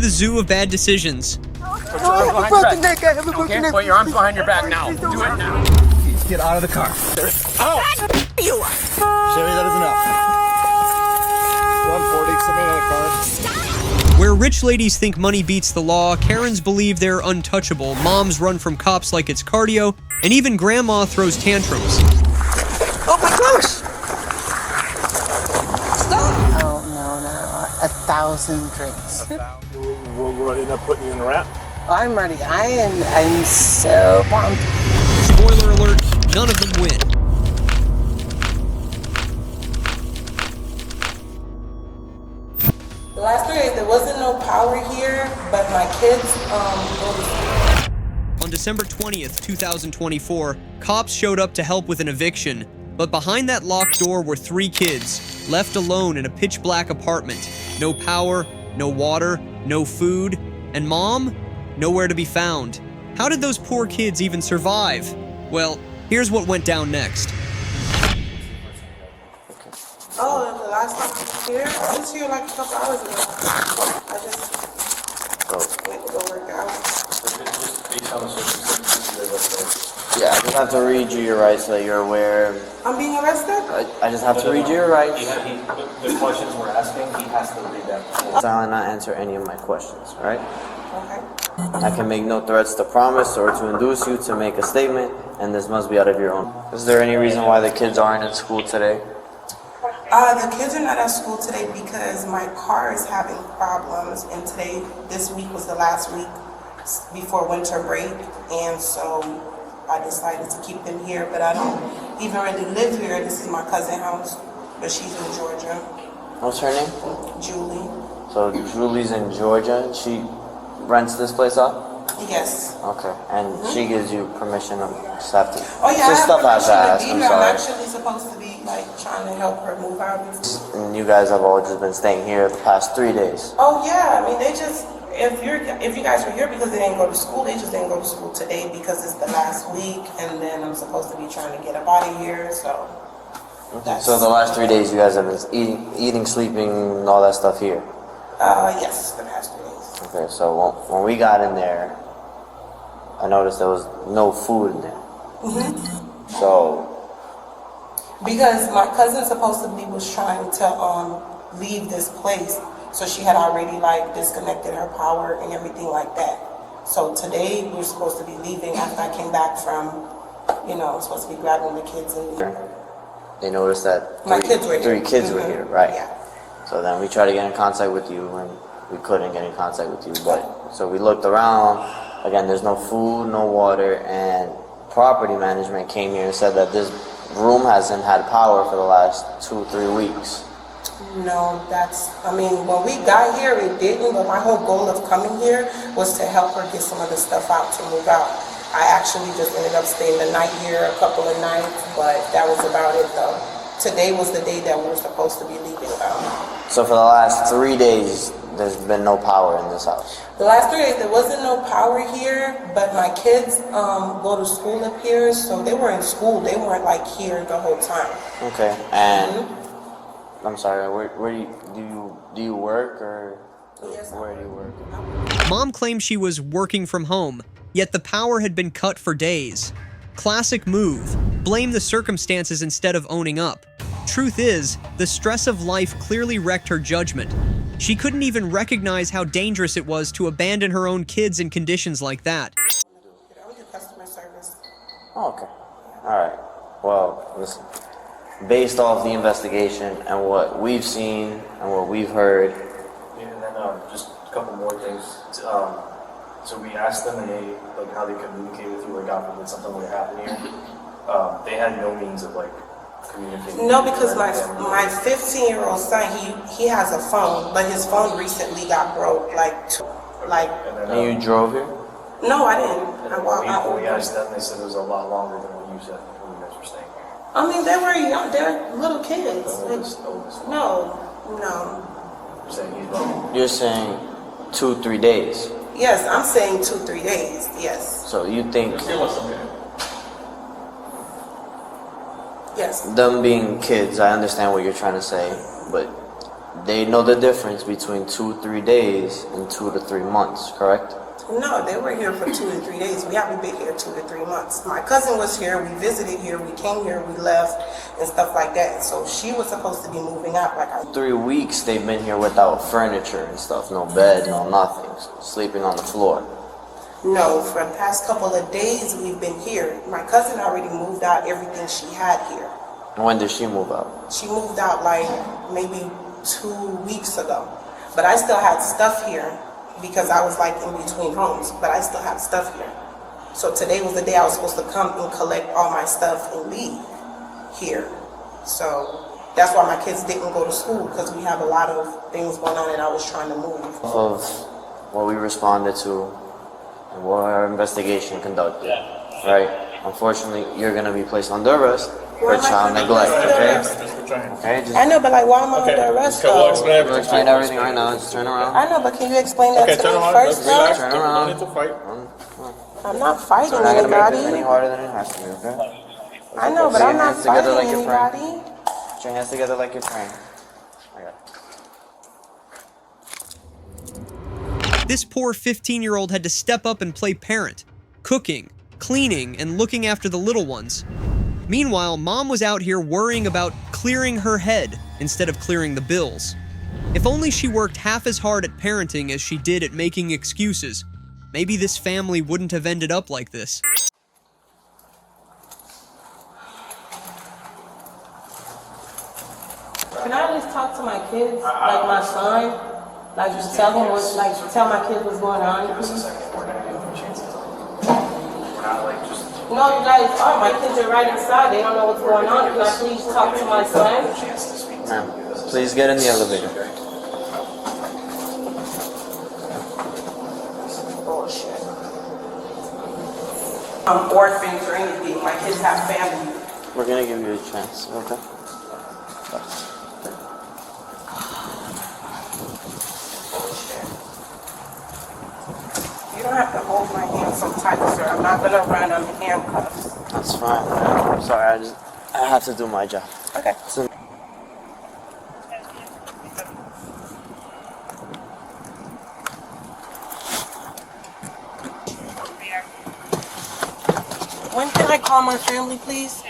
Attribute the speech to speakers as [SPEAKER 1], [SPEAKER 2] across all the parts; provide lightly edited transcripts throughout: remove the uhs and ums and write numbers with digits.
[SPEAKER 1] the zoo of bad decisions.
[SPEAKER 2] Put your arms behind your back. Okay, put your arms behind your back now. Do it now.
[SPEAKER 3] Get out of the car.
[SPEAKER 2] Oh!
[SPEAKER 3] You! Sherry, that is enough. 140, send me another car.
[SPEAKER 1] Where rich ladies think money beats the law, Karens believe they're untouchable, moms run from cops like it's cardio, and even grandma throws tantrums.
[SPEAKER 3] Oh my gosh!
[SPEAKER 4] Stop! Oh, no. 1,000 drinks.
[SPEAKER 3] We'll end up putting you in a wrap.
[SPEAKER 4] I'm ready. I'm so pumped.
[SPEAKER 1] Spoiler alert, none of them win.
[SPEAKER 4] The last 3 days, there wasn't no power here, but my kids,
[SPEAKER 1] On December 20th, 2024, cops showed up to help with an eviction, but behind that locked door were 3 kids, left alone in a pitch-black apartment. No power, no water, no food, and mom? Nowhere to be found. How did those poor kids even survive? Well, here's what went down next.
[SPEAKER 4] oh, the last time I was here, I was here like a couple hours ago. I just went to go work out.
[SPEAKER 5] Yeah, I just have to read you your rights so that you're aware.
[SPEAKER 4] I'm being arrested?
[SPEAKER 5] I just have to read you your rights.
[SPEAKER 6] The questions we're asking, he has to read them.
[SPEAKER 5] Silent, not answer any of my questions, right?
[SPEAKER 4] Okay.
[SPEAKER 5] I can make no threats to promise or to induce you to make a statement, and this must be out of your own. Is there any reason why the kids aren't in school today?
[SPEAKER 4] The kids are not at school today because my car is having problems, and this week was the last week before winter break, and so I decided to keep them here, but I don't even really live here. This is my cousin's house, but she's in Georgia.
[SPEAKER 5] What's her name?
[SPEAKER 4] Julie.
[SPEAKER 5] So Julie's in Georgia, and she rents this place out?
[SPEAKER 4] Yes.
[SPEAKER 5] Okay, and she gives you permission to just have to...
[SPEAKER 4] Oh yeah,
[SPEAKER 5] just stuff I have to ask,
[SPEAKER 4] be
[SPEAKER 5] I'm
[SPEAKER 4] here. I'm
[SPEAKER 5] sorry.
[SPEAKER 4] actually supposed to be trying to help her move out.
[SPEAKER 5] And you guys have all just been staying here the past 3 days.
[SPEAKER 4] Oh yeah, I mean they just, if you guys were here because they didn't go to school, they just didn't go to school today because it's the last week, and then I'm supposed to be trying to get up out of here, so.
[SPEAKER 5] Okay, so the last 3 days you guys have been eating, sleeping, all that stuff here?
[SPEAKER 4] Yes, the past 3 days.
[SPEAKER 5] Okay, so when we got in there, I noticed there was no food in there. So,
[SPEAKER 4] Because my cousin supposedly was trying to leave this place, so she had already disconnected her power and everything like that. So today we're supposed to be leaving after I came back from, I'm supposed to be grabbing the kids and
[SPEAKER 5] they noticed that
[SPEAKER 4] my kids were here.
[SPEAKER 5] 3 kids were here, right?
[SPEAKER 4] Yeah.
[SPEAKER 5] So then we tried to get in contact with you, and we couldn't get in contact with you. But so we looked around. Again, there's no food, no water, and property management came here and said that this room hasn't had power for the last 2-3 weeks.
[SPEAKER 4] No, when we got here, it didn't, but my whole goal of coming here was to help her get some of the stuff out to move out. I actually just ended up staying the night here, a couple of nights, but that was about it though. Today was the day that we were supposed to be leaving out.
[SPEAKER 5] So for the last 3 days, there's been no power in this house?
[SPEAKER 4] The last 3 days, there wasn't no power here, but my kids go to school up here, so they were in school. They weren't here the whole time.
[SPEAKER 5] Okay, and I'm sorry, where do you work, or
[SPEAKER 4] Yes,
[SPEAKER 5] where do you work?
[SPEAKER 1] Mom claimed she was working from home, yet the power had been cut for days. Classic move. Blame the circumstances instead of owning up. Truth is, the stress of life clearly wrecked her judgment. She couldn't even recognize how dangerous it was to abandon her own kids in conditions like that.
[SPEAKER 4] I do customer service.
[SPEAKER 5] Oh, okay. All right. Well, listen. Based off the investigation and what we've seen and what we've heard.
[SPEAKER 6] Yeah, and then just a couple more things. So we asked them how they communicate with you, God forbid something would happen here. They had no means of communicating.
[SPEAKER 4] No, because my 15-year-old son, he has a phone, but his phone recently got broke.
[SPEAKER 5] And you drove here?
[SPEAKER 4] No, I didn't. I walked out.
[SPEAKER 6] When we asked them, they said it was a lot longer than what you said when you guys were staying here.
[SPEAKER 4] I mean, they were young. They're little kids.
[SPEAKER 6] Oldest.
[SPEAKER 4] No.
[SPEAKER 6] You're saying he's wrong.
[SPEAKER 5] You're saying 2-3 days.
[SPEAKER 4] Yes, I'm saying 2-3 days. Yes.
[SPEAKER 5] So you think
[SPEAKER 4] Yes.
[SPEAKER 5] them being kids, I understand what you're trying to say, but they know the difference between 2-3 days and 2 to 3 months, correct?
[SPEAKER 4] No, they were here for 2 to 3 days. We haven't been here 2 to 3 months. My cousin was here. We visited here. We came here. We left and stuff like that. So she was supposed to be moving out.
[SPEAKER 5] 3 weeks they've been here without furniture and stuff, no bed, no nothing, sleeping on the floor.
[SPEAKER 4] No, for the past couple of days we've been here. My cousin already moved out everything she had here.
[SPEAKER 5] When did she move out?
[SPEAKER 4] She moved out like maybe 2 weeks ago. But I still had stuff here because I was like in between homes, but I still have stuff here. So today was the day I was supposed to come and collect all my stuff and leave here. So that's why my kids didn't go to school, because we have a lot of things going on and I was trying to move.
[SPEAKER 5] Of what we responded to and what our investigation conducted, right? Unfortunately, you're gonna be placed under arrest for child neglect, okay? Okay, just
[SPEAKER 4] I know, but like, why am I under arrest though?
[SPEAKER 5] we'll explain everything right now. Just turn around.
[SPEAKER 4] I know, but can you explain that to me first though?
[SPEAKER 5] Turn around.
[SPEAKER 4] I'm not fighting
[SPEAKER 5] We're not gonna make this any
[SPEAKER 4] anybody.
[SPEAKER 5] harder than it has to be, okay?
[SPEAKER 4] I know, but
[SPEAKER 5] Put
[SPEAKER 4] I'm
[SPEAKER 5] your
[SPEAKER 4] not
[SPEAKER 5] hands together
[SPEAKER 4] fighting
[SPEAKER 5] like you're praying.
[SPEAKER 4] anybody.
[SPEAKER 5] Put your hands together like you're praying. I got it.
[SPEAKER 1] This poor 15-year-old had to step up and play parent, cooking, cleaning, and looking after the little ones. Meanwhile, Mom was out here worrying about clearing her head instead of clearing the bills. If only she worked half as hard at parenting as she did at making excuses, maybe this family wouldn't have ended up like this.
[SPEAKER 4] Can I at least talk to my kids, like my son? Like just tell him what, like tell my kids what's going on.
[SPEAKER 6] Give us a second. We're gonna give them chances. We're not like just.
[SPEAKER 4] No, you guys are. My kids are right inside. They don't know what's going on. Can I please talk to my son?
[SPEAKER 5] Ma'am, please get in the elevator.
[SPEAKER 4] Bullshit. Orphans or anything. My kids have family.
[SPEAKER 5] We're gonna give you a chance, okay?
[SPEAKER 4] You don't have to hold my hand so tight, sir. I'm not gonna run on handcuffs.
[SPEAKER 5] That's fine. I'm sorry, I have to do my job.
[SPEAKER 4] Okay.
[SPEAKER 5] So,
[SPEAKER 4] When can I call my family, please?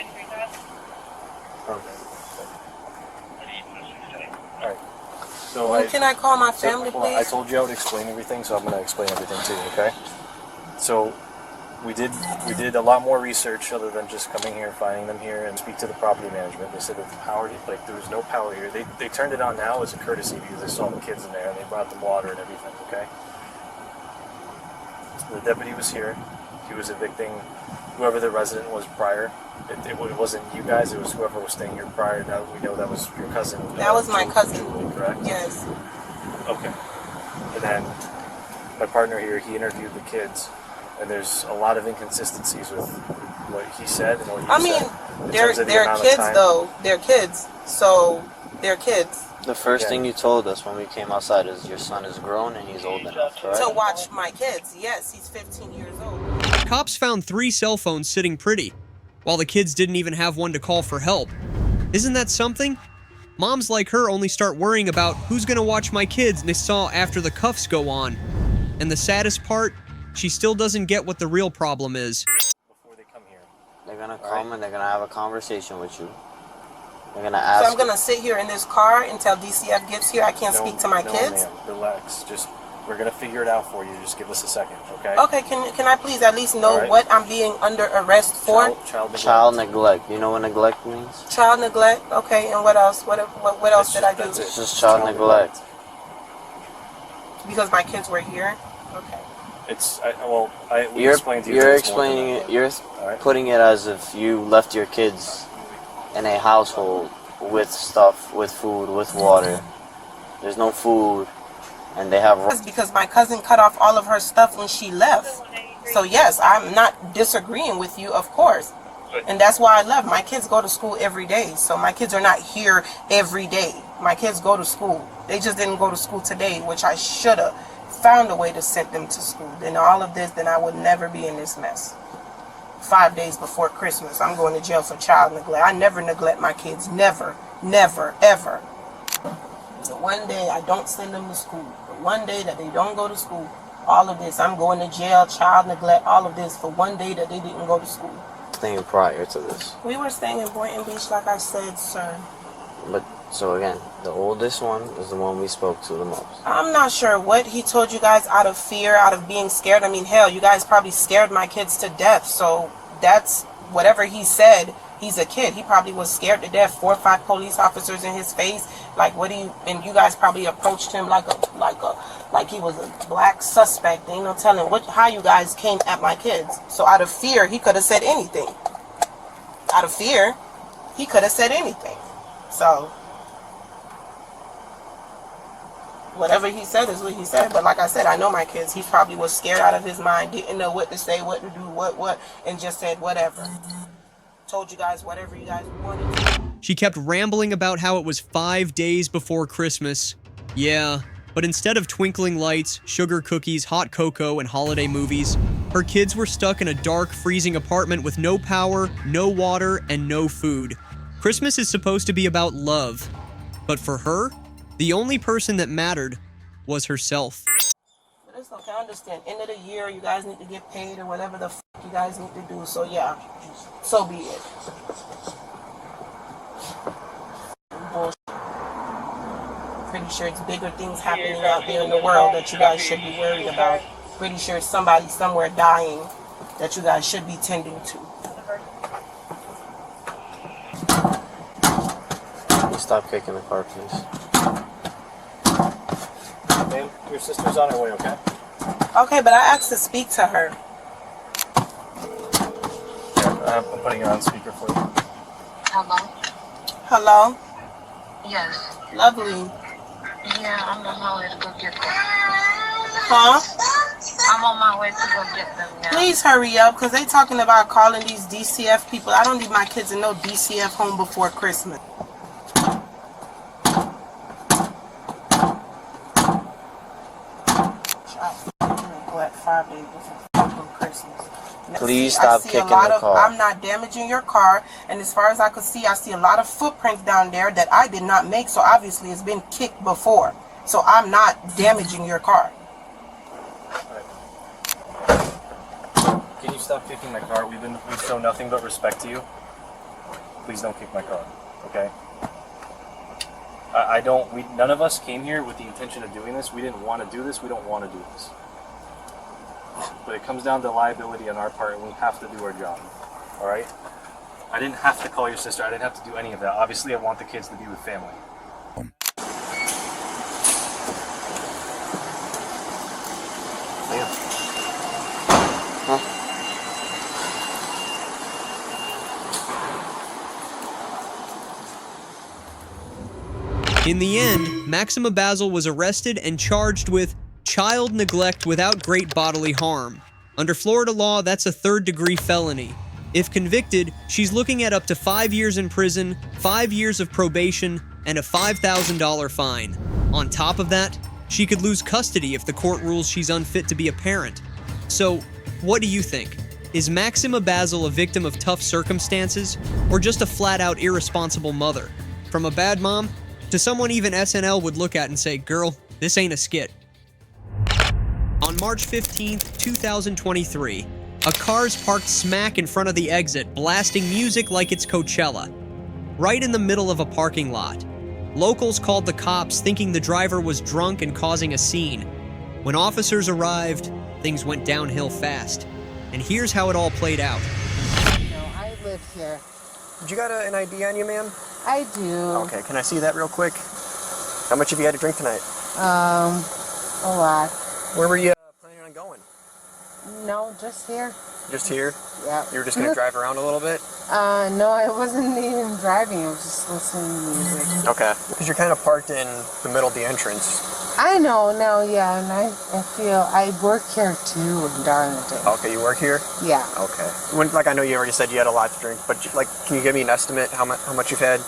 [SPEAKER 6] So
[SPEAKER 4] When can I call my family,
[SPEAKER 6] Well, I
[SPEAKER 4] please?
[SPEAKER 6] told you I would explain everything, so I'm going to explain everything to you, okay? So we did a lot more research other than just coming here, finding them here, and speak to the property management. They said that the power, like there was no power here. They turned it on now as a courtesy because they saw the kids in there and they brought them water and everything, okay? The deputy was here. He was evicting whoever the resident was prior. It wasn't you guys, it was whoever was staying here prior. Now we know that was your cousin.
[SPEAKER 4] That was my cousin.
[SPEAKER 6] Julie, correct?
[SPEAKER 4] Yes.
[SPEAKER 6] Okay. And then my partner here, he interviewed the kids, and there's a lot of inconsistencies with what he said and what you
[SPEAKER 4] I mean,
[SPEAKER 6] said. in
[SPEAKER 4] they're
[SPEAKER 6] terms of the
[SPEAKER 4] they're
[SPEAKER 6] amount of
[SPEAKER 4] kids
[SPEAKER 6] time.
[SPEAKER 4] though. They're kids. So they're kids.
[SPEAKER 5] the first
[SPEAKER 6] Yeah.
[SPEAKER 5] thing you told us when we came outside is your son is grown and he's old enough, correct?
[SPEAKER 4] To watch my kids. Yes, he's 15 years old.
[SPEAKER 1] Cops found 3 cell phones sitting pretty, while the kids didn't even have one to call for help. Isn't that something? Moms like her only start worrying about who's gonna watch my kids they saw after the cuffs go on. And the saddest part, she still doesn't get what the real problem is.
[SPEAKER 6] Before they come here.
[SPEAKER 5] They're gonna come and they're gonna have a conversation with you. They're gonna ask.
[SPEAKER 4] So I'm gonna sit here in this car until DCF gets here. I can't speak to my kids.
[SPEAKER 6] Ma'am, relax. We're gonna figure it out for you. Just give us a second, okay?
[SPEAKER 4] Okay, can I please at least know
[SPEAKER 6] All right.
[SPEAKER 4] what I'm being under arrest for?
[SPEAKER 6] Child neglect.
[SPEAKER 5] Child neglect. You know what neglect means?
[SPEAKER 4] Child neglect. Okay, and what else? What else did I do?
[SPEAKER 6] That's it.
[SPEAKER 5] It's just child neglect.
[SPEAKER 4] Because my kids were here. Okay.
[SPEAKER 6] We
[SPEAKER 5] You're
[SPEAKER 6] explained to you.
[SPEAKER 5] you're
[SPEAKER 6] that it's more than
[SPEAKER 5] explaining
[SPEAKER 6] that.
[SPEAKER 5] it. You're
[SPEAKER 6] Alright.
[SPEAKER 5] putting it as if you left your kids in a household with stuff, with food, with water. There's no food, and they have.
[SPEAKER 4] It's because my cousin cut off all of her stuff when she left. So yes, I'm not disagreeing with you, of course. And that's why I left. My kids go to school every day. So my kids are not here every day. My kids go to school. They just didn't go to school today, which I should have found a way to send them to school. Then all of this, then I would never be in this mess. 5 days before Christmas, I'm going to jail for child neglect. I never neglect my kids. Never, never, ever. The one day I don't send them to school. The one day that they don't go to school. All of this. I'm going to jail, child neglect, all of this for one day that they didn't go to school.
[SPEAKER 5] Staying prior to this.
[SPEAKER 4] We were staying in Boynton Beach, like I said, sir.
[SPEAKER 5] But, so again, the oldest one is the one we spoke to the most.
[SPEAKER 4] I'm not sure what he told you guys out of fear, out of being scared. I mean, hell, you guys probably scared my kids to death. So that's whatever he said. He's a kid. He probably was scared to death. 4 or 5 police officers in his face. Like, what do you? And you guys probably approached him like he was a black suspect. Ain't no telling how you guys came at my kids. So out of fear, he could have said anything. Out of fear, he could have said anything. So whatever he said is what he said. But like I said, I know my kids. He probably was scared out of his mind, didn't know what to say, what to do, what, and just said whatever. Told you guys whatever you guys wanted.
[SPEAKER 1] She kept rambling about how it was 5 days before Christmas. Yeah, but instead of twinkling lights, sugar cookies, hot cocoa, and holiday movies, her kids were stuck in a dark, freezing apartment with no power, no water, and no food. Christmas is supposed to be about love, but for her, the only person that mattered was herself.
[SPEAKER 4] But it's okay, I understand. End of the year, you guys need to get paid or whatever the you guys need to do. So yeah, so be it. Bullshit. Pretty sure it's bigger things happening out there in the world that you guys should be worried about. Pretty sure it's somebody somewhere dying that you guys should be tending to.
[SPEAKER 5] Stop kicking the car, please.
[SPEAKER 6] Ma'am, your sister's on her way, okay?
[SPEAKER 4] Okay, but I asked to speak to her.
[SPEAKER 6] I'm putting her on speaker for you.
[SPEAKER 7] Hello?
[SPEAKER 4] Hello?
[SPEAKER 7] Yes.
[SPEAKER 4] Lovely.
[SPEAKER 7] Yeah, I'm on my way to go get them.
[SPEAKER 4] Huh?
[SPEAKER 7] I'm on my way to go get them now.
[SPEAKER 4] Please hurry up, because they talking about calling these DCF people. I don't need my kids in no DCF home before Christmas. What, 5 days before fucking Christmas.
[SPEAKER 5] Please stop kicking the car.
[SPEAKER 4] I'm not damaging your car, and as far as I could see, I see a lot of footprints down there that I did not make, so obviously it's been kicked before. So I'm not damaging your car.
[SPEAKER 6] Can you stop kicking my car? We've shown nothing but respect to you. Please don't kick my car, okay? None of us came here with the intention of doing this. We didn't want to do this. We don't want to do this. But it comes down to liability on our part, and we have to do our job. All right? I didn't have to call your sister. I didn't have to do any of that. Obviously, I want the kids to be with family.
[SPEAKER 1] In the end, Maxima Basil was arrested and charged with child neglect without great bodily harm. Under Florida law, that's a third-degree felony. If convicted, she's looking at up to 5 years in prison, 5 years of probation, and a $5,000 fine. On top of that, she could lose custody if the court rules she's unfit to be a parent. So, what do you think? Is Maxima Basil a victim of tough circumstances, or just a flat-out irresponsible mother? From a bad mom to someone even SNL would look at and say, "Girl, this ain't a skit." On March 15th, 2023, a car's parked smack in front of the exit, blasting music like it's Coachella. Right in the middle of a parking lot. Locals called the cops, thinking the driver was drunk and causing a scene. When officers arrived, things went downhill fast. And here's how it all played out.
[SPEAKER 8] No, I live here.
[SPEAKER 2] Did you got an ID on you, ma'am?
[SPEAKER 8] I do.
[SPEAKER 2] Okay, can I see that real quick? How much have you had to drink tonight?
[SPEAKER 8] A lot.
[SPEAKER 2] Where were you planning on going?
[SPEAKER 8] No, just here.
[SPEAKER 2] Just here?
[SPEAKER 8] Yeah.
[SPEAKER 2] You were just going to drive around a little bit?
[SPEAKER 8] No, I wasn't even driving. I was just listening to music.
[SPEAKER 2] Okay. Because you're kind of parked in the middle of the entrance.
[SPEAKER 8] I know, no, yeah, and I feel, I work here too in Darlington.
[SPEAKER 2] Okay, you work here?
[SPEAKER 8] Yeah.
[SPEAKER 2] Okay. Like, I know you already said you had a lot to drink, but, like, can you give me an estimate how much you've had?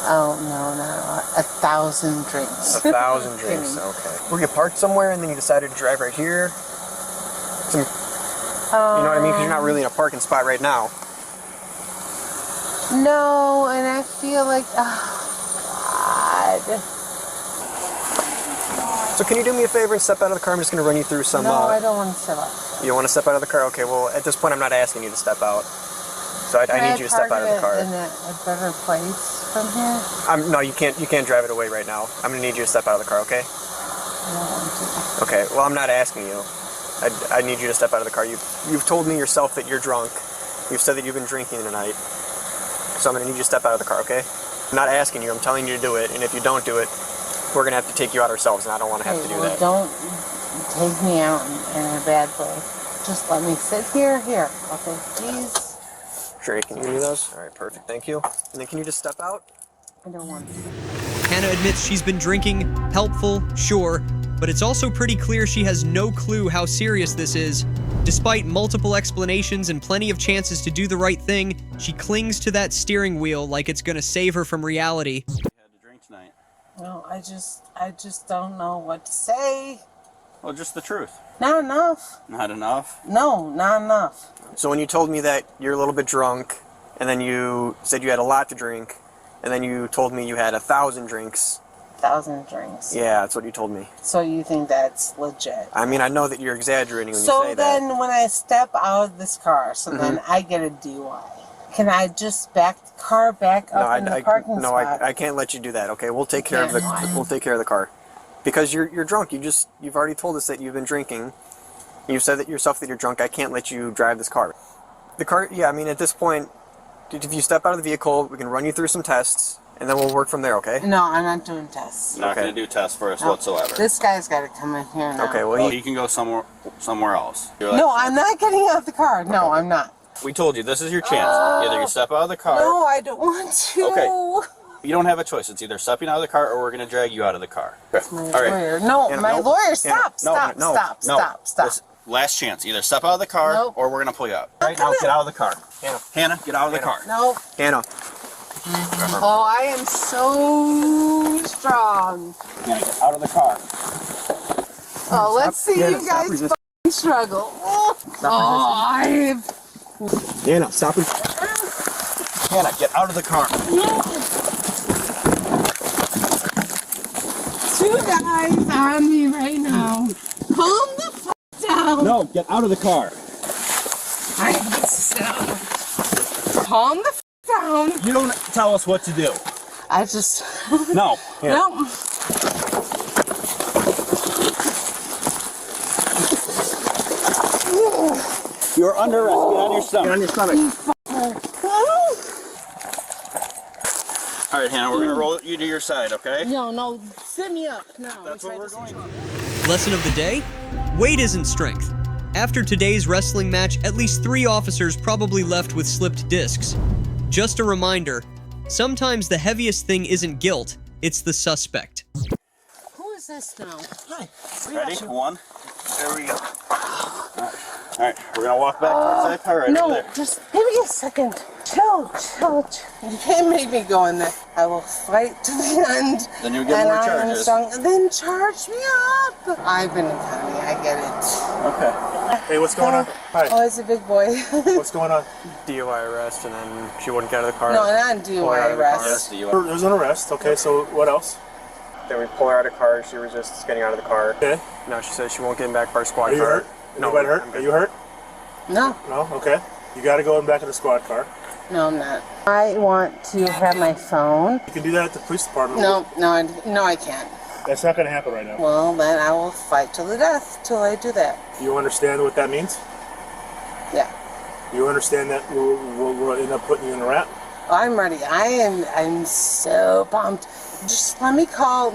[SPEAKER 8] Oh, no, 1,000 drinks.
[SPEAKER 2] 1,000 drinks, okay. Were you parked somewhere and then you decided to drive right here? You know what I mean? Because you're not really in a parking spot right now.
[SPEAKER 8] No, and I feel like, oh, God.
[SPEAKER 9] So can you do me a favor and step out of the car? I'm just going to run you through some...
[SPEAKER 8] No, I don't want to step out.
[SPEAKER 9] You don't want to step out of the car? Okay, well, at this point, I'm not asking you to step out. So I need you to step out of the car.
[SPEAKER 8] In a better place from here?
[SPEAKER 9] No, you can't drive it away right now. I'm going to need you to step out of the car, okay?
[SPEAKER 8] I don't want to.
[SPEAKER 9] Okay, well, I'm not asking you. I need you to step out of the car. You've told me yourself that you're drunk. You've said that you've been drinking tonight. So I'm going to need you to step out of the car, okay? I'm not asking you. I'm telling you to do it. And if you don't do it, we're going to have to take you out ourselves, and I don't want to have to do that.
[SPEAKER 8] Don't take me out in a bad way. Just let me sit here. Here, okay, please.
[SPEAKER 9] Sure, can you give me those? All right, perfect. Thank you. And then can you just step out?
[SPEAKER 8] I don't want to.
[SPEAKER 1] Hannah admits she's been drinking. Helpful, sure, but it's also pretty clear she has no clue how serious this is. Despite multiple explanations and plenty of chances to do the right thing, she clings to that steering wheel like it's gonna save her from reality.
[SPEAKER 2] You had to drink tonight.
[SPEAKER 8] No, I just don't know what to say.
[SPEAKER 2] Well, just the truth.
[SPEAKER 8] Not enough.
[SPEAKER 2] Not enough?
[SPEAKER 8] No, not enough.
[SPEAKER 9] So when you told me that you're a little bit drunk, and then you said you had a lot to drink, and then you told me you had 1,000 drinks.
[SPEAKER 8] 1,000 drinks.
[SPEAKER 9] Yeah, that's what you told me.
[SPEAKER 8] So you think that's legit?
[SPEAKER 9] I mean, I know that you're exaggerating when you
[SPEAKER 8] So
[SPEAKER 9] say that.
[SPEAKER 8] then when I step out of this car, then I get a DUI. Can I just back the car back up in the parking spot?
[SPEAKER 9] I can't let you do that. Okay, we'll take care of the car, because you're drunk. You've already told us that you've been drinking. You've said that yourself that you're drunk. I can't let you drive this car. The car, yeah. I mean, at this point, if you step out of the vehicle, we can run you through some tests, and then we'll work from there. Okay?
[SPEAKER 8] No, I'm not doing tests.
[SPEAKER 2] Not going to do tests for us whatsoever.
[SPEAKER 8] This guy's got to come in here now.
[SPEAKER 9] Okay. Well,
[SPEAKER 2] Well, he can go somewhere else.
[SPEAKER 8] No, I'm not getting out of the car. No, I'm not.
[SPEAKER 2] We told you, this is your chance. Either you step out of the car.
[SPEAKER 8] No, I don't want to.
[SPEAKER 2] Okay. You don't have a choice. It's either stepping out of the car or we're going to drag you out of the car.
[SPEAKER 8] My lawyer. No, my lawyer. Stop.
[SPEAKER 2] This last chance. Either step out of the car or we're going to pull you out. Right now, get out of the car. Hannah, get out of the car.
[SPEAKER 8] No.
[SPEAKER 9] Hannah.
[SPEAKER 8] Oh, I am so strong.
[SPEAKER 2] Hannah, get out of the car.
[SPEAKER 8] Oh, let's see you guys fucking struggle.
[SPEAKER 9] Hannah, stop it.
[SPEAKER 2] Hannah, get out of the car.
[SPEAKER 8] Two guys on me right now. Calm the fuck down.
[SPEAKER 2] No, get out of the car.
[SPEAKER 8] Calm the fuck down.
[SPEAKER 2] You don't tell us what to do.
[SPEAKER 8] I just.
[SPEAKER 2] No.
[SPEAKER 8] No.
[SPEAKER 2] You're under arrest. Get on your stomach.
[SPEAKER 9] Get on your stomach.
[SPEAKER 2] All right, Hannah, we're going to roll you to your side, okay?
[SPEAKER 8] No, sit me up. No.
[SPEAKER 2] That's what we're going to do.
[SPEAKER 1] Lesson of the day? Weight isn't strength. After today's wrestling match, at least 3 officers probably left with slipped discs. Just a reminder, sometimes the heaviest thing isn't guilt, it's the suspect.
[SPEAKER 8] Who is this now? Hi.
[SPEAKER 2] Ready? 1. There we go. All right, we're going to walk back towards that car right over
[SPEAKER 8] No,
[SPEAKER 2] there.
[SPEAKER 8] just give me a second. Chill. You can't make me go in there. I will fight to the end.
[SPEAKER 2] Then you'll get more
[SPEAKER 8] I am
[SPEAKER 2] charges.
[SPEAKER 8] strong. Then charge me up. I've been in county. I get it.
[SPEAKER 2] Okay.
[SPEAKER 3] Hey, what's going on? Hi.
[SPEAKER 8] Oh, it's a big boy.
[SPEAKER 3] What's going on?
[SPEAKER 9] DUI arrest, and then she wouldn't get out of the car.
[SPEAKER 8] No, not
[SPEAKER 9] Pull her out
[SPEAKER 8] DUI
[SPEAKER 9] of the car.
[SPEAKER 8] arrest.
[SPEAKER 3] There's an arrest. Okay, so what else?
[SPEAKER 9] Then we pull her out of the car. She resisted getting out of the car.
[SPEAKER 3] Okay.
[SPEAKER 9] Now she says she won't get back to our squad
[SPEAKER 3] Are you
[SPEAKER 9] car.
[SPEAKER 3] hurt?
[SPEAKER 9] No,
[SPEAKER 3] Anybody hurt?
[SPEAKER 9] I'm
[SPEAKER 3] Are
[SPEAKER 9] good.
[SPEAKER 3] you hurt?
[SPEAKER 8] No,
[SPEAKER 3] No? Okay. You got to go in back of the squad car.
[SPEAKER 8] no, I'm not. I want to have my phone.
[SPEAKER 3] You can do that at the police department.
[SPEAKER 8] No, I can't.
[SPEAKER 3] That's not going to happen right now.
[SPEAKER 8] Well, then I will fight to the death till I do that.
[SPEAKER 3] You understand what that means?
[SPEAKER 8] Yeah.
[SPEAKER 3] You understand that we'll end up putting you in a wrap?
[SPEAKER 8] I'm ready. I'm so pumped. Just let me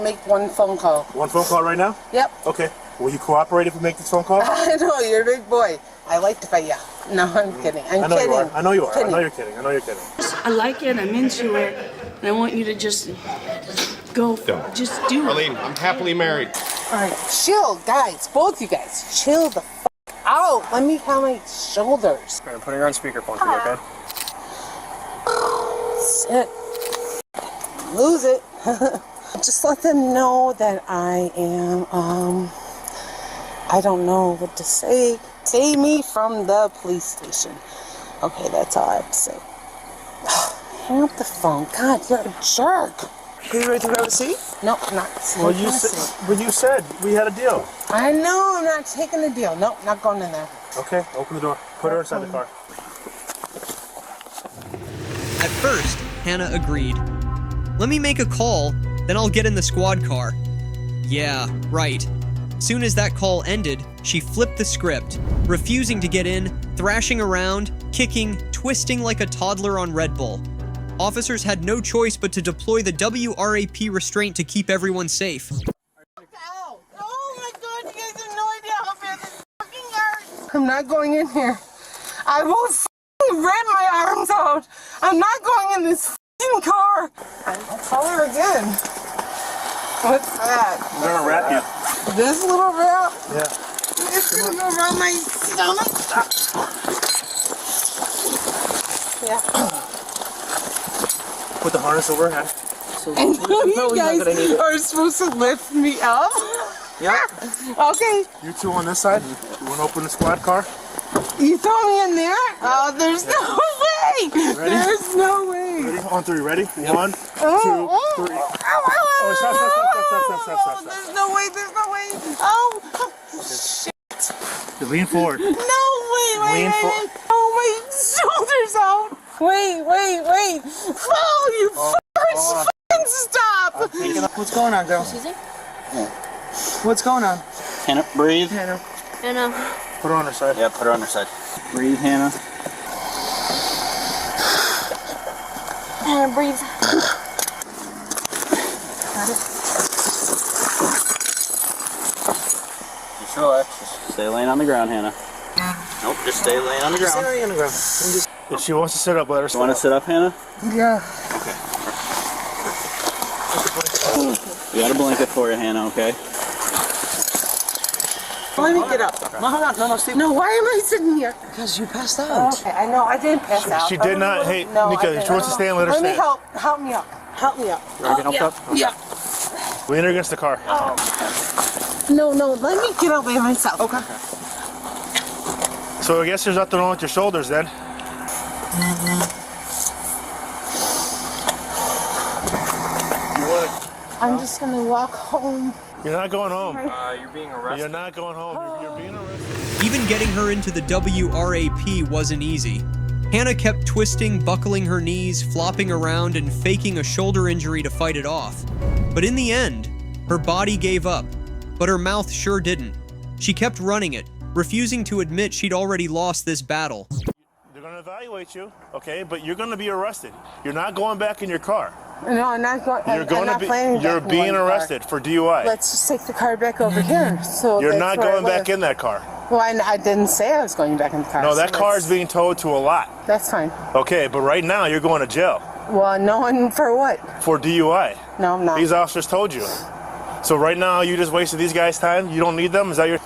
[SPEAKER 8] make one phone call.
[SPEAKER 3] One phone call right now?
[SPEAKER 8] Yep.
[SPEAKER 3] Okay. Will you cooperate if we make this phone call?
[SPEAKER 8] I know, you're a big boy. I like to fight you. No, I'm kidding. I'm
[SPEAKER 3] I know
[SPEAKER 8] kidding.
[SPEAKER 3] you are. I know you are.
[SPEAKER 8] Kidding.
[SPEAKER 3] I know you're kidding. I know you're kidding.
[SPEAKER 10] I like it. I'm into it. And I want you to just go. Just do it.
[SPEAKER 11] Arlene, I'm happily married.
[SPEAKER 8] All right, chill, guys. Both you guys, chill the f out. Let me count my shoulders.
[SPEAKER 9] I'm putting her on speakerphone for you, okay?
[SPEAKER 8] Sit. Lose it. Just let them know that I am, I don't know what to say. Save me from the police station. Okay, that's all I have to say. Hang up the phone. God, you're a jerk.
[SPEAKER 3] Are you ready to grab a seat?
[SPEAKER 8] Nope, not.
[SPEAKER 3] Well, you said we had a deal.
[SPEAKER 8] I know, I'm not taking the deal. Nope, not going in there.
[SPEAKER 3] Okay, open the door. Put her inside the car.
[SPEAKER 1] At first, Hannah agreed. Let me make a call, then I'll get in the squad car. Yeah, right. Soon as that call ended, she flipped the script, refusing to get in, thrashing around, kicking, twisting like a toddler on Red Bull. Officers had no choice but to deploy the WRAP restraint to keep everyone safe.
[SPEAKER 8] Ow. Oh my God, you guys have no idea how bad this fucking hurts. I'm not going in here. I will fucking rip my arms out. I'm not going in this fucking car. I'll call her again. What's that?
[SPEAKER 3] I'm gonna wrap you.
[SPEAKER 8] This little wrap?
[SPEAKER 3] Yeah.
[SPEAKER 8] It's gonna go around my stomach. Yeah.
[SPEAKER 3] Put the harness over her head.
[SPEAKER 8] And you guys are supposed to lift me up?
[SPEAKER 3] Yeah.
[SPEAKER 8] Okay.
[SPEAKER 3] You two on this side. You wanna open the squad car?
[SPEAKER 8] You throw me in there? Oh, there's no way!
[SPEAKER 3] Ready?
[SPEAKER 8] There's no way!
[SPEAKER 3] Ready? On three. Ready? 1, 2, 3. Oh, stop.
[SPEAKER 8] There's no way, there's no way! Oh! Shit!
[SPEAKER 3] Lean forward.
[SPEAKER 8] No, wait! Oh, my shoulder's out! Wait! Oh, you fucking stop!
[SPEAKER 9] What's going on, girl?
[SPEAKER 10] Excuse me?
[SPEAKER 9] What's going on?
[SPEAKER 2] Hannah, breathe.
[SPEAKER 10] Hannah.
[SPEAKER 3] Put her on her side.
[SPEAKER 2] Yeah, put her on her side. Breathe, Hannah.
[SPEAKER 10] Hannah, breathe.
[SPEAKER 2] Just relax. Just stay laying on the ground, Hannah. Nope, just stay laying on the ground.
[SPEAKER 9] Stay on the ground.
[SPEAKER 3] If she wants to sit up, let her sit
[SPEAKER 2] You want to sit up, Hannah?
[SPEAKER 8] Yeah.
[SPEAKER 2] We got a blanket for you, Hannah, okay?
[SPEAKER 8] Let me get up.
[SPEAKER 9] No, hold on. No, Steve.
[SPEAKER 8] No, why am I sitting here?
[SPEAKER 9] Because you passed out.
[SPEAKER 8] Okay, I know, I didn't pass out.
[SPEAKER 3] She did not. Hey, Nika, if she wants to stand, let her
[SPEAKER 8] Let me
[SPEAKER 3] stand.
[SPEAKER 8] help me up. Help me up.
[SPEAKER 9] You want to get helped up?
[SPEAKER 8] Yeah.
[SPEAKER 3] Lean her against the car.
[SPEAKER 8] No, let me get up by myself.
[SPEAKER 9] Okay.
[SPEAKER 3] So I guess there's nothing wrong with your shoulders then.
[SPEAKER 8] I'm just gonna walk home.
[SPEAKER 3] You're not going home.
[SPEAKER 9] You're being arrested.
[SPEAKER 3] You're not going home. You're being arrested.
[SPEAKER 1] Even getting her into the WRAP wasn't easy. Hannah kept twisting, buckling her knees, flopping around, and faking a shoulder injury to fight it off. But in the end, her body gave up, but her mouth sure didn't. She kept running it, refusing to admit she'd already lost this battle.
[SPEAKER 3] They're going to evaluate you, okay? But you're going to be arrested. You're not going back in your car.
[SPEAKER 8] No, I'm not going.
[SPEAKER 3] You're going to be. You're being arrested for DUI.
[SPEAKER 8] Let's just take the car back over here. So
[SPEAKER 3] You're
[SPEAKER 8] that's
[SPEAKER 3] not
[SPEAKER 8] where I
[SPEAKER 3] going back
[SPEAKER 8] live.
[SPEAKER 3] in that car.
[SPEAKER 8] Well, I didn't say I was going back in the car.
[SPEAKER 3] No,
[SPEAKER 8] so
[SPEAKER 3] that car is
[SPEAKER 8] let's-
[SPEAKER 3] being towed to a lot.
[SPEAKER 8] That's fine.
[SPEAKER 3] Okay, but right now you're going to jail
[SPEAKER 8] Well, no one for what?
[SPEAKER 3] for DUI.
[SPEAKER 8] No, I'm not.
[SPEAKER 3] These officers told you. So right now you just wasted these guys' time. You don't need them. Is that your?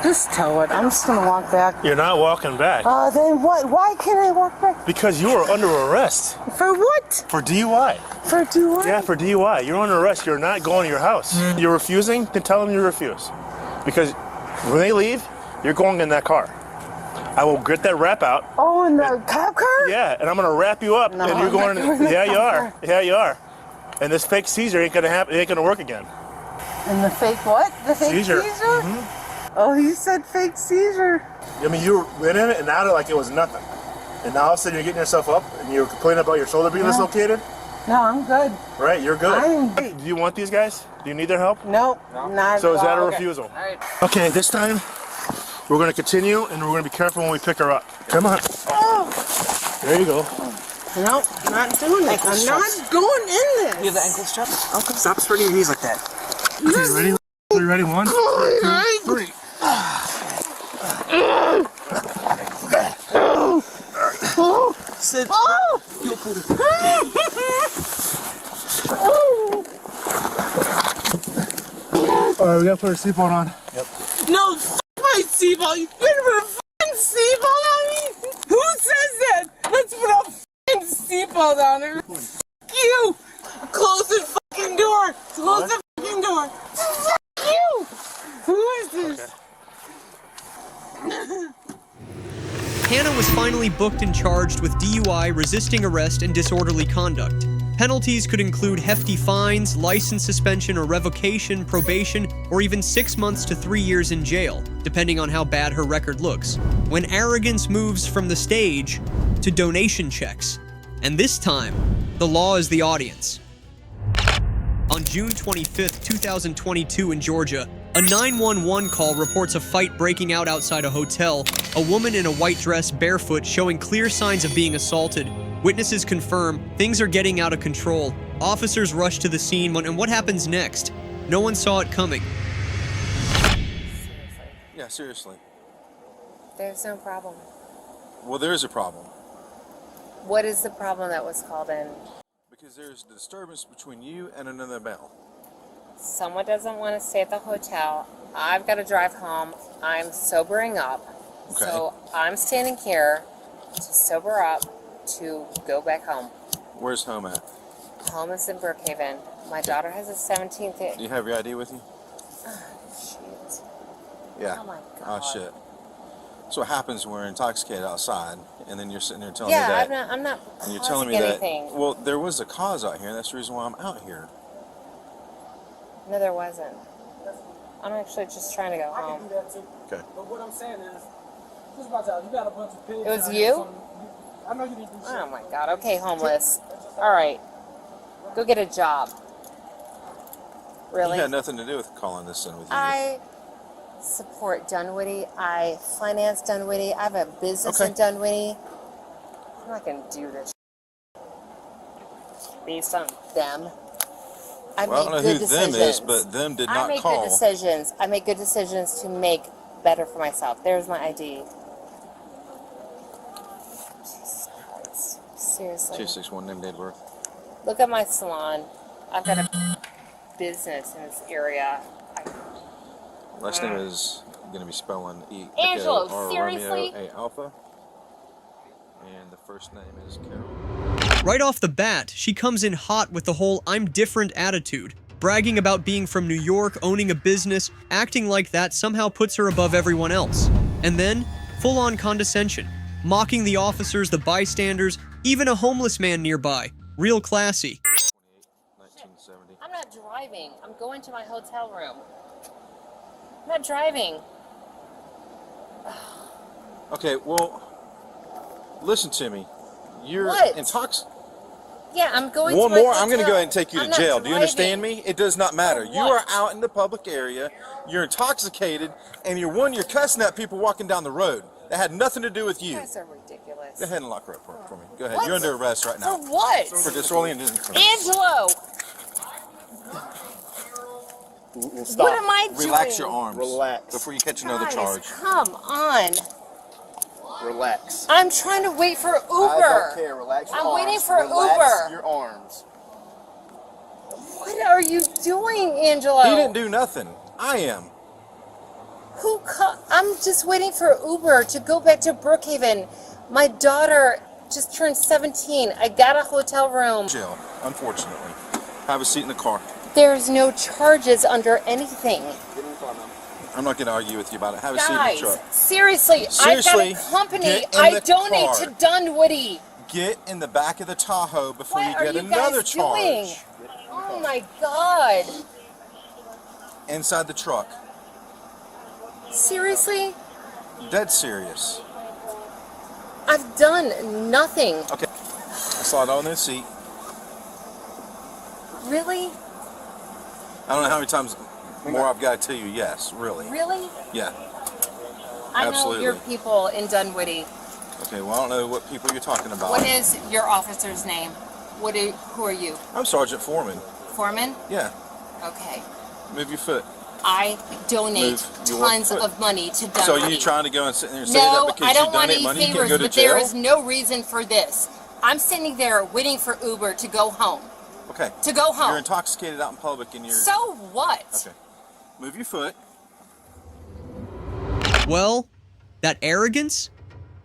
[SPEAKER 8] Just tow it. I'm just gonna walk back.
[SPEAKER 3] You're not walking back
[SPEAKER 8] Then what? Why can't I walk back?
[SPEAKER 3] because you are under arrest
[SPEAKER 8] For what?
[SPEAKER 3] for DUI.
[SPEAKER 8] For do what?
[SPEAKER 3] Yeah, for DUI. You're under arrest. You're not going to your house. You're refusing. Then tell them you refuse, because when they leave, you're going in that car. I will get that wrap out.
[SPEAKER 8] Oh, in the cop car?
[SPEAKER 3] Yeah, and I'm gonna wrap you up,
[SPEAKER 8] No,
[SPEAKER 3] and you're
[SPEAKER 8] I'm not
[SPEAKER 3] going.
[SPEAKER 8] doing the
[SPEAKER 3] Yeah, you
[SPEAKER 8] cop
[SPEAKER 3] are.
[SPEAKER 8] car.
[SPEAKER 3] Yeah, you are. And this fake seizure ain't gonna happen. It ain't gonna work again.
[SPEAKER 8] And the fake what? The fake
[SPEAKER 3] Seizure.
[SPEAKER 8] seizure? Oh, you said fake seizure.
[SPEAKER 3] I mean, you went in it and out like it was nothing. And now all of a sudden you're getting yourself up and you're complaining about your shoulder being dislocated.
[SPEAKER 8] No, I'm good.
[SPEAKER 3] Right, you're good.
[SPEAKER 8] I'm
[SPEAKER 3] Do you want these guys? Do you need their help?
[SPEAKER 8] Nope, not.
[SPEAKER 3] So is that a
[SPEAKER 8] okay.
[SPEAKER 3] refusal?
[SPEAKER 8] All right.
[SPEAKER 3] Okay, this time we're gonna continue and we're gonna be careful when we pick her up. Come on.
[SPEAKER 8] Oh,
[SPEAKER 3] There you go.
[SPEAKER 8] nope, not doing it. I'm not going in this.
[SPEAKER 9] You have the ankle strap? Okay. Stop spreading your knees like that.
[SPEAKER 3] Okay, ready? Are you ready? 1, 2, 3.
[SPEAKER 9] Sit.
[SPEAKER 8] Oh!
[SPEAKER 3] Alright, we gotta put our seatbelt on.
[SPEAKER 8] No, f my seatbelt. You gonna put a f***ing seatbelt on me? Who says that? Let's put a f***ing seatbelt on her. F you. Close the f***ing door. Close the f***ing door. F you. Who is this?
[SPEAKER 1] Hannah was finally booked and charged with DUI, resisting arrest, and disorderly conduct. Penalties could include hefty fines, license suspension or revocation, probation, or even 6 months to 3 years in jail, depending on how bad her record looks. When arrogance moves from the stage to donation checks. And this time, the law is the audience. On June 25th, 2022 in Georgia, a 911 call reports a fight breaking out outside a hotel, a woman in a white dress barefoot showing clear signs of being assaulted. Witnesses confirm things are getting out of control. Officers rush to the scene, and what happens next? No one saw it coming.
[SPEAKER 11] Yeah, seriously.
[SPEAKER 12] There's no problem.
[SPEAKER 11] Well, there is a problem.
[SPEAKER 12] What is the problem that was called in?
[SPEAKER 11] Because there's a disturbance between you and another male.
[SPEAKER 12] Someone doesn't want to stay at the hotel. I've got to drive home. I'm sobering up.
[SPEAKER 11] Okay.
[SPEAKER 12] So I'm standing here to sober up to go back home.
[SPEAKER 11] Where's home at?
[SPEAKER 12] Home is in Brookhaven. My daughter has a 17th.
[SPEAKER 11] Do you have your ID with you?
[SPEAKER 12] Shit.
[SPEAKER 11] Yeah.
[SPEAKER 12] Oh my
[SPEAKER 11] Oh,
[SPEAKER 12] God.
[SPEAKER 11] shit. So what happens when we're intoxicated outside, and then you're sitting there telling
[SPEAKER 12] Yeah,
[SPEAKER 11] me that...
[SPEAKER 12] I'm not
[SPEAKER 11] and you're
[SPEAKER 12] causing
[SPEAKER 11] telling me
[SPEAKER 12] anything.
[SPEAKER 11] that... Well, there was a cause out here, and that's the reason why I'm out here.
[SPEAKER 12] No, there wasn't. I'm actually just trying to go
[SPEAKER 13] I
[SPEAKER 12] home.
[SPEAKER 13] can do that too.
[SPEAKER 11] Okay.
[SPEAKER 13] But what I'm saying is, just about that, you got a bunch of pigs.
[SPEAKER 12] It was
[SPEAKER 13] out here,
[SPEAKER 12] you?
[SPEAKER 13] so I know you didn't do shit.
[SPEAKER 12] Oh my God. Okay, homeless. All right. Go get a job. Really?
[SPEAKER 11] You had nothing to do with calling this in with you.
[SPEAKER 12] I support Dunwoody. I finance Dunwoody. I have a business
[SPEAKER 11] Okay.
[SPEAKER 12] in Dunwoody. I'm not going to do this based on them. I
[SPEAKER 11] Well, I don't know
[SPEAKER 12] make
[SPEAKER 11] who
[SPEAKER 12] good
[SPEAKER 11] them
[SPEAKER 12] decisions.
[SPEAKER 11] is, but them did
[SPEAKER 12] I
[SPEAKER 11] not
[SPEAKER 12] make
[SPEAKER 11] call.
[SPEAKER 12] good decisions. I make good decisions to make better for myself. There's my ID. Jesus Christ. Seriously.
[SPEAKER 11] 261 name, date of birth.
[SPEAKER 12] Look at my salon. I've got a business in this area.
[SPEAKER 11] Last name is going to be spelling E.
[SPEAKER 12] Angelo,
[SPEAKER 11] Echo, R,
[SPEAKER 12] seriously?
[SPEAKER 11] Romeo, A, Alpha. And the first name is Carol.
[SPEAKER 1] Right off the bat, she comes in hot with the whole "I'm different" attitude, bragging about being from New York, owning a business, acting like that somehow puts her above everyone else. And then, full-on condescension, mocking the officers, the bystanders, even a homeless man nearby. Real classy.
[SPEAKER 11] 1970.
[SPEAKER 12] I'm not driving. I'm going to my hotel room. I'm not driving.
[SPEAKER 11] Okay, well, listen to me. You're
[SPEAKER 12] What?
[SPEAKER 11] intoxicated.
[SPEAKER 12] Yeah, I'm going
[SPEAKER 11] One
[SPEAKER 12] to my
[SPEAKER 11] more, I'm going to
[SPEAKER 12] hotel.
[SPEAKER 11] go ahead and take you
[SPEAKER 12] I'm
[SPEAKER 11] to
[SPEAKER 12] not
[SPEAKER 11] jail. Do you understand
[SPEAKER 12] driving.
[SPEAKER 11] me? It does not matter.
[SPEAKER 12] For
[SPEAKER 11] You are
[SPEAKER 12] what?
[SPEAKER 11] out in the public area, you're intoxicated, and you're cussing at people walking down the road. That had nothing to do with you.
[SPEAKER 12] You guys are ridiculous.
[SPEAKER 11] Go ahead and lock her up for me. Go ahead.
[SPEAKER 12] What?
[SPEAKER 11] You're under arrest right now.
[SPEAKER 12] For what?
[SPEAKER 11] For disorderly conduct.
[SPEAKER 12] Angelo!
[SPEAKER 3] We'll stop.
[SPEAKER 12] What am I doing?
[SPEAKER 11] Relax your arms.
[SPEAKER 3] Relax.
[SPEAKER 11] Before you catch another
[SPEAKER 12] Guys,
[SPEAKER 11] charge.
[SPEAKER 12] come on.
[SPEAKER 3] Relax.
[SPEAKER 12] I'm trying to wait for Uber.
[SPEAKER 3] I don't care. Relax your
[SPEAKER 12] I'm
[SPEAKER 3] arms.
[SPEAKER 12] waiting for
[SPEAKER 3] Relax
[SPEAKER 12] Uber.
[SPEAKER 3] your arms.
[SPEAKER 12] What are you doing, Angelo?
[SPEAKER 11] He didn't do nothing. I am.
[SPEAKER 12] I'm just waiting for Uber to go back to Brookhaven. My daughter just turned 17. I got a hotel room.
[SPEAKER 11] Jail, unfortunately. Have a seat in the car.
[SPEAKER 12] There's no charges under anything.
[SPEAKER 11] I'm not going to argue with you about it. Have a seat in the
[SPEAKER 12] Guys,
[SPEAKER 11] truck.
[SPEAKER 12] seriously,
[SPEAKER 11] Seriously,
[SPEAKER 12] I've got a company.
[SPEAKER 11] get in
[SPEAKER 12] I
[SPEAKER 11] the
[SPEAKER 12] donate
[SPEAKER 11] car.
[SPEAKER 12] to Dunwoody.
[SPEAKER 11] Get in the back of the Tahoe before
[SPEAKER 12] What
[SPEAKER 11] you
[SPEAKER 12] are
[SPEAKER 11] get
[SPEAKER 12] you
[SPEAKER 11] another
[SPEAKER 12] guys
[SPEAKER 11] charge.
[SPEAKER 12] doing? Oh my God.
[SPEAKER 11] Inside the truck.
[SPEAKER 12] Seriously?
[SPEAKER 11] Dead serious.
[SPEAKER 12] I've done nothing.
[SPEAKER 11] Okay. Slide on this seat.
[SPEAKER 12] Really?
[SPEAKER 11] I don't know how many times more I've got to tell you yes, really.
[SPEAKER 12] Really?
[SPEAKER 11] Yeah.
[SPEAKER 12] I
[SPEAKER 11] Absolutely.
[SPEAKER 12] know your people in Dunwoody.
[SPEAKER 11] Okay, well, I don't know what people you're talking about.
[SPEAKER 12] What is your officer's name? Who are you?
[SPEAKER 11] I'm Sergeant Foreman.
[SPEAKER 12] Foreman?
[SPEAKER 11] Yeah.
[SPEAKER 12] Okay.
[SPEAKER 11] Move your foot.
[SPEAKER 12] I donate
[SPEAKER 11] Move your
[SPEAKER 12] tons
[SPEAKER 11] foot.
[SPEAKER 12] of money to Dunwoody.
[SPEAKER 11] So you trying to go and sit there and say
[SPEAKER 12] No,
[SPEAKER 11] that because
[SPEAKER 12] I don't
[SPEAKER 11] you
[SPEAKER 12] want
[SPEAKER 11] donate
[SPEAKER 12] any
[SPEAKER 11] money you
[SPEAKER 12] favors,
[SPEAKER 11] can't go to
[SPEAKER 12] but
[SPEAKER 11] jail?
[SPEAKER 12] there is no reason for this. I'm sitting there waiting for Uber to go home.
[SPEAKER 11] Okay.
[SPEAKER 12] To go home.
[SPEAKER 11] You're intoxicated out in public and you're...
[SPEAKER 12] So what?
[SPEAKER 11] Okay. Move your foot.
[SPEAKER 1] Well, that arrogance?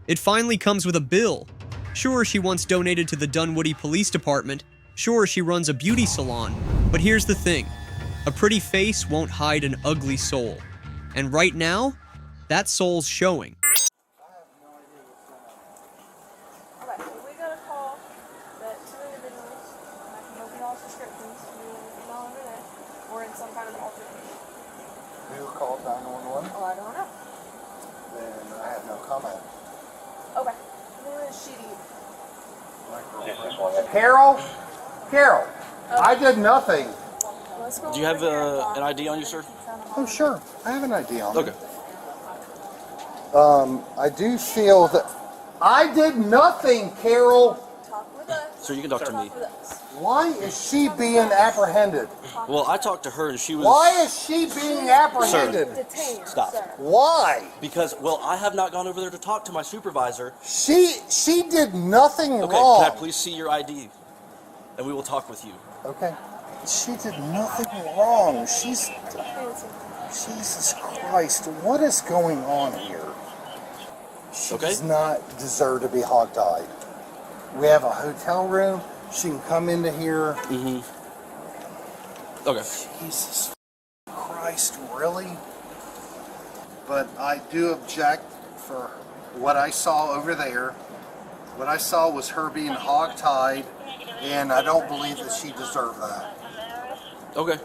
[SPEAKER 1] It finally comes with a bill. Sure, she once donated to the Dunwoody Police Department. Sure, she runs a beauty salon. But here's the thing. A pretty face won't hide an ugly soul. And right now, that soul's showing.
[SPEAKER 14] descriptions, you email over there, or in some kind of altercation.
[SPEAKER 15] Who called 911?
[SPEAKER 14] Oh, I don't know.
[SPEAKER 15] Then I have no comment.
[SPEAKER 14] Okay. Who is she to you?
[SPEAKER 15] Carol? Carol, I did nothing.
[SPEAKER 6] Do you have an ID on you, sir?
[SPEAKER 15] Oh, sure. I have an ID on me.
[SPEAKER 6] Okay.
[SPEAKER 15] I do feel that I did nothing, Carol.
[SPEAKER 14] Talk with us.
[SPEAKER 6] So you can talk to me.
[SPEAKER 14] Talk with us.
[SPEAKER 15] Why is she being apprehended?
[SPEAKER 6] Well, I talked to her and she was...
[SPEAKER 15] Why is she being apprehended?
[SPEAKER 14] Detained,
[SPEAKER 6] Stop.
[SPEAKER 14] sir.
[SPEAKER 15] Why?
[SPEAKER 6] Because, well, I have not gone over there to talk to my supervisor.
[SPEAKER 15] She did nothing
[SPEAKER 6] Okay,
[SPEAKER 15] wrong.
[SPEAKER 6] can I please see your ID? And we will talk with you.
[SPEAKER 15] Okay. She did nothing wrong. Jesus Christ, what is going on here? She does not deserve to be hogtied. We have a hotel room. She can come into here.
[SPEAKER 6] Mm-hmm. Okay.
[SPEAKER 15] Jesus Christ, really? But I do object for what I saw over there. What I saw was her being hogtied, and I don't believe that she deserved that.
[SPEAKER 6] Okay.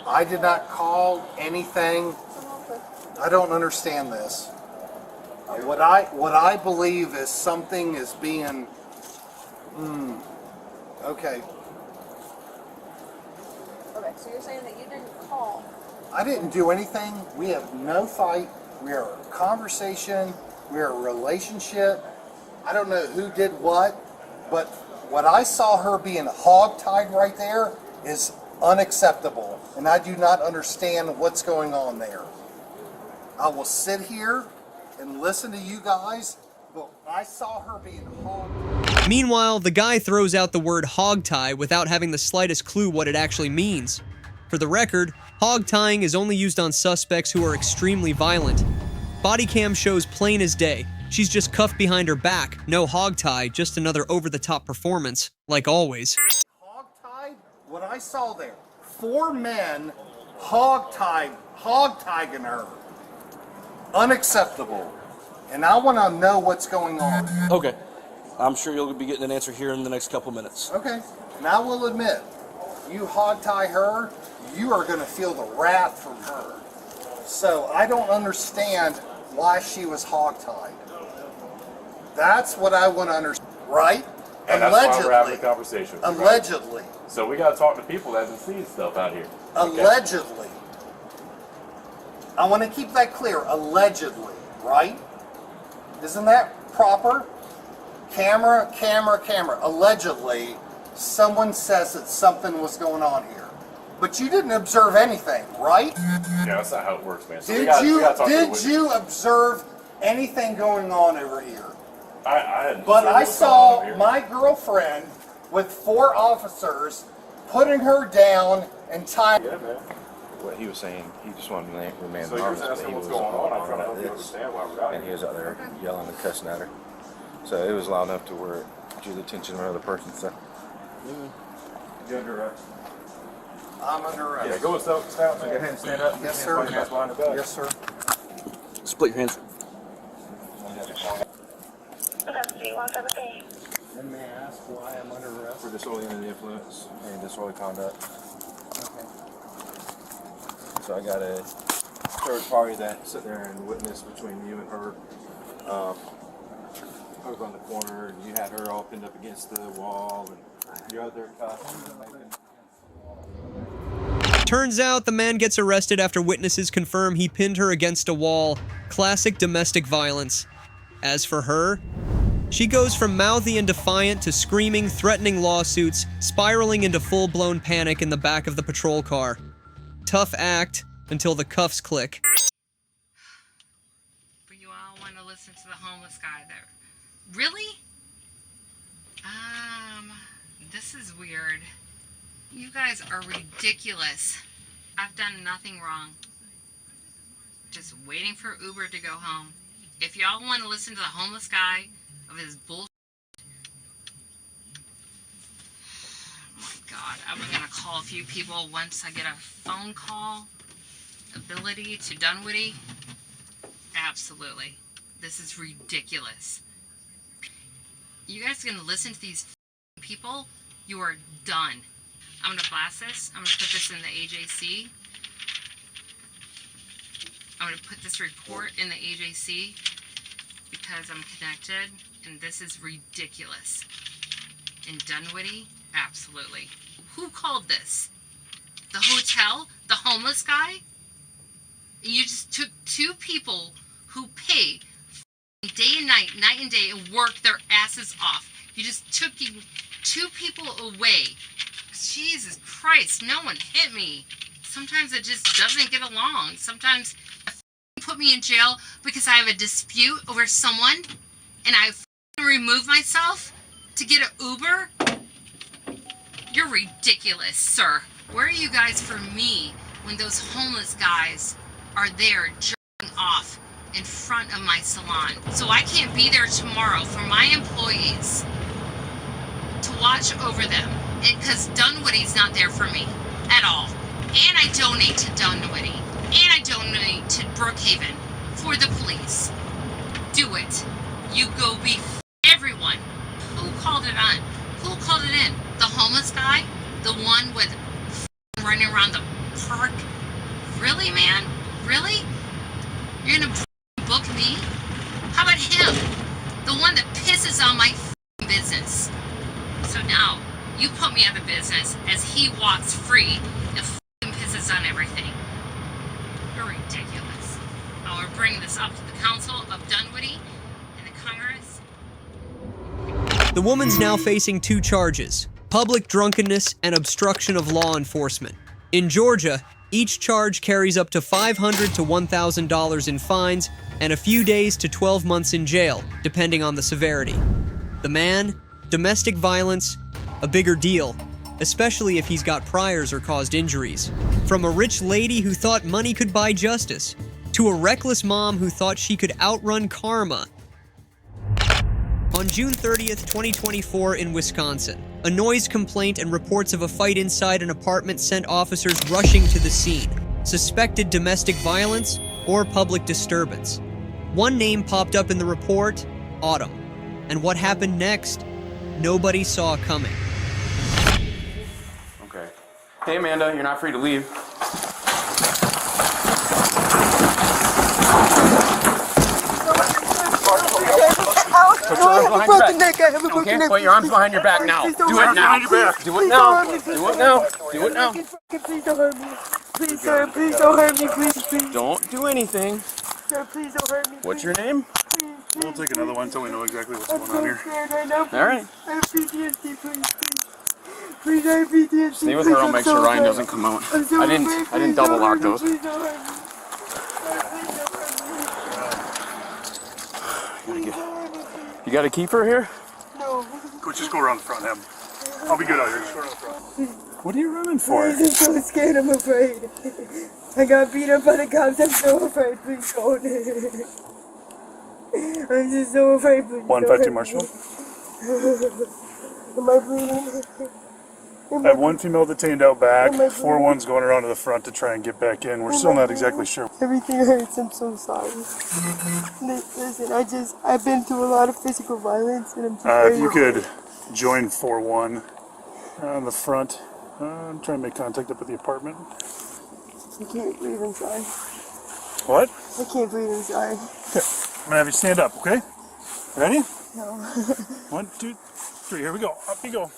[SPEAKER 15] I did not call anything. I don't understand this. What I believe is something is being. Okay.
[SPEAKER 14] Okay, so you're saying that you didn't call.
[SPEAKER 15] I didn't do anything. We have no fight. We are a conversation. We are a relationship. I don't know who did what, but what I saw her being hogtied right there is unacceptable, and I do not understand what's going on there. I will sit here and listen to you guys, but I saw her being hogtied.
[SPEAKER 1] Meanwhile, the guy throws out the word hogtie without having the slightest clue what it actually means. For the record, hogtying is only used on suspects who are extremely violent. Body cam shows plain as day. She's just cuffed behind her back. No hogtie, just another over-the-top performance, like always.
[SPEAKER 15] Hogtied? What I saw there, 4 men hogtying her. Unacceptable. And I want to know what's going on.
[SPEAKER 6] Okay. I'm sure you'll be getting an answer here in the next couple minutes.
[SPEAKER 15] Okay. And I will admit, you hogtie her, you are going to feel the wrath from her. So I don't understand why she was hogtied. That's what I want to understand, right?
[SPEAKER 16] And that's why we're having a conversation.
[SPEAKER 15] Allegedly.
[SPEAKER 16] So we got to talk to people that have seen stuff out here.
[SPEAKER 15] Allegedly. I want to keep that clear. Allegedly, right? Isn't that proper? Camera. Allegedly, someone says that something was going on here. But you didn't observe anything, right?
[SPEAKER 16] Yeah, that's not how it works, man. So
[SPEAKER 15] Did you observe anything going on over here?
[SPEAKER 16] I hadn't.
[SPEAKER 15] But I saw my girlfriend with 4 officers putting her down and tying.
[SPEAKER 16] Yeah, man.
[SPEAKER 17] What he was saying, he just wanted to remain
[SPEAKER 16] So
[SPEAKER 17] anonymous,
[SPEAKER 16] you're
[SPEAKER 17] but he
[SPEAKER 16] asking
[SPEAKER 17] was
[SPEAKER 16] what's going on. I'm trying to help you
[SPEAKER 17] this,
[SPEAKER 16] understand why we're out
[SPEAKER 17] and he was out there yelling and cussing at her. So it was loud enough to where it drew the attention of another person. So.
[SPEAKER 16] You under arrest?
[SPEAKER 15] I'm under arrest.
[SPEAKER 16] Yeah, go and stand up. Go ahead and stand up.
[SPEAKER 15] Yes, sir. Yes, sir.
[SPEAKER 6] Split your hands.
[SPEAKER 15] And may I ask why I'm under arrest?
[SPEAKER 17] For disorderly under the influence and disorderly conduct.
[SPEAKER 15] Okay.
[SPEAKER 17] So I got a third party that sit there and witness between you and her. Over on the corner, and you had her all pinned up against the wall, and you're out there cussing.
[SPEAKER 1] Turns out the man gets arrested after witnesses confirm he pinned her against a wall. Classic domestic violence. As for her, she goes from mouthy and defiant to screaming, threatening lawsuits, spiraling into full-blown panic in the back of the patrol car. Tough act until the cuffs click.
[SPEAKER 18] But you all want to listen to the homeless guy there. Really? This is weird. You guys are ridiculous. I've done nothing wrong. Just waiting for Uber to go home. If y'all want to listen to the homeless guy of his bullshit. Oh my god, I'm gonna call a few people once I get a phone call ability to Dunwoody. Absolutely. This is ridiculous. You guys are gonna listen to these people, you are done. I'm gonna blast this. I'm gonna put this in the AJC. I'm gonna put this report in the AJC because I'm connected, and this is ridiculous. In Dunwoody, absolutely. Who called this? The hotel? The homeless guy? You just took two people who pay day and night and day, and work their asses off. You just took two people away. Jesus Christ, no one hit me. Sometimes it just doesn't get along. Sometimes put me in jail because I have a dispute over someone and I remove myself to get an Uber. You're ridiculous, sir. Where are you guys for me when those homeless guys are there jerking off in front of my salon? So I can't be there tomorrow for my employees to watch over them, and because Dunwoody's not there for me at all. And I donate to Dunwoody, and I donate to Brookhaven for the police. Do it. You go be everyone. Who called it on? Who called it in? The homeless guy? The one with running around the park? Really, man? Really? You're gonna book me? How about him? The one that pisses on my business. So now, you put me out of business as he walks free and pisses on everything. You're ridiculous. I will bring this up to the Council of Dunwoody and the Congress.
[SPEAKER 1] The woman's now facing 2 charges: public drunkenness and obstruction of law enforcement. In Georgia, each charge carries up to $500 to $1,000 in fines and a few days to 12 months in jail, depending on the severity. The man, domestic violence, a bigger deal, especially if he's got priors or caused injuries. From a rich lady who thought money could buy justice, to a reckless mom who thought she could outrun karma. On June 30th, 2024 in Wisconsin, a noise complaint and reports of a fight inside an apartment sent officers rushing to the scene. Suspected domestic violence or public disturbance. One name popped up in the report: Autumn. And what happened next, nobody saw coming.
[SPEAKER 19] Okay. Hey Amanda, you're not free to leave. Put your arms behind your back. Okay, put your arms behind your back now. Do it now. Do it now. Do it now. Do it now.
[SPEAKER 8] Please don't hurt me. Please, sir, please don't hurt me. Please.
[SPEAKER 19] Don't do anything.
[SPEAKER 8] Sir, please don't hurt me.
[SPEAKER 19] What's your name?
[SPEAKER 3] We'll take another one until we know exactly what's going on here.
[SPEAKER 8] Right now,
[SPEAKER 19] All right.
[SPEAKER 8] I have PTSD, please. Please, I have PTSD.
[SPEAKER 19] Stay with her. I'll make sure Ryan doesn't come out. I didn't double lock those.
[SPEAKER 8] Please don't hurt me.
[SPEAKER 19] You got a keeper here?
[SPEAKER 8] No.
[SPEAKER 3] Coach, just go around the front, have him. I'll be good out here. Just go around the front.
[SPEAKER 19] What are you running for?
[SPEAKER 8] I'm so scared. I'm afraid. I got beat up by the cops. I'm so afraid. Please don't. I'm just so afraid. Please
[SPEAKER 3] 152 Marshall.
[SPEAKER 8] Am I bleeding?
[SPEAKER 3] I have 1 female detained out back, 4 ones going around to the front to try and get back in. We're still not exactly sure.
[SPEAKER 8] Everything hurts. I'm so sorry. Listen, I've been through a lot of physical violence, and I'm just
[SPEAKER 3] if you could join 4-1 on the front. I'm trying to make contact up at the apartment.
[SPEAKER 8] I can't breathe inside.
[SPEAKER 3] What?
[SPEAKER 8] I can't breathe inside.
[SPEAKER 3] Okay. I'm gonna have you stand up, okay? Ready?
[SPEAKER 8] No.
[SPEAKER 3] 1, 2, 3. Here we go. Up you go.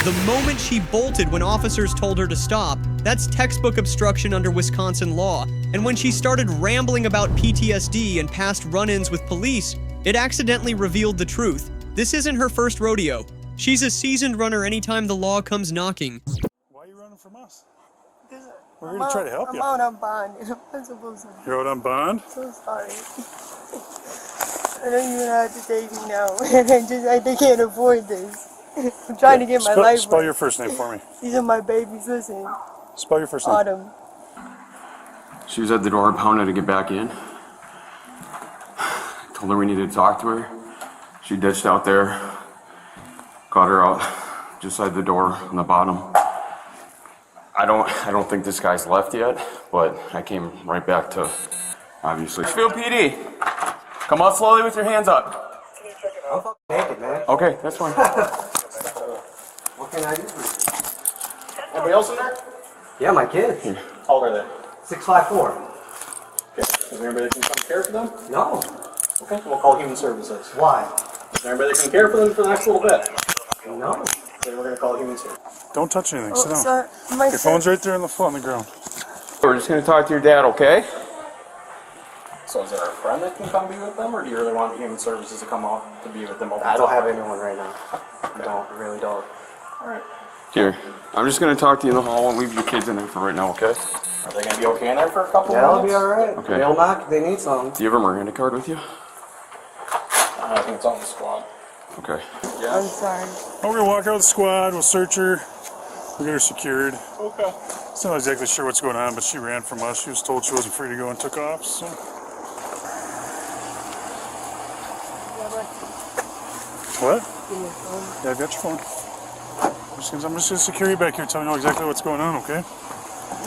[SPEAKER 1] The moment she bolted when officers told her to stop, that's textbook obstruction under Wisconsin law. And when she started rambling about PTSD and past run-ins with police, it accidentally revealed the truth. This isn't her first rodeo. She's a seasoned runner anytime the law comes knocking.
[SPEAKER 3] Why are you running from us? We're here to try to help you.
[SPEAKER 8] I'm out on bond. I'm supposed to.
[SPEAKER 3] You're out on bond?
[SPEAKER 8] So sorry. I don't even have to take me now. I can't afford this. I'm trying to get my life
[SPEAKER 3] Spell
[SPEAKER 8] right.
[SPEAKER 3] your first name for me.
[SPEAKER 8] These are my babies. Listen.
[SPEAKER 3] Spell your first name.
[SPEAKER 8] Autumn.
[SPEAKER 19] She was at the door pounding to get back in. Told her we needed to talk to her. She ditched out there. Got her out just outside the door on the bottom. I don't think this guy's left yet, but I came right back to, obviously. Litchfield PD, come out slowly with your hands up.
[SPEAKER 9] I'm fucking naked, man.
[SPEAKER 19] Okay, that's fine.
[SPEAKER 9] What can I do for you?
[SPEAKER 2] Anybody else in there?
[SPEAKER 9] Yeah, my kids.
[SPEAKER 2] How old are they?
[SPEAKER 9] 6'4".
[SPEAKER 2] Okay. Is there anybody that can come care for them?
[SPEAKER 9] No.
[SPEAKER 2] Okay, we'll call human services.
[SPEAKER 9] Why?
[SPEAKER 2] Is there anybody that can care for them for the next little bit?
[SPEAKER 9] No.
[SPEAKER 2] Then we're going to call human services.
[SPEAKER 3] Don't touch anything. Sit down.
[SPEAKER 8] Sir, my
[SPEAKER 3] Your phone's right there on the ground.
[SPEAKER 19] We're just gonna talk to your dad, okay?
[SPEAKER 2] So is there a friend that can come be with them, or do you really want human services to come out to be with them?
[SPEAKER 9] I don't have anyone right now. I don't. I really don't.
[SPEAKER 2] All right.
[SPEAKER 19] Here, I'm just gonna talk to you in the hall and leave your kids in there for right now, okay?
[SPEAKER 2] Are they going to be okay in there for a couple
[SPEAKER 9] Yeah,
[SPEAKER 2] minutes?
[SPEAKER 9] they'll be alright.
[SPEAKER 19] Okay.
[SPEAKER 9] They'll knock if they need something.
[SPEAKER 19] Do you have a Miranda card with you?
[SPEAKER 2] I think it's on the squad.
[SPEAKER 19] Okay.
[SPEAKER 2] Yeah.
[SPEAKER 8] I'm sorry.
[SPEAKER 3] We're gonna walk out with the squad. We'll search her. We'll get her secured.
[SPEAKER 2] Okay.
[SPEAKER 3] Still not exactly sure what's going on, but she ran from us. She was told she wasn't free to go and took off. So. What? Yeah, I've got your phone. I'm just gonna secure you back here, tell you exactly what's going on, okay?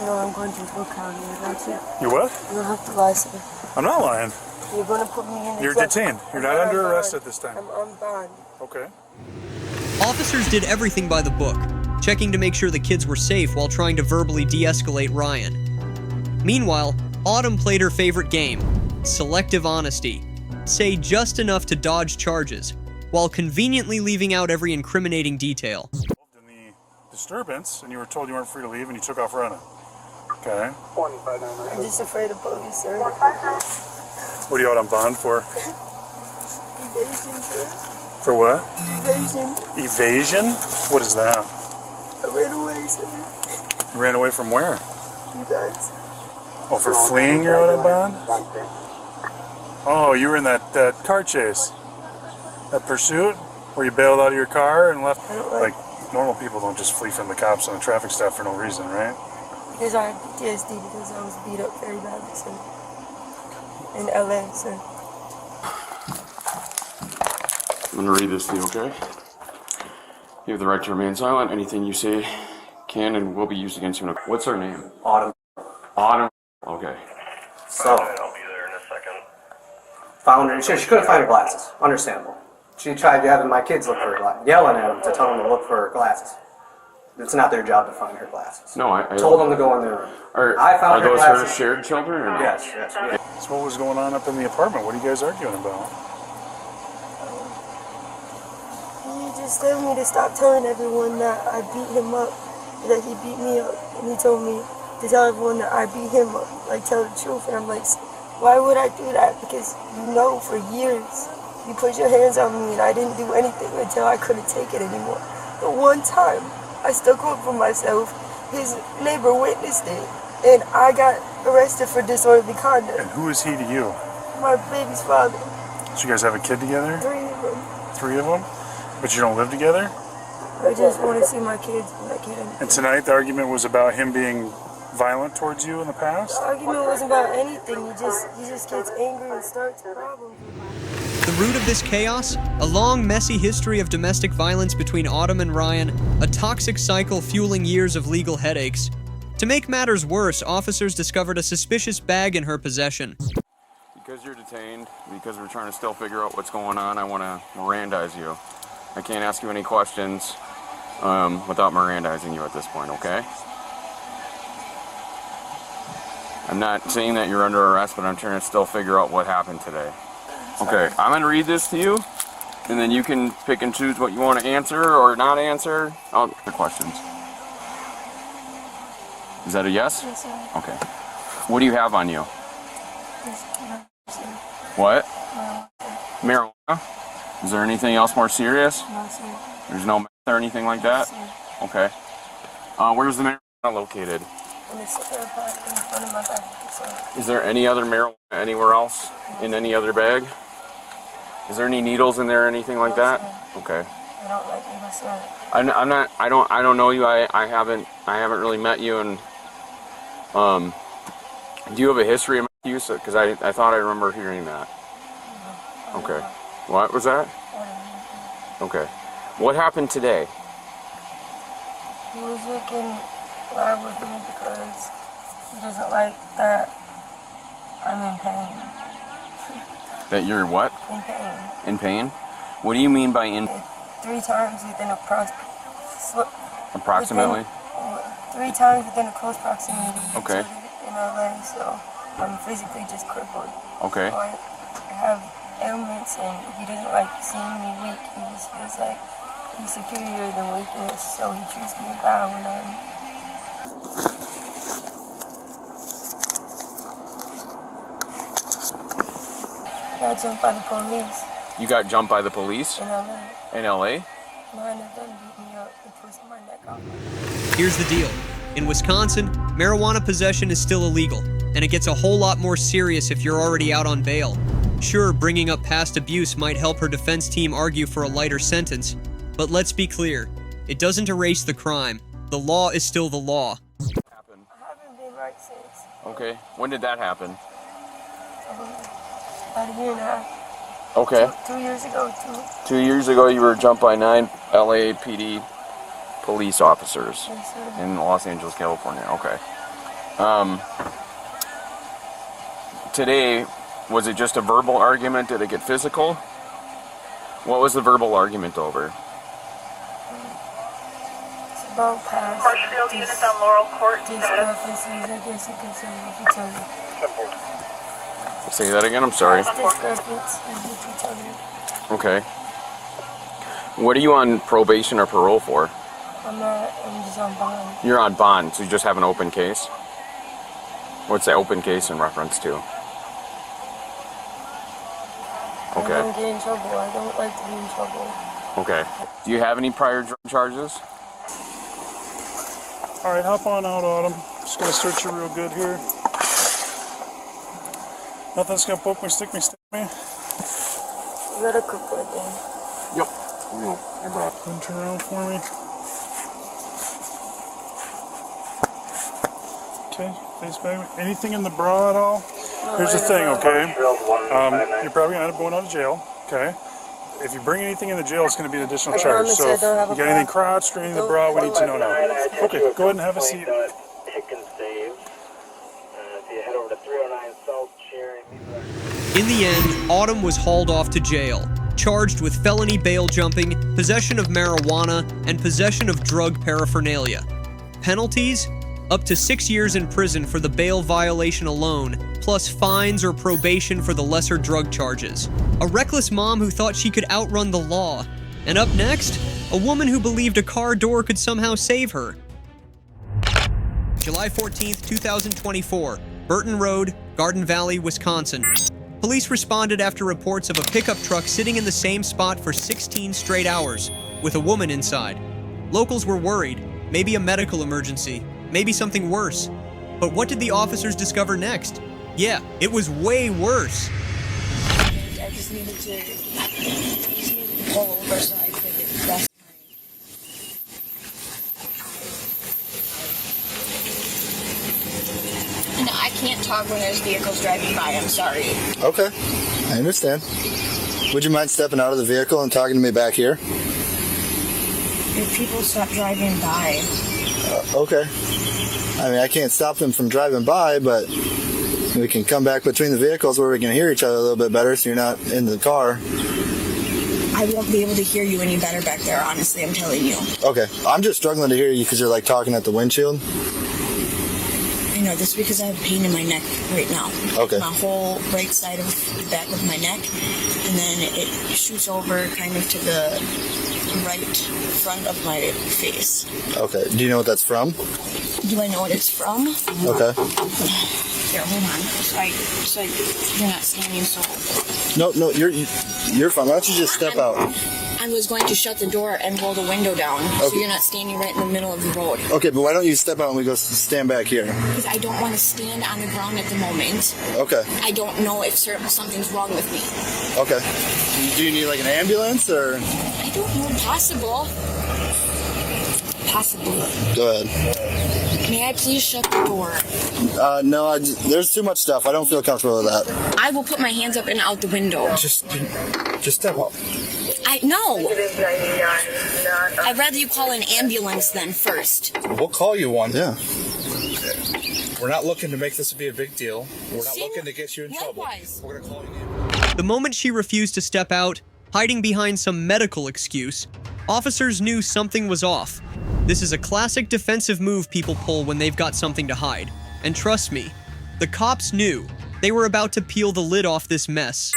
[SPEAKER 8] No, I'm going to Cook County. That's it.
[SPEAKER 3] You what?
[SPEAKER 8] You don't have to lie, sir.
[SPEAKER 3] I'm not lying.
[SPEAKER 8] You're going to put me in the
[SPEAKER 3] You're
[SPEAKER 8] jail.
[SPEAKER 3] detained. You're not
[SPEAKER 8] I'm
[SPEAKER 3] under
[SPEAKER 8] bond.
[SPEAKER 3] arrest at this time.
[SPEAKER 8] I'm bond.
[SPEAKER 3] Okay.
[SPEAKER 1] Officers did everything by the book, checking to make sure the kids were safe while trying to verbally de-escalate Ryan. Meanwhile, Autumn played her favorite game, selective honesty. Say just enough to dodge charges, while conveniently leaving out every incriminating detail.
[SPEAKER 3] In the disturbance, and you were told you weren't free to leave, and you took off running. Okay.
[SPEAKER 8] I'm just afraid of police, sir.
[SPEAKER 3] What are you out on bond for?
[SPEAKER 8] Evasion, sir.
[SPEAKER 3] For what?
[SPEAKER 8] Evasion.
[SPEAKER 3] Evasion? What is that?
[SPEAKER 8] I ran away, sir.
[SPEAKER 3] You ran away from where?
[SPEAKER 8] You guys.
[SPEAKER 3] Oh, for fleeing you're out on bond? Oh, you were in that car chase. That pursuit? Where you bailed out of your car and left? Like, normal people don't just flee from the cops on a traffic stop for no reason, right?
[SPEAKER 8] Because I have PTSD because I was beat up very badly, sir. In LA, sir.
[SPEAKER 19] I'm gonna read this to you, okay? You have the right to remain silent. Anything you say can and will be used against you. What's her name?
[SPEAKER 9] Autumn.
[SPEAKER 19] Autumn. Okay.
[SPEAKER 9] So. I'll be there in a second. Found her. She couldn't find her glasses. Understandable. She tried having my kids look for her glasses, yelling at them to tell them to look for her glasses. It's not their job to find her glasses.
[SPEAKER 19] No, I
[SPEAKER 9] told them to go in their room.
[SPEAKER 19] I
[SPEAKER 9] found her
[SPEAKER 19] those
[SPEAKER 9] glasses.
[SPEAKER 19] her shared children or no?
[SPEAKER 9] Yes.
[SPEAKER 3] So what was going on up in the apartment? What are you guys arguing about?
[SPEAKER 8] He just told me to stop telling everyone that I beat him up, that he beat me up. And he told me to tell everyone that I beat him up, like tell the truth. And I'm like, why would I do that? Because you know for years you put your hands on me and I didn't do anything until I couldn't take it anymore. But one time, I stuck up for myself. His neighbor witnessed it, and I got arrested for disorderly conduct.
[SPEAKER 3] And who is he to you?
[SPEAKER 8] My baby's father.
[SPEAKER 3] So you guys have a kid together?
[SPEAKER 8] 3 of them.
[SPEAKER 3] 3 of them? But you don't live together?
[SPEAKER 8] I just want to see my kids when I can.
[SPEAKER 3] And tonight the argument was about him being violent towards you in the past?
[SPEAKER 8] The argument wasn't about anything. He just gets angry and starts problems.
[SPEAKER 1] The root of this chaos? A long, messy history of domestic violence between Autumn and Ryan, a toxic cycle fueling years of legal headaches. To make matters worse, officers discovered a suspicious bag in her possession.
[SPEAKER 19] Because you're detained, because we're trying to still figure out what's going on, I want to Mirandize you. I can't ask you any questions without Mirandizing you at this point, okay? I'm not saying that you're under arrest, but I'm trying to still figure out what happened today. Okay, I'm going to read this to you, and then you can pick and choose what you want to answer or not answer. I'll answer questions. Is that a yes?
[SPEAKER 8] Yes, sir.
[SPEAKER 19] Okay. What do you have on you? What? Marijuana? Is there anything else more serious?
[SPEAKER 8] No, sir.
[SPEAKER 19] There's no meth or anything like that? Okay. Where's the marijuana located?
[SPEAKER 8] In the center in front of my bag, sir.
[SPEAKER 19] Is there any other marijuana anywhere else in any other bag? Is there any needles in there or anything like that? Okay.
[SPEAKER 8] I don't like you, sir.
[SPEAKER 19] I'm not. I don't know you. I haven't really met you. And do you have a history of meth use? Because I thought I remember hearing that. Okay. What was that? Okay. What happened today?
[SPEAKER 8] He was looking loud with me because he doesn't like that I'm in pain.
[SPEAKER 19] That you're what?
[SPEAKER 8] In pain.
[SPEAKER 19] In pain? What do you mean by in?
[SPEAKER 20] 3 times within
[SPEAKER 19] Approximately?
[SPEAKER 20] 3 times within a close proximity.
[SPEAKER 19] Okay.
[SPEAKER 20] In LA, so I'm physically just crippled.
[SPEAKER 19] Okay.
[SPEAKER 20] I have ailments, and he doesn't like seeing me weak. He just feels like he's superior than weakness, so he treats me bad when I got jumped by the police.
[SPEAKER 19] You got jumped by the police?
[SPEAKER 20] In LA.
[SPEAKER 19] In LA?
[SPEAKER 20] Mine have done beat me up and twisted my neck off.
[SPEAKER 1] Here's the deal. In Wisconsin, marijuana possession is still illegal, and it gets a whole lot more serious if you're already out on bail. Sure, bringing up past abuse might help her defense team argue for a lighter sentence, but let's be clear, it doesn't erase the crime. The law is still the law.
[SPEAKER 20] I haven't been right since.
[SPEAKER 19] Okay. When did that happen?
[SPEAKER 20] About a year and a half.
[SPEAKER 19] Okay.
[SPEAKER 20] 2 years ago,
[SPEAKER 19] 2 years ago, you were jumped by 9 LAPD police officers
[SPEAKER 20] Yes, sir.
[SPEAKER 19] in Los Angeles, California. Okay. Today, was it just a verbal argument? Did it get physical? What was the verbal argument over?
[SPEAKER 20] It's about past
[SPEAKER 7] Marshfield units on Laurel Court.
[SPEAKER 20] discrepancies, I guess you could say, with each other.
[SPEAKER 19] Say that again, I'm sorry.
[SPEAKER 20] Discrepancies with each other.
[SPEAKER 19] Okay. What are you on probation or parole for?
[SPEAKER 20] I'm just on bond.
[SPEAKER 19] You're on bond, so you just have an open case? What's the open case in reference to?
[SPEAKER 20] I
[SPEAKER 19] Okay.
[SPEAKER 20] don't get in trouble. I don't like to be in trouble.
[SPEAKER 19] Okay. Do you have any prior drug charges?
[SPEAKER 3] All right, hop on out, Autumn. Just gonna search you real good here. Nothing's gonna poke me, stick me, stab me.
[SPEAKER 20] You got a cook right there.
[SPEAKER 19] Yep.
[SPEAKER 3] Turn around for me. Okay, face back. Anything in the bra at all? Here's the thing, okay? You're probably gonna end up going out of jail, okay? If you bring anything in the jail, it's gonna be an additional
[SPEAKER 20] I
[SPEAKER 3] charge.
[SPEAKER 20] promise
[SPEAKER 3] So
[SPEAKER 20] I
[SPEAKER 3] if
[SPEAKER 20] don't have
[SPEAKER 3] you
[SPEAKER 20] a
[SPEAKER 3] got anything crotched or anything in the bra, we need to know now. Okay, go ahead and have a seat.
[SPEAKER 1] In the end, Autumn was hauled off to jail, charged with felony bail jumping, possession of marijuana, and possession of drug paraphernalia. Penalties? Up to 6 years in prison for the bail violation alone, plus fines or probation for the lesser drug charges. A reckless mom who thought she could outrun the law. And up next, a woman who believed a car door could somehow save her. July 14th, 2024, Burton Road, Garden Valley, Wisconsin. Police responded after reports of a pickup truck sitting in the same spot for 16 straight hours, with a woman inside. Locals were worried, maybe a medical emergency, maybe something worse. But what did the officers discover next? Yeah, it was way worse.
[SPEAKER 10] I just needed to pull over, so I figured that's
[SPEAKER 14] No, I can't talk when there's vehicles driving by. I'm sorry.
[SPEAKER 15] Okay, I understand. Would you mind stepping out of the vehicle and talking to me back here?
[SPEAKER 10] if people stop driving by.
[SPEAKER 15] Okay. I mean, I can't stop them from driving by, but we can come back between the vehicles where we can hear each other a little bit better so you're not in the car.
[SPEAKER 10] I won't be able to hear you any better back there, honestly, I'm telling you.
[SPEAKER 15] Okay. I'm just struggling to hear you because you're like talking at the windshield.
[SPEAKER 10] I know, this is because I have pain in my neck right now.
[SPEAKER 15] Okay.
[SPEAKER 10] My whole right side of the back of my neck, and then it shoots over kind of to the right front of my face.
[SPEAKER 15] Okay. Do you know what that's from?
[SPEAKER 10] Do I know what it's from?
[SPEAKER 15] Okay.
[SPEAKER 10] Here, hold on. So you're not standing so...
[SPEAKER 15] No, you're fine. Why don't you just step out?
[SPEAKER 10] I was going to shut the door and roll the window down, so
[SPEAKER 15] Okay.
[SPEAKER 10] you're not standing right in the middle of the road.
[SPEAKER 15] Okay, but why don't you step out and we go stand back here?
[SPEAKER 10] Because I don't want to stand on the ground at the moment.
[SPEAKER 15] Okay.
[SPEAKER 10] I don't know if something's wrong with me.
[SPEAKER 15] Okay. Do you need like an ambulance or?
[SPEAKER 10] I don't know. Possible.
[SPEAKER 15] Go ahead.
[SPEAKER 10] May I please shut the door?
[SPEAKER 15] No, there's too much stuff. I don't feel comfortable with that.
[SPEAKER 10] I will put my hands up and out the window.
[SPEAKER 15] Just step up.
[SPEAKER 10] No. I'd rather you call an ambulance then first.
[SPEAKER 15] We'll call you one. Yeah. We're not looking to make this be a big deal. We're not looking to get you in trouble. We're gonna call you.
[SPEAKER 1] The moment she refused to step out, hiding behind some medical excuse, officers knew something was off. This is a classic defensive move people pull when they've got something to hide. And trust me, the cops knew. They were about to peel the lid off this mess.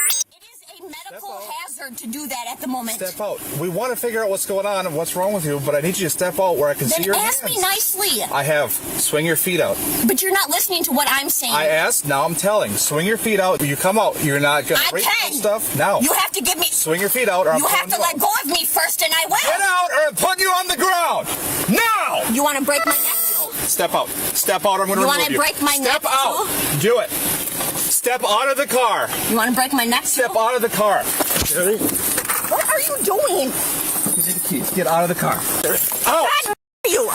[SPEAKER 10] Hazard to do that at the moment.
[SPEAKER 11] Step out. We want to figure out what's going on and what's wrong with you, but I need you to step out where I can see your hands.
[SPEAKER 10] Ask me nicely.
[SPEAKER 11] I have. Swing your feet out.
[SPEAKER 10] But you're not listening to what I'm saying.
[SPEAKER 11] I asked, now I'm telling. Swing your feet out. You come out. You're not going to break stuff. Now.
[SPEAKER 10] You have to give me...
[SPEAKER 11] Swing your feet out or
[SPEAKER 10] You have to let go of me first and I will.
[SPEAKER 11] Get out or I'm putting you on the ground. Now!
[SPEAKER 10] You want to break my neck?
[SPEAKER 11] Step out. Step out. I'm going to remove you.
[SPEAKER 10] You want to break my neck?
[SPEAKER 11] Step out. Do it. Step out of the car.
[SPEAKER 10] You want to break my neck?
[SPEAKER 11] Step out of the car. Sherry.
[SPEAKER 10] What are you doing?
[SPEAKER 11] Give the keys. Get out of the car. Out.
[SPEAKER 10] God, you.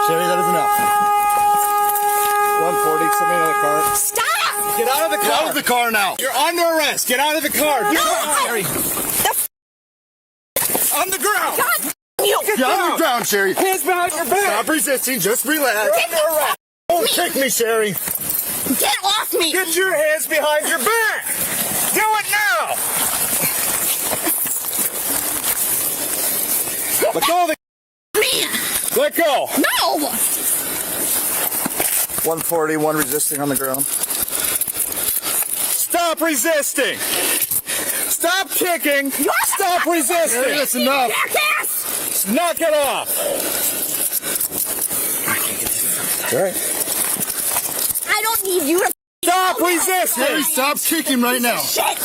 [SPEAKER 11] Sherry, that is enough. 140. Somebody in the car.
[SPEAKER 10] Stop.
[SPEAKER 11] Get out of the car. Get out of the car now. You're under arrest. Get out of the car. Get out, Sherry. On the ground.
[SPEAKER 10] God, you.
[SPEAKER 11] Get on the ground, Sherry. Hands behind your back. Stop resisting. Just relax.
[SPEAKER 10] Get the f
[SPEAKER 11] Don't kick me, Sherry.
[SPEAKER 10] Get off me.
[SPEAKER 11] Get your hands behind your back. Do it now. Let go of the...
[SPEAKER 10] Me.
[SPEAKER 11] Let go.
[SPEAKER 10] No.
[SPEAKER 11] 140, one resisting on the ground. Stop resisting. Stop kicking. Stop resisting. That's enough.
[SPEAKER 10] Jackass.
[SPEAKER 11] Knock it off. All right.
[SPEAKER 10] I don't need you to...
[SPEAKER 11] Stop resisting.
[SPEAKER 10] Hey,
[SPEAKER 11] stop kicking right now.
[SPEAKER 10] Shit.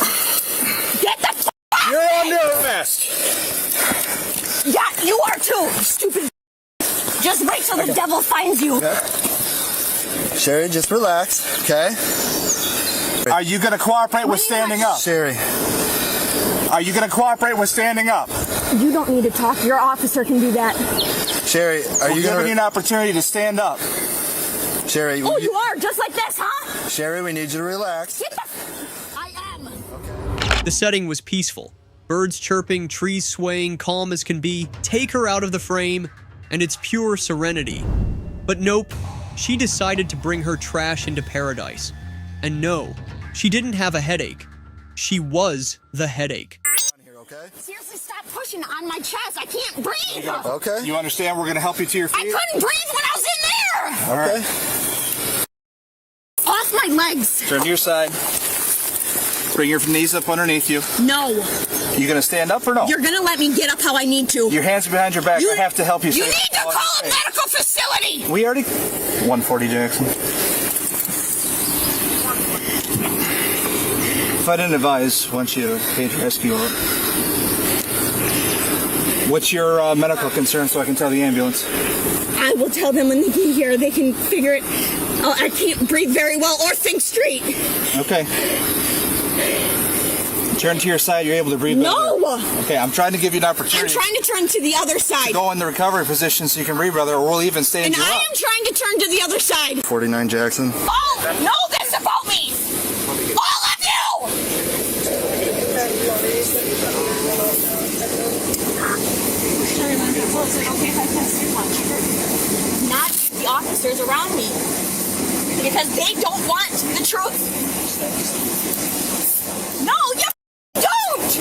[SPEAKER 10] Get the f
[SPEAKER 11] You're under arrest.
[SPEAKER 10] Yeah, you are too, stupid. Just wait till the devil finds you.
[SPEAKER 11] Sherry, just relax, okay? Are you going to cooperate with standing up? Sherry. Are you going to cooperate with standing up?
[SPEAKER 10] You don't need to talk. Your officer can do that.
[SPEAKER 11] Sherry, are you giving you an opportunity to stand up? Sherry,
[SPEAKER 10] oh, you are? Just like this, huh?
[SPEAKER 11] Sherry, we need you to relax.
[SPEAKER 10] Get the I am.
[SPEAKER 1] The setting was peaceful. Birds chirping, trees swaying, calm as can be. Take her out of the frame, and it's pure serenity. But nope, she decided to bring her trash into paradise. And no, she didn't have a headache. She was the headache.
[SPEAKER 10] Seriously, stop pushing on my chest. I can't breathe.
[SPEAKER 11] Okay. You understand we're going to help you to your feet?
[SPEAKER 10] I couldn't breathe when I was in there.
[SPEAKER 11] All right.
[SPEAKER 10] Off my legs.
[SPEAKER 11] Turn to your side. Bring your knees up underneath you.
[SPEAKER 10] No.
[SPEAKER 11] You going to stand up or no?
[SPEAKER 10] You're going to let me get up how I need to.
[SPEAKER 11] Your hands are behind your back. I have to help you.
[SPEAKER 10] You need to call a medical facility.
[SPEAKER 11] We already... 140 Jackson. If I didn't advise, once you page rescue up. What's your medical concern so I can tell the ambulance?
[SPEAKER 10] I will tell them when they get here. They can figure it. I can't breathe very well or think straight.
[SPEAKER 11] Okay. Turn to your side. You're able to breathe
[SPEAKER 10] No!
[SPEAKER 11] better. Okay, I'm trying to give you an opportunity.
[SPEAKER 10] I'm trying to turn to the other side.
[SPEAKER 11] To go in the recovery position so you can breathe better, or we'll even stand
[SPEAKER 10] And
[SPEAKER 11] you
[SPEAKER 10] I
[SPEAKER 11] up.
[SPEAKER 10] am trying to turn to the other side.
[SPEAKER 11] 49 Jackson.
[SPEAKER 10] Oh, no, that's about me. All of you! Not the officers around me. Because they don't want the truth. No, you don't!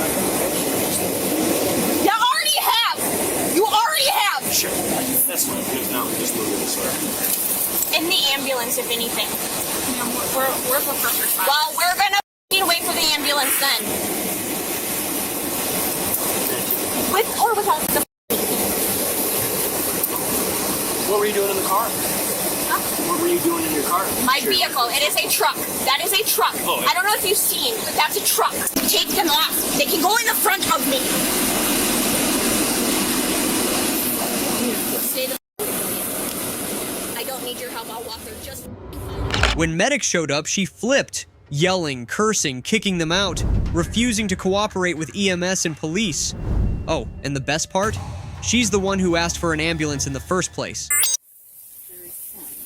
[SPEAKER 10] You already have! You already have!
[SPEAKER 6] Sure. That's fine. Now just move this way.
[SPEAKER 10] In the ambulance, if anything. We're for first responders. Well, we're gonna wait for the ambulance then. With or without the.
[SPEAKER 6] What were you doing in the car?
[SPEAKER 10] Huh?
[SPEAKER 6] What were you doing in your car?
[SPEAKER 10] My vehicle. It is a truck. That is a truck.
[SPEAKER 6] Oh, yeah.
[SPEAKER 10] I don't know if you've seen, but that's a truck. Take them off. They can go in the front of me. Stay the. I don't need your help. I'll walk there. Just.
[SPEAKER 1] When medics showed up, she flipped, yelling, cursing, kicking them out, refusing to cooperate with EMS and police. Oh, and the best part? She's the one who asked for an ambulance in the first place.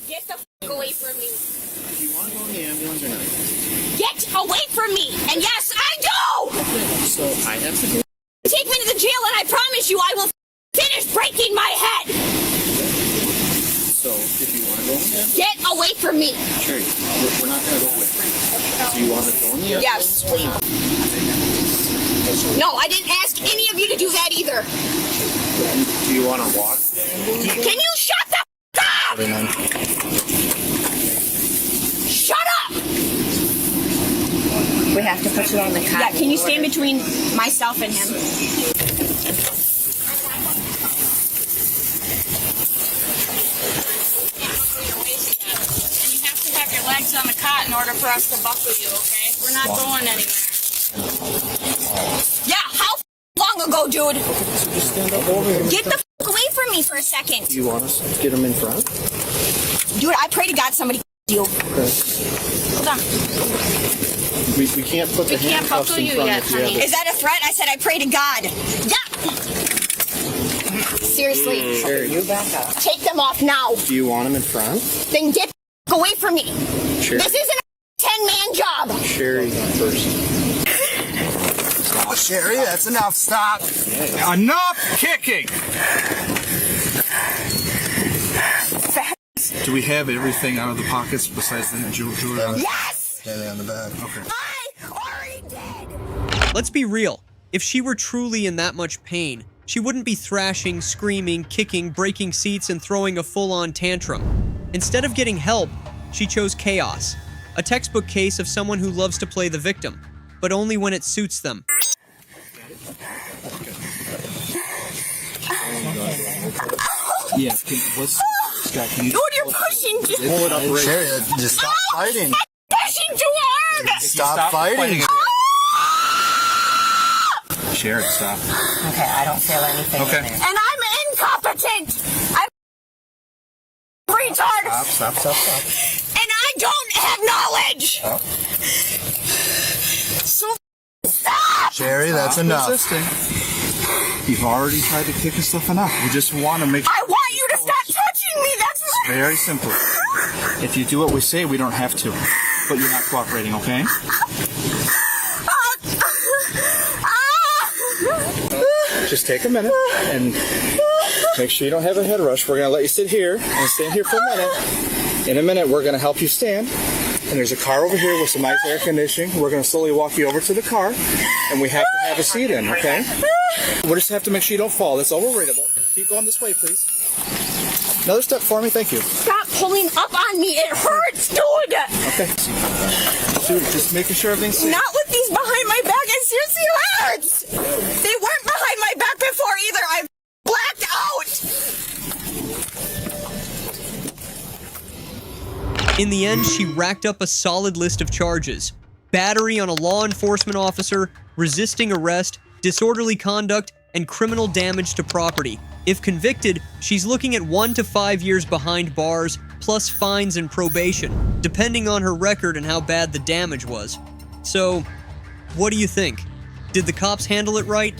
[SPEAKER 10] Get the f away from me.
[SPEAKER 2] Do you want to go in the ambulance or not?
[SPEAKER 10] Get away from me! And yes, I do!
[SPEAKER 2] So I have to go.
[SPEAKER 10] Take me to the jail and I promise you I will finish breaking my head!
[SPEAKER 2] So if you want to go in the ambulance.
[SPEAKER 10] Get away from me!
[SPEAKER 2] Sure, we're not going to go with you. Do you want to go in the ambulance?
[SPEAKER 10] Yes, please.
[SPEAKER 21] No, I didn't ask any of you to do that either.
[SPEAKER 9] Do you want to walk?
[SPEAKER 21] Can you shut the f up? Shut up!
[SPEAKER 10] We have to put you on the cot.
[SPEAKER 21] Yeah, can you stand between myself and him?
[SPEAKER 18] And you have to have your legs on the cot in order for us to buckle you, okay? We're not going anywhere.
[SPEAKER 21] Yeah, how long ago, dude?
[SPEAKER 9] Just stand up over here.
[SPEAKER 21] Get the f away from me for a second.
[SPEAKER 9] Do you want us to get him in front?
[SPEAKER 21] Dude, I pray to God somebody you.
[SPEAKER 9] Okay.
[SPEAKER 21] Hold on.
[SPEAKER 9] We can't put the handcuffs in front of you.
[SPEAKER 21] Is that a threat? I said I pray to God. Yeah. Seriously.
[SPEAKER 9] Sherry,
[SPEAKER 21] You back up. Take them off now.
[SPEAKER 9] do you want him in front?
[SPEAKER 21] Then get the f away from me.
[SPEAKER 9] Sherry.
[SPEAKER 21] This isn't a 10-man job.
[SPEAKER 9] Sherry first.
[SPEAKER 11] Stop, Sherry, that's enough. Stop.
[SPEAKER 22] Enough kicking! Do we have everything out of the pockets besides the jewelry?
[SPEAKER 21] Yes!
[SPEAKER 11] Yeah, they're on the back.
[SPEAKER 22] Okay.
[SPEAKER 1] Let's be real. If she were truly in that much pain, she wouldn't be thrashing, screaming, kicking, breaking seats, and throwing a full-on tantrum. Instead of getting help, she chose chaos. A textbook case of someone who loves to play the victim, but only when it suits them.
[SPEAKER 22] Yeah, Scott, can you...
[SPEAKER 21] Dude, you're pushing too
[SPEAKER 22] Pull it up right.
[SPEAKER 11] Sherry, just stop fighting.
[SPEAKER 21] pushing too hard!
[SPEAKER 11] Stop fighting.
[SPEAKER 22] Sherry, stop.
[SPEAKER 10] Okay, I don't feel anything in there.
[SPEAKER 21] And I'm incompetent! I'm retard!
[SPEAKER 11] Stop.
[SPEAKER 21] And I don't have knowledge! So stop!
[SPEAKER 11] Sherry, that's
[SPEAKER 22] Stop
[SPEAKER 11] enough.
[SPEAKER 22] resisting. You've already tried to kick us stuff enough. We just want to make
[SPEAKER 21] I want you to stop touching me! That's
[SPEAKER 22] very simple. If you do what we say, we don't have to. But you're not cooperating, okay? Just take a minute and make sure you don't have a head rush. We're going to let you sit here and stand here for a minute. In a minute, we're going to help you stand. And there's a car over here with some nice air conditioning. We're going to slowly walk you over to the car. And we have to have a seat in, okay? We'll just have to make sure you don't fall. That's all we're worried about. Keep going this way, please. Another step for me. Thank you.
[SPEAKER 21] Stop pulling up on me! It hurts, dude!
[SPEAKER 22] Okay. Dude, just making sure everything's safe.
[SPEAKER 21] Not with these behind my back. It seriously hurts! They weren't behind my back before either. I blacked out!
[SPEAKER 1] In the end, she racked up a solid list of charges: battery on a law enforcement officer, resisting arrest, disorderly conduct, and criminal damage to property. If convicted, she's looking at 1 to 5 years behind bars, plus fines and probation, depending on her record and how bad the damage was. So, what do you think? Did the cops handle it right?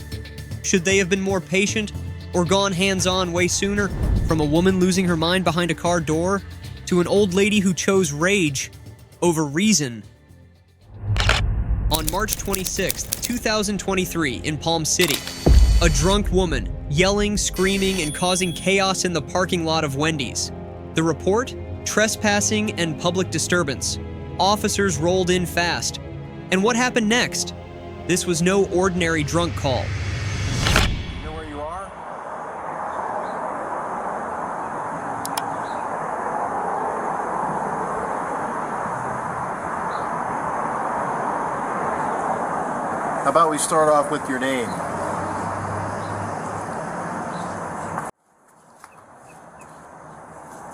[SPEAKER 1] Should they have been more patient, or gone hands-on way sooner? From a woman losing her mind behind a car door, to an old lady who chose rage over reason. On March 26, 2023, in Palm City, a drunk woman yelling, screaming, and causing chaos in the parking lot of Wendy's. The report? Trespassing and public disturbance. Officers rolled in fast. And what happened next? This was no ordinary drunk call.
[SPEAKER 9] You know where you are?
[SPEAKER 15] How about we start off with your name?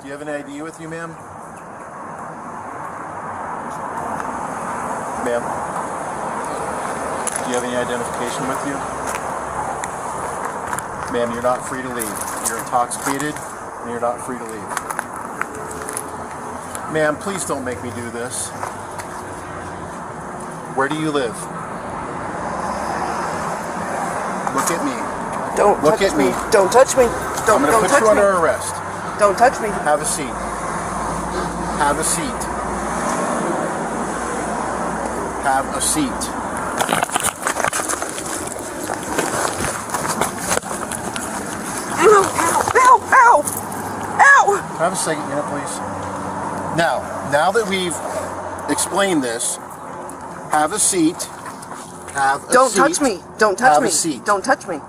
[SPEAKER 15] Do you have an ID with you, ma'am? Ma'am? Do you have any identification with you? Ma'am, you're not free to leave. You're intoxicated and you're not free to leave. Ma'am, please don't make me do this. Where do you live? Look at me.
[SPEAKER 23] Don't
[SPEAKER 15] look
[SPEAKER 23] touch
[SPEAKER 15] at me.
[SPEAKER 23] Don't touch me.
[SPEAKER 15] I'm going to put you under arrest.
[SPEAKER 23] Don't touch me.
[SPEAKER 15] Have a seat. Have a seat. Have a seat.
[SPEAKER 23] Ow! Ow! Ow! Ow!
[SPEAKER 15] Have a second minute, please. Now that we've explained this, have a seat. Have a
[SPEAKER 23] Don't
[SPEAKER 15] seat.
[SPEAKER 23] touch me. Don't touch
[SPEAKER 15] Have
[SPEAKER 23] me.
[SPEAKER 15] a seat.
[SPEAKER 23] Don't touch me.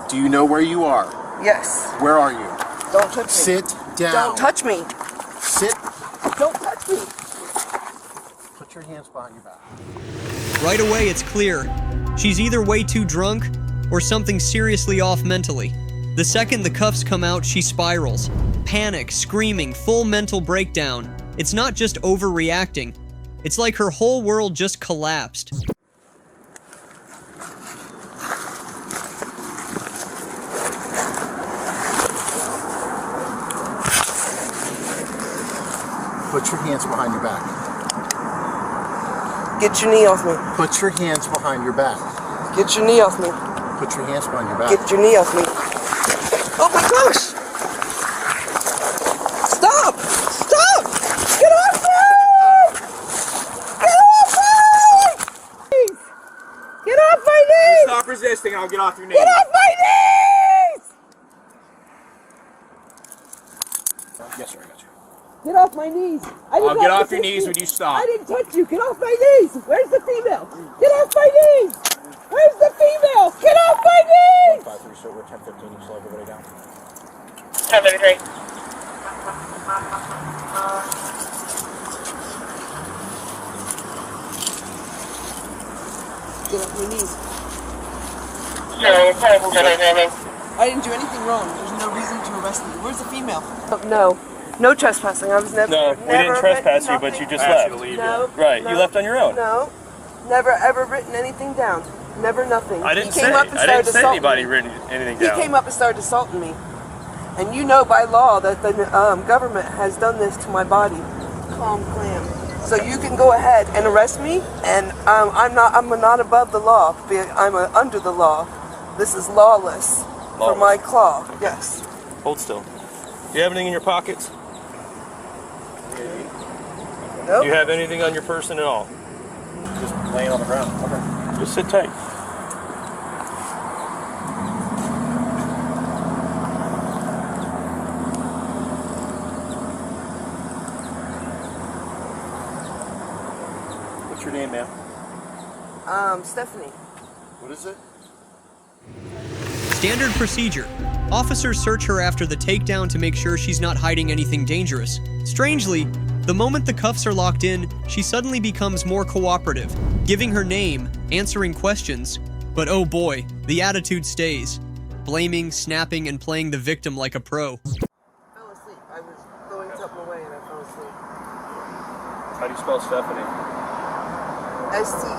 [SPEAKER 15] Do you know where you are?
[SPEAKER 23] Yes.
[SPEAKER 15] Where are you?
[SPEAKER 23] Don't touch me.
[SPEAKER 15] Sit down.
[SPEAKER 23] Don't touch me.
[SPEAKER 15] Sit.
[SPEAKER 23] Don't touch me.
[SPEAKER 15] Put your hands behind your back.
[SPEAKER 1] Right away, it's clear. She's either way too drunk or something seriously off mentally. The second the cuffs come out, she spirals. Panic, screaming, full mental breakdown. It's not just overreacting. It's like her whole world just collapsed.
[SPEAKER 15] Put your hands behind your back.
[SPEAKER 23] Get your knee off me.
[SPEAKER 15] Put your hands behind your back.
[SPEAKER 23] Get your knee off me.
[SPEAKER 15] Put your hands behind your back.
[SPEAKER 23] Get your knee off me. Oh my gosh! Stop! Stop! Get off me! Get off me! Get off my knees!
[SPEAKER 22] Stop resisting, I'll get off your knees.
[SPEAKER 23] Get off my knees!
[SPEAKER 22] Yes, sir, I got you.
[SPEAKER 23] Get off my knees!
[SPEAKER 22] I'll get off your knees when you stop.
[SPEAKER 23] I didn't touch you. Get off my knees! Where's the female? Get off my knees! Where's the female? Get off my knees!
[SPEAKER 22] 5-3, so we're 10-15, you slow everybody down.
[SPEAKER 7] 10:33.
[SPEAKER 23] Get off my knees.
[SPEAKER 7] No,
[SPEAKER 23] I didn't do anything wrong. There's no reason to arrest me. Where's the fememale? No. No trespassing. I was never.
[SPEAKER 6] No, we didn't trespass you, but you just left.
[SPEAKER 23] No.
[SPEAKER 6] Right,
[SPEAKER 23] no,
[SPEAKER 6] you left on your own.
[SPEAKER 23] No. Never ever written anything down. Never nothing.
[SPEAKER 6] I didn't
[SPEAKER 23] He
[SPEAKER 6] say
[SPEAKER 23] came up and
[SPEAKER 6] I
[SPEAKER 23] started
[SPEAKER 6] didn't say
[SPEAKER 23] assaulting
[SPEAKER 6] anybody
[SPEAKER 23] me.
[SPEAKER 6] written anything
[SPEAKER 23] He
[SPEAKER 6] down.
[SPEAKER 23] came up and started assaulting me. And you know by law that the government has done this to my body. Calm clam. So you can go ahead and arrest me, and I'm not above the law. I'm under the law. This is lawless. For my claw. Yes.
[SPEAKER 6] Hold still. Do you have anything in your pockets?
[SPEAKER 23] Nope.
[SPEAKER 6] Do you have anything on your person at all?
[SPEAKER 22] Just laying on the ground. Okay.
[SPEAKER 6] Just sit tight. What's your name, ma'am?
[SPEAKER 23] Stephanie.
[SPEAKER 15] What is it?
[SPEAKER 1] Standard procedure. Officers search her after the takedown to make sure she's not hiding anything dangerous. Strangely, the moment the cuffs are locked in, she suddenly becomes more cooperative, giving her name, answering questions. But oh boy, the attitude stays. Blaming, snapping, and playing the victim like a pro.
[SPEAKER 23] I fell asleep. I was throwing something away and I fell asleep.
[SPEAKER 6] How do you spell Stephanie?
[SPEAKER 23] Stephanie.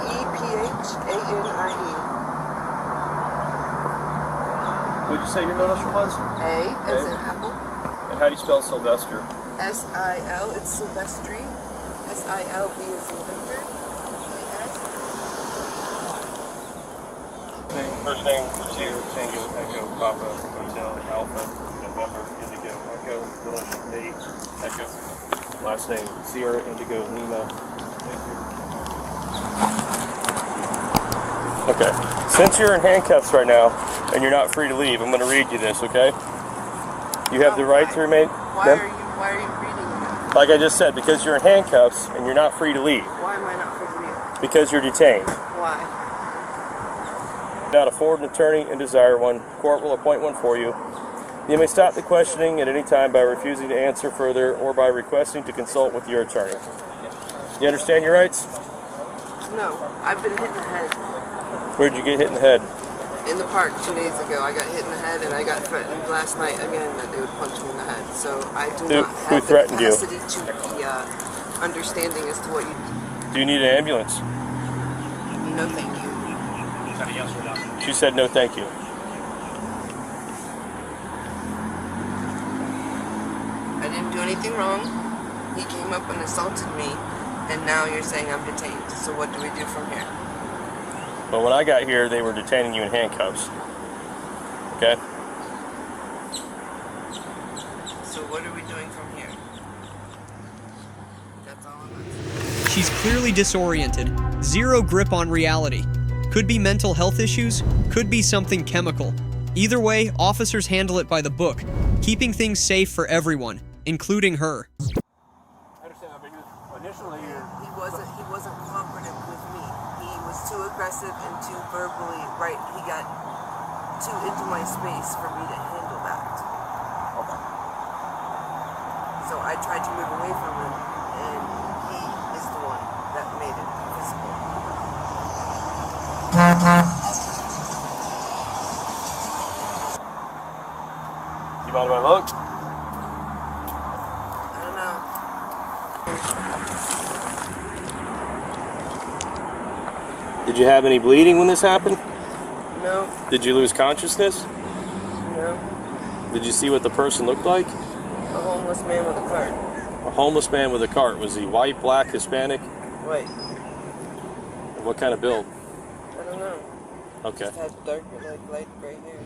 [SPEAKER 6] What did you say your middle initial was?
[SPEAKER 23] A as in apple.
[SPEAKER 6] And how do you spell Sylvester?
[SPEAKER 23] S-I-L. It's Silvestri. S-I-L-V is in Victor.
[SPEAKER 6] First name, Zero, Tango, Echo, Papa, Hotel, Alpha, November, Indigo, Echo, Village, 8, Echo. Last name, Sierra, Indigo, Lima. Okay. Since you're in handcuffs right now, and you're not free to leave, I'm going to read you this, okay? You have the right to remain...
[SPEAKER 23] Why are you reading it?
[SPEAKER 6] Like I just said, because you're in handcuffs, and you're not free to leave.
[SPEAKER 23] Why am I not free to leave?
[SPEAKER 6] Because you're detained.
[SPEAKER 23] Why?
[SPEAKER 6] Not afford an attorney and desire one. Court will appoint one for you. You may stop the questioning at any time by refusing to answer further or by requesting to consult with your attorney. You understand your rights?
[SPEAKER 23] No. I've been hit in the head.
[SPEAKER 6] Where'd you get hit in the head?
[SPEAKER 23] In the park 2 days ago. I got hit in the head and I got threatened last night again that they would punch me in the head. So I do not
[SPEAKER 6] Who
[SPEAKER 23] have the
[SPEAKER 6] threatened you?
[SPEAKER 23] capacity to be understanding as to what you
[SPEAKER 6] Do you need an ambulance?
[SPEAKER 23] No, thank you.
[SPEAKER 6] She said no thank you.
[SPEAKER 23] I didn't do anything wrong. He came up and assaulted me, and now you're saying I'm detained. So what do we do from here?
[SPEAKER 6] But when I got here, they were detaining you in handcuffs. Okay?
[SPEAKER 23] So what are we doing from here? That's all I'm asking.
[SPEAKER 1] She's clearly disoriented, zero grip on reality. Could be mental health issues, could be something chemical. Either way, officers handle it by the book, keeping things safe for everyone, including her.
[SPEAKER 23] He wasn't cooperative with me. He aggressive and too verbally, right, he got too into my space for me to handle that.
[SPEAKER 9] Okay.
[SPEAKER 23] So I tried to move away from him, and he is the one that made it physical.
[SPEAKER 6] You mind if I look?
[SPEAKER 23] I don't know.
[SPEAKER 6] Did you have any bleeding when this happened?
[SPEAKER 23] No.
[SPEAKER 6] Did you lose consciousness?
[SPEAKER 23] No.
[SPEAKER 6] Did you see what the person looked like?
[SPEAKER 23] A homeless man with a cart.
[SPEAKER 6] A homeless man with a cart. Was he white, black, Hispanic?
[SPEAKER 23] White.
[SPEAKER 6] What kind of build?
[SPEAKER 23] I don't know.
[SPEAKER 6] Okay.
[SPEAKER 23] Just had dark, like, light gray hair.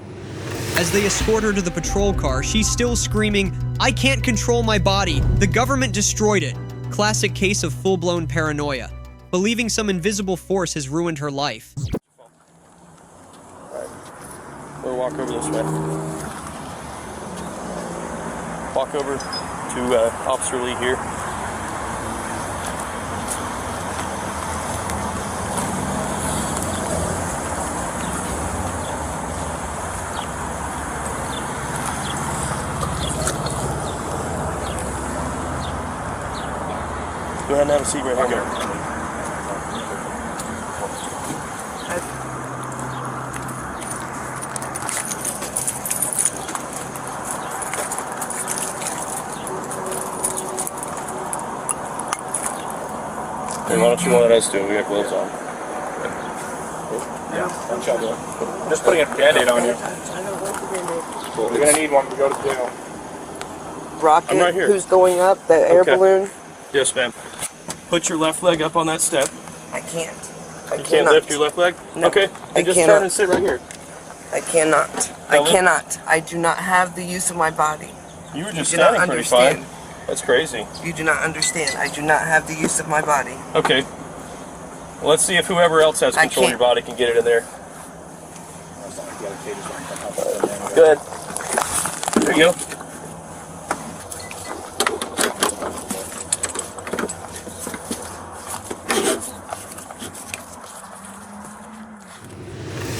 [SPEAKER 1] As they escort her to the patrol car, she's still screaming, "I can't control my body. The government destroyed it." Classic case of full-blown paranoia, believing some invisible force has ruined her life.
[SPEAKER 6] Alright. We'll walk over this way. Walk over to Officer Lee here. Go ahead and have a seat right here. Hey, why don't you let us do it? We got gloves on.
[SPEAKER 16] Yeah, I'm trying to. Just putting a band-aid on you. You're gonna need one to go to jail.
[SPEAKER 23] Rocket,
[SPEAKER 6] I'm right here.
[SPEAKER 23] who's going up, the air balloon.
[SPEAKER 6] Yes, ma'am. Put your left leg up on that step.
[SPEAKER 23] I can't.
[SPEAKER 6] You can't lift your left leg?
[SPEAKER 23] No,
[SPEAKER 6] okay.
[SPEAKER 23] I
[SPEAKER 6] Just
[SPEAKER 23] cannot.
[SPEAKER 6] turn and sit right here.
[SPEAKER 23] I cannot. I
[SPEAKER 6] Really?
[SPEAKER 23] cannot. I do not have the use of my body.
[SPEAKER 6] You were just
[SPEAKER 23] do not
[SPEAKER 6] standing pretty
[SPEAKER 23] understand.
[SPEAKER 6] fine. That's crazy.
[SPEAKER 23] You do not understand. I do not have the use of my body.
[SPEAKER 6] Okay. Well, let's see if whoever else has
[SPEAKER 23] I
[SPEAKER 6] control of your
[SPEAKER 23] can't.
[SPEAKER 6] body can get it in there. Go ahead. There you go.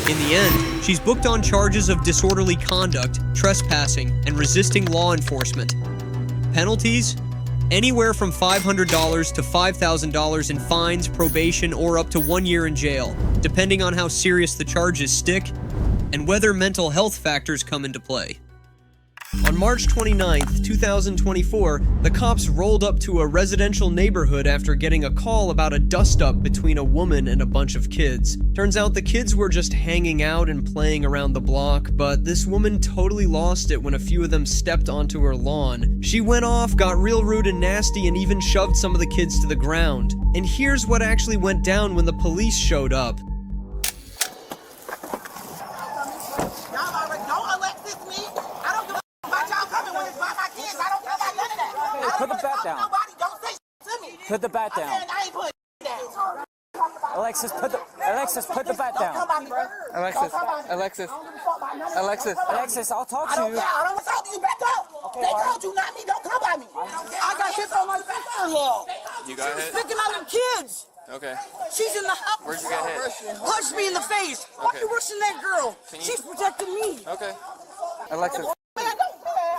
[SPEAKER 1] In the end, she's booked on charges of disorderly conduct, trespassing, and resisting law enforcement. Penalties? Anywhere from $500 to $5,000 in fines, probation, or up to 1 year in jail, depending on how serious the charges stick and whether mental health factors come into play. On March 29th, 2024, the cops rolled up to a residential neighborhood after getting a call about a dust-up between a woman and a bunch of kids. Turns out the kids were just hanging out and playing around the block, but this woman totally lost it when a few of them stepped onto her lawn. She went off, got real rude and nasty, and even shoved some of the kids to the ground. And here's what actually went down when the police showed up.
[SPEAKER 4] Put the bat down. Put the bat down. Alexis, put the bat down. Alexis, I'll talk to you.
[SPEAKER 8] I don't want to talk to you. Back up. They called you, not me. Don't come by me. I got hit on my face.
[SPEAKER 5] You got hit?
[SPEAKER 8] Picking on them kids.
[SPEAKER 5] Okay.
[SPEAKER 8] She's in the house.
[SPEAKER 5] Where'd you get hit?
[SPEAKER 8] Punched me in the face. Why
[SPEAKER 5] Okay.
[SPEAKER 8] you rushing that girl?
[SPEAKER 5] Can you-
[SPEAKER 8] She's protecting me.
[SPEAKER 5] Okay.
[SPEAKER 4] Alexis,
[SPEAKER 8] Man, I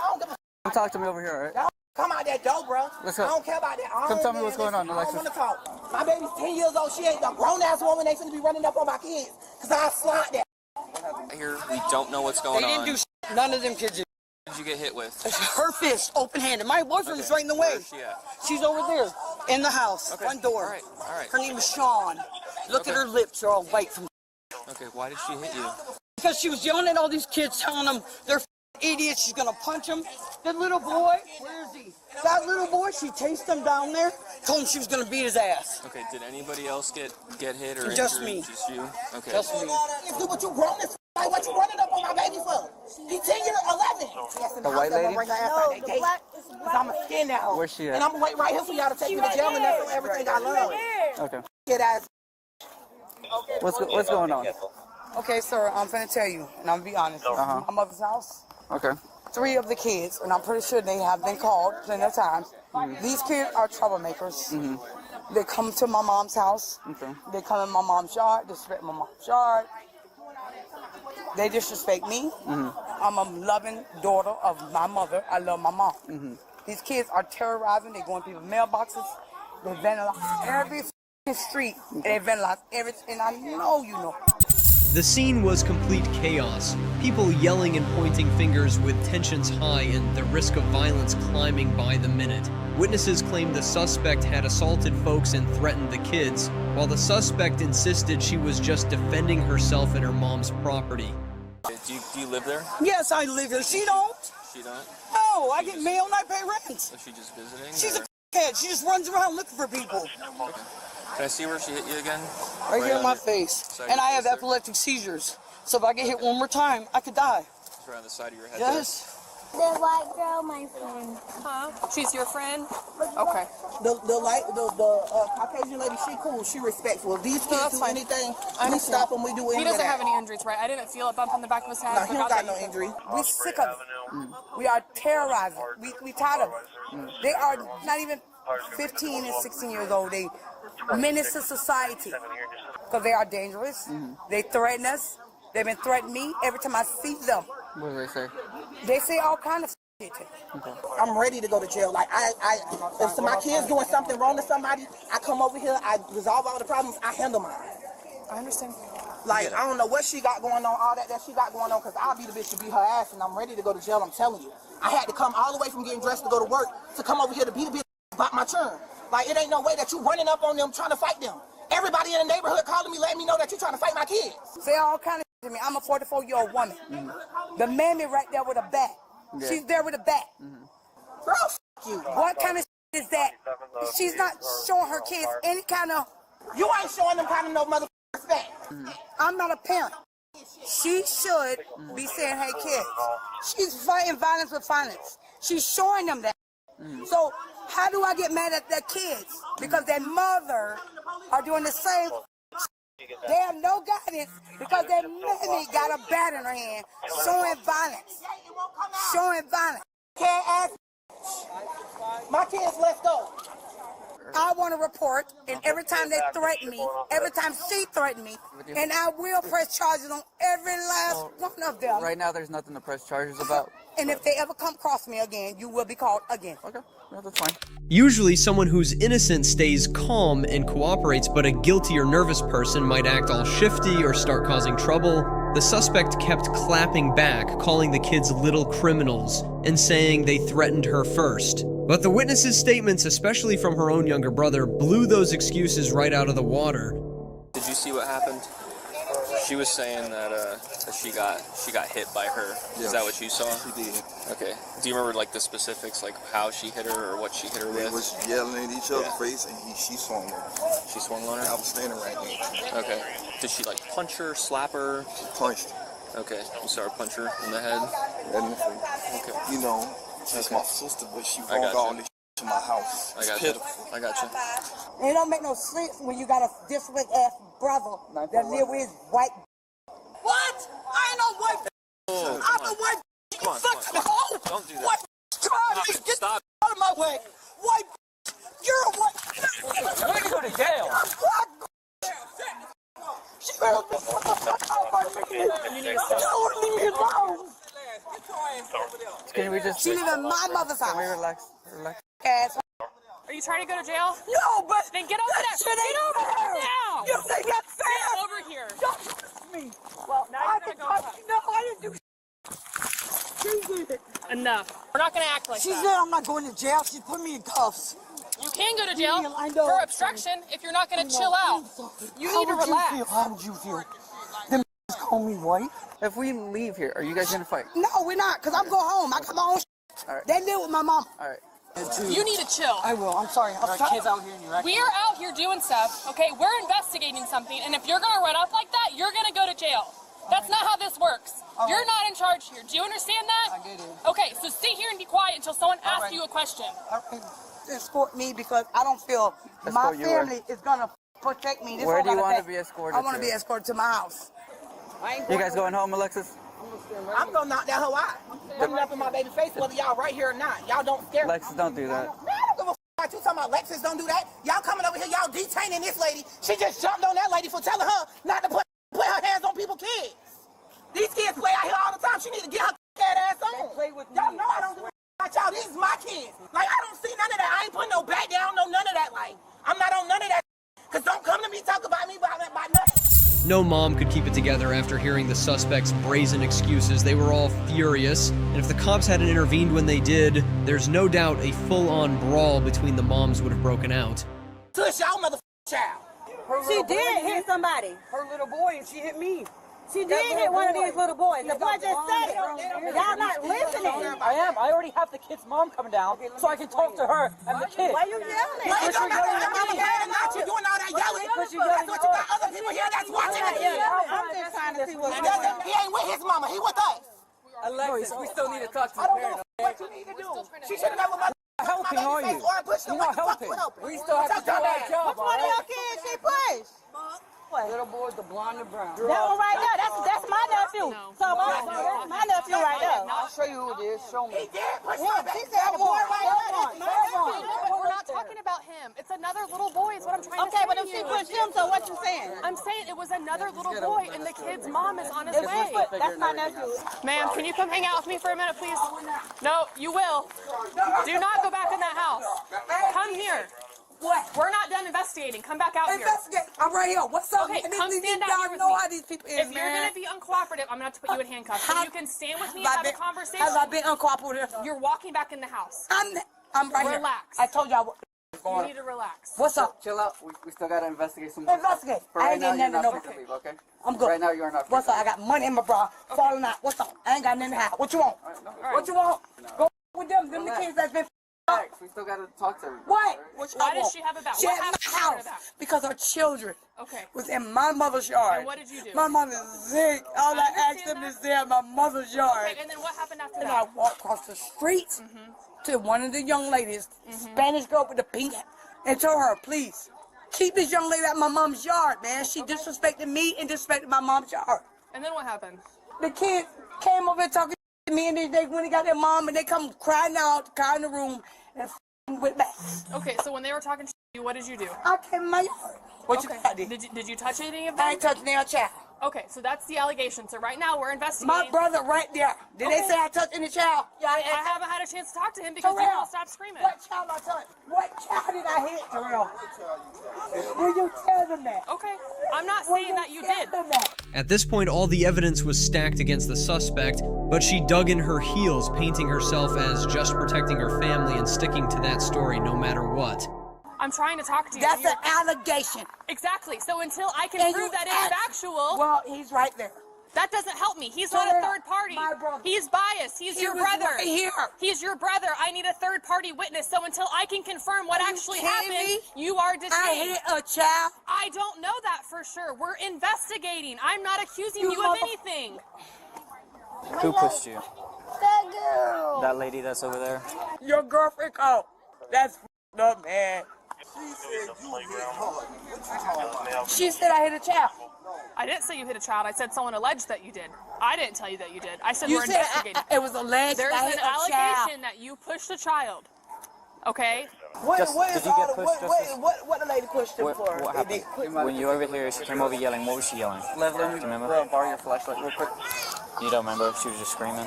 [SPEAKER 8] don't give a
[SPEAKER 4] come talk to me over here, alright?
[SPEAKER 8] Come out that door, bro.
[SPEAKER 4] Let's
[SPEAKER 8] I
[SPEAKER 4] go.
[SPEAKER 8] don't care about that.
[SPEAKER 4] Come tell me what's going on,
[SPEAKER 8] I
[SPEAKER 4] Alexis.
[SPEAKER 8] don't want to talk. My baby's 10 years old. She ain't a grown-ass woman. They finna be running up on my kids. Because I slide that.
[SPEAKER 5] Here, we don't know what's going
[SPEAKER 8] They
[SPEAKER 5] on.
[SPEAKER 8] didn't do None of them kids did.
[SPEAKER 5] What did you get hit with?
[SPEAKER 8] Her fist, open-handed. My boyfriend is right in the way.
[SPEAKER 5] Where is she at?
[SPEAKER 8] She's over there, in the house, front door.
[SPEAKER 5] All right.
[SPEAKER 8] Her name is Sean. Look at her lips, they're all white from.
[SPEAKER 5] Okay, why did she hit you?
[SPEAKER 8] Because she was yelling at all these kids, telling them they're idiots. She's gonna punch them. That little boy, where is he? That little boy, she chased him down there. Told him she was gonna beat his ass.
[SPEAKER 5] Okay, did anybody else get hit or
[SPEAKER 8] Just
[SPEAKER 5] injured?
[SPEAKER 8] me.
[SPEAKER 5] Just you? Okay.
[SPEAKER 8] Just me. Do what you grown as like what you running up on my baby for? He's 10 years, 11.
[SPEAKER 4] The white lady?
[SPEAKER 8] Bring her ass out that gate. I'm a skin that hoe.
[SPEAKER 4] Where's she at?
[SPEAKER 8] And I'm gonna wait right here for y'all to take me to jail, and that's everything I love.
[SPEAKER 4] Okay.
[SPEAKER 8] Get ass.
[SPEAKER 4] What's going on?
[SPEAKER 8] Okay, sir, I'm finna tell you, and I'm gonna be honest. I'm of his house.
[SPEAKER 4] Okay.
[SPEAKER 8] 3 of the kids, and I'm pretty sure they have been called plenty of times. These kids are troublemakers. They come to my mom's house.
[SPEAKER 22] Okay.
[SPEAKER 8] They come in my mom's yard, disrespect my mom's yard. They disrespect me. I'm a loving daughter of my mother. I love my mom. These kids are terrorizing. They go in people's mailboxes. They vandalize every street. They vandalize everything. And I know you know.
[SPEAKER 1] The scene was complete chaos. People yelling and pointing fingers with tensions high and the risk of violence climbing by the minute. Witnesses claimed the suspect had assaulted folks and threatened the kids, while the suspect insisted she was just defending herself and her mom's property.
[SPEAKER 5] Do you live there?
[SPEAKER 8] Yes, I live here. She don't.
[SPEAKER 5] She don't?
[SPEAKER 8] No, I get mail and I pay rent.
[SPEAKER 5] Is she just visiting?
[SPEAKER 8] She's a kid. She just runs around looking for people.
[SPEAKER 5] Okay. Can I see where she hit you again?
[SPEAKER 8] Right here in my
[SPEAKER 5] on
[SPEAKER 8] face.
[SPEAKER 5] your
[SPEAKER 8] And I have
[SPEAKER 5] face there?
[SPEAKER 8] epileptic seizures. So if I get hit one more time, I could die.
[SPEAKER 5] It's right on the side of your head.
[SPEAKER 8] Yes.
[SPEAKER 14] The white girl, my friend. Huh? She's your friend? Okay.
[SPEAKER 8] The Caucasian lady, she cool, she respectful. If these kids do anything, we stop them, we do anything.
[SPEAKER 14] He doesn't have any injuries, right? I didn't feel a bump on the back of his head.
[SPEAKER 8] No, he don't got no injury. We sick of it. We are terrorizing. We tired of it. They are not even 15 and 16 years old. They menace to society because they are dangerous. They threaten us. They've been threatening me every time I see them.
[SPEAKER 22] What do they say?
[SPEAKER 8] They say all kind of shit. I'm ready to go to jail. Like if my kids doing something wrong to somebody, I come over here, I resolve all the problems, I handle mine.
[SPEAKER 14] I understand.
[SPEAKER 8] Like I don't know what she got going on, all that she got going on, because I'll be the bitch to beat her ass, and I'm ready to go to jail. I'm telling you, I had to come all the way from getting dressed to go to work to come over here to beat a bitch about my turn. Like it ain't no way that you running up on them trying to fight them. Everybody in the neighborhood calling me, letting me know that you trying to fight my kids. Say all kind of to me. I'm a 44-year-old woman. The mammy right there with a bat.
[SPEAKER 22] Yeah.
[SPEAKER 8] She's there with a bat. Bro, you. What kind of is that? She's not showing her kids any kind of. You ain't showing them kind of no mother respect. I'm not a parent. She should be saying, "Hey, kids." She's fighting violence with violence. She's showing them that. So how do I get mad at their kids? Because their mother are doing the same. They have no guidance because their mammy got a bat in her hand, showing violence. Showing violence. Can't ask. My kids, let's go. I want to report, and every time they threaten me, every time she threatened me, and I will press charges on every last one of them.
[SPEAKER 22] Right now, there's nothing to press charges about.
[SPEAKER 8] And if they ever come across me again, you will be called again.
[SPEAKER 22] Okay, no, that's fine.
[SPEAKER 1] Usually someone who's innocent stays calm and cooperates, but a guilty or nervous person might act all shifty or start causing trouble. The suspect kept clapping back, calling the kids little criminals, and saying they threatened her first. But the witness's statements, especially from her own younger brother, blew those excuses right out of the water.
[SPEAKER 5] Did you see what happened? She was saying that she got hit by her. Is that what you saw?
[SPEAKER 12] She did.
[SPEAKER 5] Okay. Do you remember like the specifics, like how she hit her or what she hit her with?
[SPEAKER 12] They was yelling at each other's face, and she swung on her.
[SPEAKER 5] She swung on her?
[SPEAKER 12] I was standing right there.
[SPEAKER 5] Okay. Did she like punch her, slap her?
[SPEAKER 12] She punched her.
[SPEAKER 5] Okay. You saw her punch her in the head?
[SPEAKER 12] Right in the face.
[SPEAKER 5] Okay.
[SPEAKER 12] You know, she's my sister, but she brought all this to my house.
[SPEAKER 5] I got
[SPEAKER 12] pitiful.
[SPEAKER 5] you. I got you.
[SPEAKER 8] And it don't make no sense when you got a disrespect ass brother that live with his white. What? I ain't no white. I'm a white.
[SPEAKER 5] Come on, come on. Don't do that.
[SPEAKER 8] White. Get
[SPEAKER 5] Stop.
[SPEAKER 8] out of my way. White. You're a white.
[SPEAKER 4] You're gonna go to jail.
[SPEAKER 8] Leave me alone.
[SPEAKER 22] Can we just?
[SPEAKER 8] She live in my mother's house.
[SPEAKER 22] Can we relax? Relax.
[SPEAKER 8] Ass.
[SPEAKER 14] Are you trying to go to jail?
[SPEAKER 8] No, but
[SPEAKER 14] then get over there.
[SPEAKER 8] Shit ain't
[SPEAKER 14] Get over
[SPEAKER 8] fair.
[SPEAKER 14] here now.
[SPEAKER 8] You think that's fair?
[SPEAKER 14] Get over here.
[SPEAKER 8] Don't touch me.
[SPEAKER 14] Well, now
[SPEAKER 8] I
[SPEAKER 14] you're
[SPEAKER 8] can
[SPEAKER 14] gonna go.
[SPEAKER 8] touch you. No, I didn't do. She did it.
[SPEAKER 14] Enough. We're not gonna act like
[SPEAKER 8] She
[SPEAKER 14] that.
[SPEAKER 8] said I'm not going to jail. She put me in cuffs.
[SPEAKER 14] You can go to jail
[SPEAKER 8] I know.
[SPEAKER 14] for obstruction if you're not gonna chill out. You need to relax.
[SPEAKER 8] How would you feel? Them call me white.
[SPEAKER 22] If we leave here, are you guys gonna fight?
[SPEAKER 8] No, we're not, because I'm going home. I got my own shit.
[SPEAKER 22] All right.
[SPEAKER 8] They live with my mom.
[SPEAKER 22] All right.
[SPEAKER 14] You need to chill.
[SPEAKER 8] I will. I'm sorry.
[SPEAKER 4] Kids out here and you're acting.
[SPEAKER 14] We are out here doing stuff, okay? We're investigating something, and if you're gonna run up like that, you're gonna go to jail. That's not how this works. You're not in charge here. Do you understand that?
[SPEAKER 8] I get it.
[SPEAKER 14] Okay, so sit here and be quiet until someone asks
[SPEAKER 8] right.
[SPEAKER 14] you a question.
[SPEAKER 8] Escort me because I don't feel my
[SPEAKER 22] Escort you where?
[SPEAKER 8] family is gonna protect me. This
[SPEAKER 22] Where
[SPEAKER 8] all
[SPEAKER 22] do you
[SPEAKER 8] gotta
[SPEAKER 22] want to
[SPEAKER 8] pay.
[SPEAKER 22] be escorted
[SPEAKER 8] I want to
[SPEAKER 22] to?
[SPEAKER 8] be escorted to my house.
[SPEAKER 22] You guys going home, Alexis?
[SPEAKER 8] I'm gonna knock that hoe out. Looking up in my baby face, whether y'all right here or not. Y'all don't scare me.
[SPEAKER 22] Alexis, don't do that.
[SPEAKER 8] Man, I don't give a f. You talking about Lexus don't do that? Y'all coming over here, y'all detaining this lady. She just jumped on that lady for telling her not to put her hands on people's kids. These kids play out here all the time. She need to get her ass on. Y'all know I don't do about y'all. These is my kids. Like, I don't see none of that. I ain't putting no back down, no none of that. Like, I'm not on none of that. Cause don't come to me talk about me about nothing.
[SPEAKER 1] No mom could keep it together after hearing the suspects' brazen excuses. They were all furious, and if the cops hadn't intervened when they did, there's no doubt a full-on brawl between the moms would have broken out.
[SPEAKER 8] Tush y'all motherfucking child.
[SPEAKER 13] She did hit somebody. Her little boy, and she hit me. She did hit one of these little boys. The boy just said it. Y'all not listening.
[SPEAKER 4] I am. I already have the kid's mom coming down, so I can talk to her and the kid.
[SPEAKER 13] Why you yelling?
[SPEAKER 8] Because you're yelling at me. Not you doing all that yelling. That's what you got other people here that's watching it.
[SPEAKER 13] I'm just trying to see what's going on.
[SPEAKER 8] He ain't with his mama. He with us.
[SPEAKER 4] Alexis, we still need to talk to the parents.
[SPEAKER 8] What you need to do? She should have never let
[SPEAKER 4] helping, are you? You're not helping. We still have to do our job.
[SPEAKER 13] Which one of your kids she pushed?
[SPEAKER 4] Little boy, the blonde and brown.
[SPEAKER 13] That one right there, that's my nephew. So that's my nephew right there.
[SPEAKER 4] I'll show you who it is. Show me.
[SPEAKER 8] He did push
[SPEAKER 13] Yeah, she said the boy right there.
[SPEAKER 14] But we're not talking about him. It's another little boy is what I'm trying to say.
[SPEAKER 13] Okay, but if she pushed him, so what you saying?
[SPEAKER 14] I'm saying it was another little boy, and the kid's mom is on his way.
[SPEAKER 13] That's my nephew.
[SPEAKER 14] Ma'am, can you come hang out with me for a minute, please? No, you will. Do not go back in that house. Come here.
[SPEAKER 13] What?
[SPEAKER 14] We're not done investigating. Come back out here.
[SPEAKER 13] Investigate. I'm right here. What's up?
[SPEAKER 14] Okay, come stand out here with
[SPEAKER 13] know
[SPEAKER 14] me.
[SPEAKER 13] how these people is,
[SPEAKER 14] If you're going to be uncooperative, I'm going to have to put you in handcuffs. So you can stand with me and have a conversation.
[SPEAKER 13] Have I been uncooperative?
[SPEAKER 14] You're walking back in the house.
[SPEAKER 13] I'm right here.
[SPEAKER 14] Relax.
[SPEAKER 13] I told y'all
[SPEAKER 14] You need to relax.
[SPEAKER 13] What's up?
[SPEAKER 4] Chill out. We still got to investigate some.
[SPEAKER 13] Investigate. I ain't getting nothing to know.
[SPEAKER 4] Okay?
[SPEAKER 13] I'm good.
[SPEAKER 4] Right now, you are not.
[SPEAKER 13] What's up? I got money in my bra. Falling out. What's up? I ain't got nothing to hide. What you want? What you want? Go with them. Them the kids that's been.
[SPEAKER 4] We still got to talk to her.
[SPEAKER 13] What?
[SPEAKER 14] Why does she have a bat?
[SPEAKER 13] She
[SPEAKER 14] What
[SPEAKER 13] had
[SPEAKER 14] happened
[SPEAKER 13] my
[SPEAKER 14] to her
[SPEAKER 13] house
[SPEAKER 14] bat?
[SPEAKER 13] because her children was in my mother's yard.
[SPEAKER 14] And what did you do?
[SPEAKER 13] My mother's sick. All I asked them to stay in my mother's yard.
[SPEAKER 14] Okay, and then what happened after
[SPEAKER 13] And
[SPEAKER 14] that?
[SPEAKER 13] I walked across the street to one of the young ladies, Spanish girl with the pink, and told her, please, keep this young lady out of my mom's yard, man. She disrespected me and disrespected my mom's yard.
[SPEAKER 14] And then what happened?
[SPEAKER 13] The kids came over talking to me, and they went and got their mom, and they come crying out, crying in the room, and went back.
[SPEAKER 14] Okay, so when they were talking to you, what did you do?
[SPEAKER 13] I came in my yard. What you think I did?
[SPEAKER 14] Did you touch any of them?
[SPEAKER 13] I ain't touching their child.
[SPEAKER 14] Okay, so that's the allegation. So right now we're investigating.
[SPEAKER 13] My brother right there. Did they say I touched any child? Yeah,
[SPEAKER 14] I haven't had a chance to talk to him because you won't stop screaming.
[SPEAKER 13] What child I touched? What child did I hit, Terrell? Will you tell them that?
[SPEAKER 14] Okay, I'm not saying that you did.
[SPEAKER 1] At this point, all the evidence was stacked against the suspect, but she dug in her heels, painting herself as just protecting her family and sticking to that story no matter what.
[SPEAKER 14] I'm trying to talk to you.
[SPEAKER 13] That's an allegation.
[SPEAKER 14] Exactly. So until I can prove that it's factual.
[SPEAKER 13] Well, he's right there.
[SPEAKER 14] That doesn't help me. He's not a third party. He's biased. He's your brother.
[SPEAKER 13] Right here.
[SPEAKER 14] He's your brother. I need a third party witness. So until I can confirm what actually happened, you are detained.
[SPEAKER 13] I hit a child.
[SPEAKER 14] I don't know that for sure. We're investigating. I'm not accusing you of anything.
[SPEAKER 17] Who pushed you?
[SPEAKER 13] That girl.
[SPEAKER 17] That lady that's over there?
[SPEAKER 13] Your girlfriend called. That's up, man. She said I hit a child.
[SPEAKER 14] I didn't say you hit a child. I said someone alleged that you did. I didn't tell you that you did. I said
[SPEAKER 13] You
[SPEAKER 14] we're
[SPEAKER 13] said
[SPEAKER 14] investigating.
[SPEAKER 13] it was alleged
[SPEAKER 14] There's
[SPEAKER 13] I
[SPEAKER 14] an
[SPEAKER 13] hit a
[SPEAKER 14] allegation
[SPEAKER 13] child.
[SPEAKER 14] that you pushed a child. Okay?
[SPEAKER 13] What
[SPEAKER 17] Did you get pushed, Justice?
[SPEAKER 13] What the lady pushed him for?
[SPEAKER 17] What happened? When you were over here, she came over yelling. What was she yelling?
[SPEAKER 4] Let
[SPEAKER 17] Do you
[SPEAKER 4] me
[SPEAKER 17] remember?
[SPEAKER 4] borrow your flashlight real quick.
[SPEAKER 17] You don't remember? She was just screaming?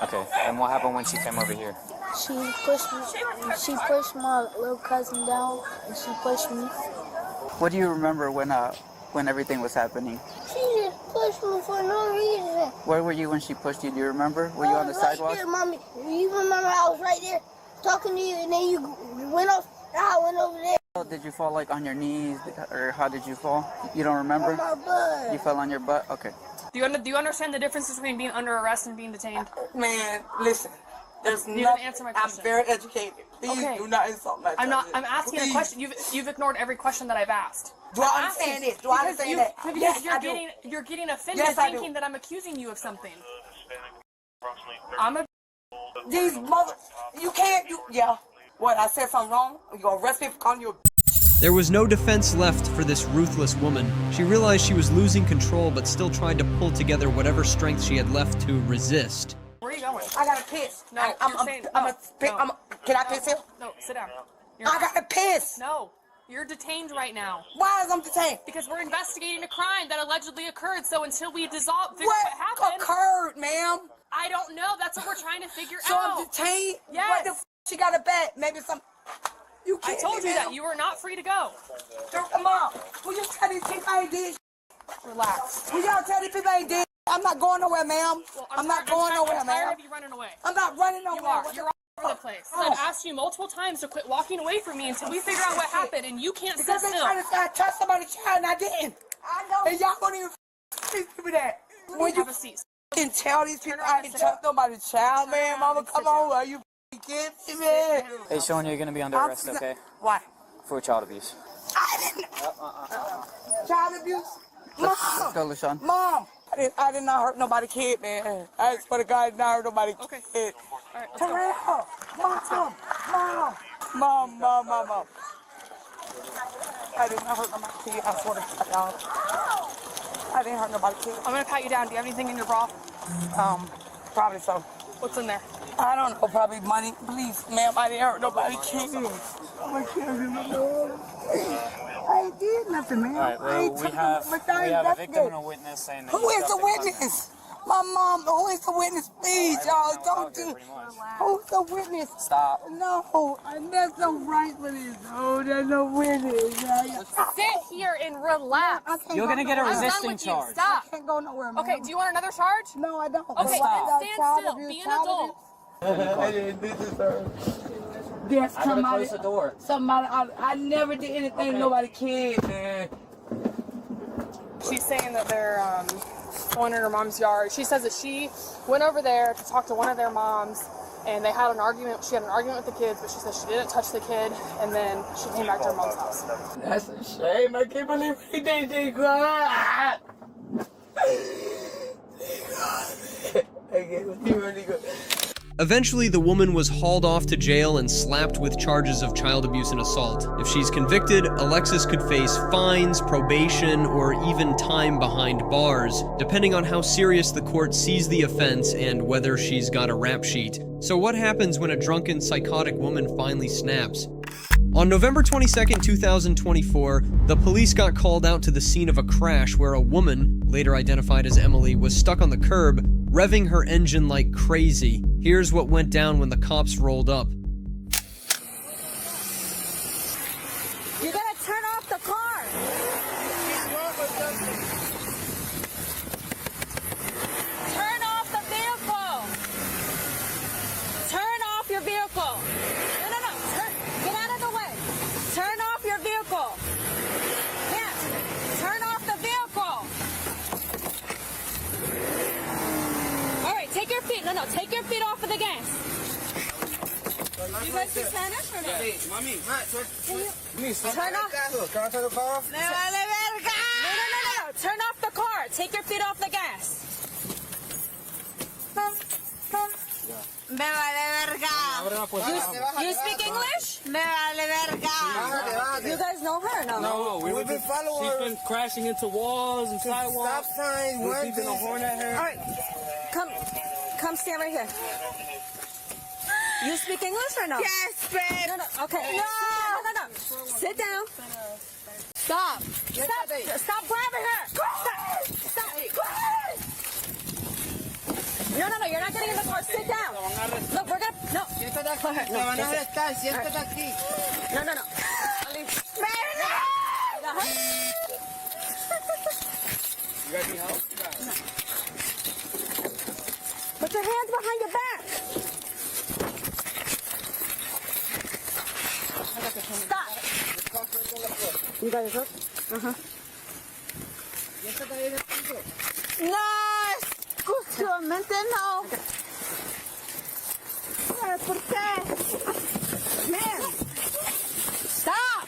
[SPEAKER 17] Okay. And what happened when she came over here?
[SPEAKER 20] She pushed me. She pushed my little cousin down, and she pushed me.
[SPEAKER 4] What do you remember when everything was happening?
[SPEAKER 20] She just pushed me for no reason.
[SPEAKER 4] Where were you when she pushed you? Do you remember? Were you on the sidewalk?
[SPEAKER 20] There, Mommy. You remember I was right there talking to you, and then you went off. I went over there.
[SPEAKER 4] Did you fall like on your knees, or how did you fall? You don't remember?
[SPEAKER 20] On my butt.
[SPEAKER 4] You fell on your butt? Okay.
[SPEAKER 14] Do you understand the difference between being under arrest and being detained?
[SPEAKER 13] Man, listen. There's
[SPEAKER 14] You
[SPEAKER 13] nothing.
[SPEAKER 14] didn't answer my question.
[SPEAKER 13] I'm very educated. Please do not insult my
[SPEAKER 14] I'm not.
[SPEAKER 13] cousin.
[SPEAKER 14] I'm asking a question. You've ignored every question that I've asked.
[SPEAKER 13] Do I understand this? Do I understand that?
[SPEAKER 14] Because
[SPEAKER 13] Yes,
[SPEAKER 14] you're
[SPEAKER 13] I do.
[SPEAKER 14] you're getting offended
[SPEAKER 13] Yes, I do.
[SPEAKER 14] thinking that I'm accusing you of something.
[SPEAKER 13] These mother, you can't. Yeah. What? I said something wrong? You gonna arrest me for calling you a?
[SPEAKER 1] There was no defense left for this ruthless woman. She realized she was losing control, but still tried to pull together whatever strength she had left to resist.
[SPEAKER 14] Where are you going?
[SPEAKER 13] I gotta piss.
[SPEAKER 14] No,
[SPEAKER 13] I'm
[SPEAKER 14] you're saying,
[SPEAKER 13] can I piss here?
[SPEAKER 14] No, sit down.
[SPEAKER 13] I got to piss.
[SPEAKER 14] No. You're detained right now.
[SPEAKER 13] Why is I'm detained?
[SPEAKER 14] Because we're investigating a crime that allegedly occurred. So until we figure out
[SPEAKER 13] What
[SPEAKER 14] what happened,
[SPEAKER 13] occurred, ma'am?
[SPEAKER 14] I don't know. That's what we're trying to figure
[SPEAKER 13] So
[SPEAKER 14] out.
[SPEAKER 13] I'm detained?
[SPEAKER 14] Yes.
[SPEAKER 13] What the f*** she got a bet? Maybe some... You
[SPEAKER 14] I
[SPEAKER 13] kidding
[SPEAKER 14] told
[SPEAKER 13] me,
[SPEAKER 14] you
[SPEAKER 13] ma'am?
[SPEAKER 14] that you are not free to go.
[SPEAKER 13] Come on. Will you tell these people I ain't did?
[SPEAKER 14] Relax.
[SPEAKER 13] Will y'all tell these people I ain't did? I'm not going nowhere, ma'am.
[SPEAKER 14] Well,
[SPEAKER 13] I'm not going nowhere,
[SPEAKER 14] I'm tired
[SPEAKER 13] ma'am.
[SPEAKER 14] of you running away.
[SPEAKER 13] I'm not running nowhere.
[SPEAKER 14] You are. You're all over the place.
[SPEAKER 13] Oh.
[SPEAKER 14] I've asked you multiple times to quit walking away from me until we figure out what happened, and you can't sit
[SPEAKER 13] Because they
[SPEAKER 14] still.
[SPEAKER 13] trying to say I touched somebody's child and I didn't. I know. And y'all won't even these people that. When you
[SPEAKER 14] have a seat.
[SPEAKER 13] can tell these people I ain't touched nobody's child, man, mama, come on. Are you kidding me, man?
[SPEAKER 17] Hey, Sean, you're gonna be under arrest, okay?
[SPEAKER 13] Why?
[SPEAKER 17] For child abuse.
[SPEAKER 13] I didn't. Child abuse? Mom.
[SPEAKER 17] Let's go, LaShawn.
[SPEAKER 13] Mom. I did not hurt nobody's kid, man. I swear to God, I did not hurt nobody's kid.
[SPEAKER 14] All right, let's
[SPEAKER 13] Terrell. Mom. I did not hurt nobody's kid. I swear to God, y'all. I didn't hurt nobody's kid.
[SPEAKER 14] I'm gonna pat you down. Do you have anything in your bra?
[SPEAKER 13] Probably so.
[SPEAKER 14] What's in there?
[SPEAKER 13] I don't know, probably money. Please, ma'am, I didn't hurt nobody's kid. I ain't did nothing, man.
[SPEAKER 17] All right, well, we have a victim and a witness saying that
[SPEAKER 13] Who is the witness? My mom. Who is the witness? Please, y'all, don't do. Who's the witness?
[SPEAKER 17] Stop.
[SPEAKER 13] No, there's no right for this. No, there's no witness.
[SPEAKER 14] Sit here and relax.
[SPEAKER 17] You're gonna get a
[SPEAKER 14] I'm done
[SPEAKER 17] resisting
[SPEAKER 14] with you.
[SPEAKER 17] charge.
[SPEAKER 14] Stop.
[SPEAKER 13] I can't go nowhere, man.
[SPEAKER 14] Okay, do you want another charge?
[SPEAKER 13] No, I don't.
[SPEAKER 14] Okay,
[SPEAKER 17] Stop.
[SPEAKER 14] then stand still. Be an adult.
[SPEAKER 13] I didn't do this, sir. There's
[SPEAKER 17] I gotta close the door.
[SPEAKER 13] Somebody, I never did anything to nobody kid, man.
[SPEAKER 14] She's saying that they're going in her mom's yard. She says that she went over there to talk to one of their moms, and they had an argument. She had an argument with the kids, but she says she didn't touch the kid, and then she came back to her mom's house.
[SPEAKER 13] That's a shame. I can't believe he did that.
[SPEAKER 1] Eventually, the woman was hauled off to jail and slapped with charges of child abuse and assault. If she's convicted, Alexis could face fines, probation, or even time behind bars, depending on how serious the court sees the offense and whether she's got a rap sheet. So what happens when a drunken, psychotic woman finally snaps? On November 22nd, 2024, the police got called out to the scene of a crash where a woman, later identified as Emily, was stuck on the curb, revving her engine like crazy. Here's what went down when the cops rolled up.
[SPEAKER 21] You gotta turn off the car. Turn off the vehicle. Turn off your vehicle. No. Get out of the way. Turn off your vehicle. Yes. Turn off the vehicle. All right, take your feet. No. Take your feet off of the gas. You guys speak Spanish or no?
[SPEAKER 11] Mami,
[SPEAKER 21] Turn off.
[SPEAKER 11] Can I turn the car off?
[SPEAKER 21] No. Turn off the car. Take your feet off the gas. Me vale verga. You speak English? Me vale verga. You guys know her, no?
[SPEAKER 11] No, we've been following her.
[SPEAKER 4] She's been crashing into walls and sidewalks.
[SPEAKER 11] Stop signs,
[SPEAKER 4] We're keeping a horn at her.
[SPEAKER 21] All right, come stand right here. You speak English or no? Yes, babe. No. Okay. No. Sit down. Stop. Stop grabbing her. Stop. No. You're not getting in the car. Sit down. Look, we're gonna. No. Go ahead. No. No.
[SPEAKER 4] You guys need help?
[SPEAKER 21] Put your hands behind your back. Stop. You got your hook? No, escúchame, no. ¿Por qué? Man, stop.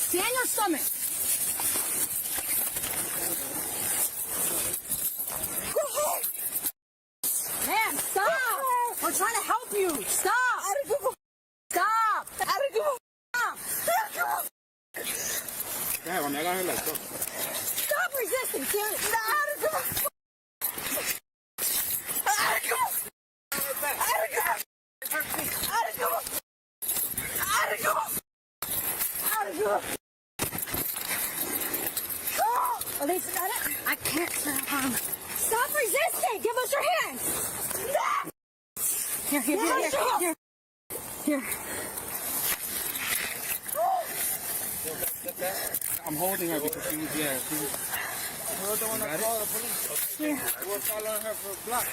[SPEAKER 21] Stand your stomach. Man, stop. We're trying to help you. Stop. Stop. Stop resisting, seriously. Here.
[SPEAKER 22] I'm holding her because she was there. We're the one that called the police.
[SPEAKER 21] Here.
[SPEAKER 22] We're following her for a block.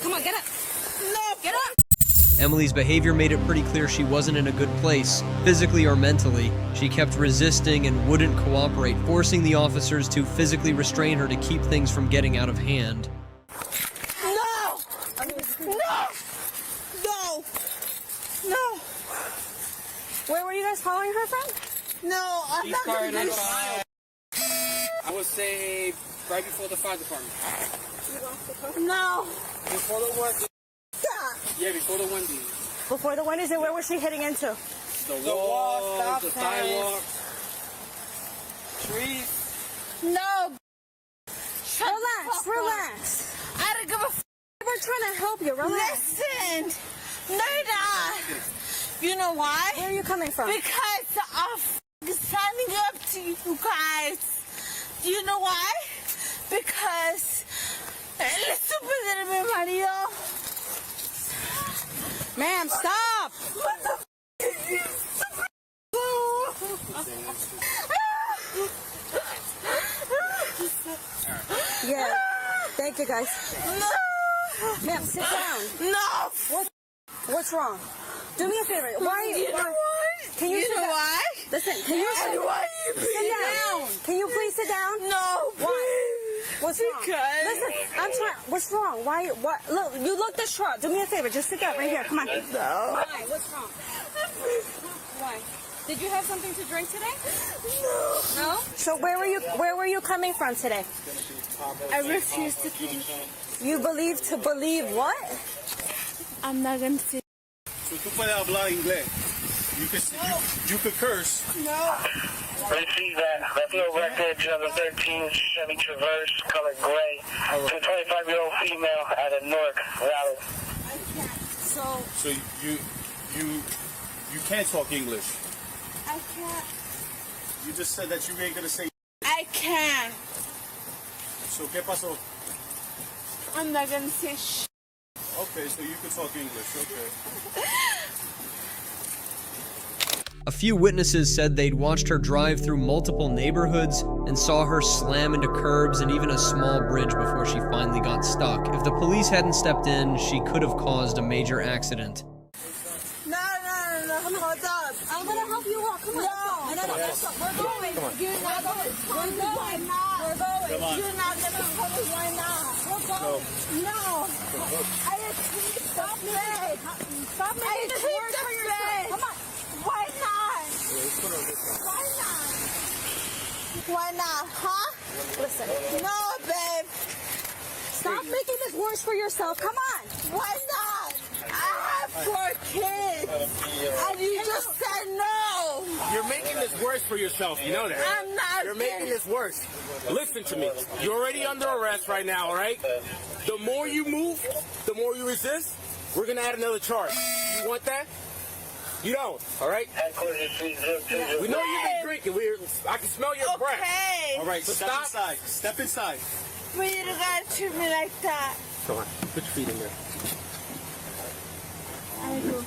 [SPEAKER 21] Come on, get up. No, get up.
[SPEAKER 1] Emily's behavior made it pretty clear she wasn't in a good place, physically or mentally. She kept resisting and wouldn't cooperate, forcing the officers to physically restrain her to keep things from getting out of hand.
[SPEAKER 21] No! No! No! No! Where were you guys following her from? No, I'm not going to
[SPEAKER 22] I would say right before the fire department.
[SPEAKER 21] No!
[SPEAKER 22] Before the Wendy's. Yeah, before the Wendy's.
[SPEAKER 21] Before the Wendy's, and where was she heading into?
[SPEAKER 22] The wall, the sidewalk, trees.
[SPEAKER 21] No! Relax. I don't give a f***. We're trying to help you. Relax.
[SPEAKER 8] Listen, no. You know why?
[SPEAKER 21] Where are you coming from?
[SPEAKER 8] Because of standing up to you guys. Do you know why? Because el estúpido de mi marido.
[SPEAKER 21] Ma'am, stop!
[SPEAKER 8] What the f*** is this?
[SPEAKER 21] Yeah. Thank you, guys.
[SPEAKER 8] No!
[SPEAKER 21] Ma'am, sit down.
[SPEAKER 8] No!
[SPEAKER 21] What's wrong? Do me a favor. Why?
[SPEAKER 8] You know why?
[SPEAKER 21] Can you sit down?
[SPEAKER 8] Why?
[SPEAKER 21] Listen, can you sit
[SPEAKER 8] Why you
[SPEAKER 21] sit down? Can you please sit down?
[SPEAKER 8] No,
[SPEAKER 21] Why? What's wrong?
[SPEAKER 8] Because...
[SPEAKER 21] Listen, I'm trying. What's wrong? Why? What? Look, you look distraught. Do me a favor. Just sit down right here. Come on.
[SPEAKER 8] No.
[SPEAKER 21] Why? What's wrong? Why? Did you have something to drink today? No. So where were you coming from today?
[SPEAKER 8] I refuse to believe.
[SPEAKER 21] You believe to believe what?
[SPEAKER 8] I'm not going to say.
[SPEAKER 22] So tú puedes hablar inglés. You could curse.
[SPEAKER 8] No.
[SPEAKER 7] Receive that. Buffalo record, 2013 Chevy Traverse, color gray. To a 25-year-old female at a Newark rally.
[SPEAKER 21] So
[SPEAKER 22] you can't talk English.
[SPEAKER 8] I can't.
[SPEAKER 22] You just said that you ain't gonna say.
[SPEAKER 8] I can.
[SPEAKER 22] So qué pasó?
[SPEAKER 8] I'm not going to say shit.
[SPEAKER 22] Okay, so you can talk English. Okay.
[SPEAKER 1] A few witnesses said they'd watched her drive through multiple neighborhoods and saw her slam into curbs and even a small bridge before she finally got stuck. If the police hadn't stepped in, she could have caused a major accident.
[SPEAKER 8] No. Hold up.
[SPEAKER 21] I'm gonna help you walk. Come on. No. Let's go. We're going. You're not going. We're going. We're going.
[SPEAKER 22] Come on.
[SPEAKER 8] You're not going to tell me why not. We're going. No. I stop me. Stop me. It's worse for yourself. Come on. Why not? Why not? Huh?
[SPEAKER 21] Listen.
[SPEAKER 8] No, babe.
[SPEAKER 21] Stop making this worse for yourself. Come on.
[SPEAKER 8] Why not? I have 4 kids. And you just said no.
[SPEAKER 2] You're making this worse for yourself. You know that.
[SPEAKER 8] I'm not.
[SPEAKER 2] You're making this worse. Listen to me. You're already under arrest right now, all right? The more you move, the more you resist, we're going to add another charge. You want that? You don't, all right? We know you've been drinking. I can smell your breath.
[SPEAKER 8] Okay.
[SPEAKER 22] All right,
[SPEAKER 2] So
[SPEAKER 22] step
[SPEAKER 2] stop.
[SPEAKER 22] inside. Step inside.
[SPEAKER 8] But you don't gotta treat me like that.
[SPEAKER 22] Come on. Put your feet in there.
[SPEAKER 8] I do.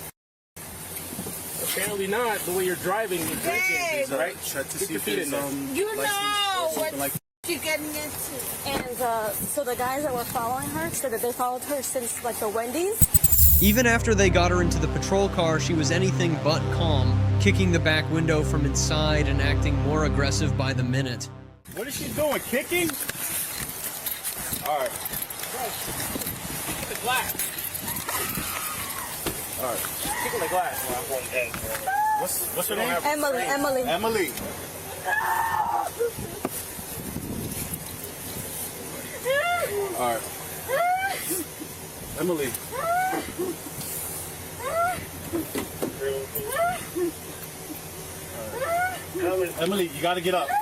[SPEAKER 2] Apparently not. The way you're driving, you're drinking. All right?
[SPEAKER 22] Check to
[SPEAKER 2] Put
[SPEAKER 22] see
[SPEAKER 2] your
[SPEAKER 22] if
[SPEAKER 2] feet in
[SPEAKER 22] there's
[SPEAKER 2] there.
[SPEAKER 8] You
[SPEAKER 22] license
[SPEAKER 8] know
[SPEAKER 22] or something
[SPEAKER 8] what
[SPEAKER 22] like
[SPEAKER 8] you're getting into.
[SPEAKER 21] And so the guys that were following her said that they followed her since like the Wendy's.
[SPEAKER 1] Even after they got her into the patrol car, she was anything but calm, kicking the back window from inside and acting more aggressive by the minute.
[SPEAKER 22] What is she doing? Kicking? All right.
[SPEAKER 2] Kick the glass.
[SPEAKER 22] All right.
[SPEAKER 2] Kicking the glass.
[SPEAKER 22] What's her name?
[SPEAKER 21] Emily.
[SPEAKER 22] Emily. All right. Emily. Emily, you gotta get up. We're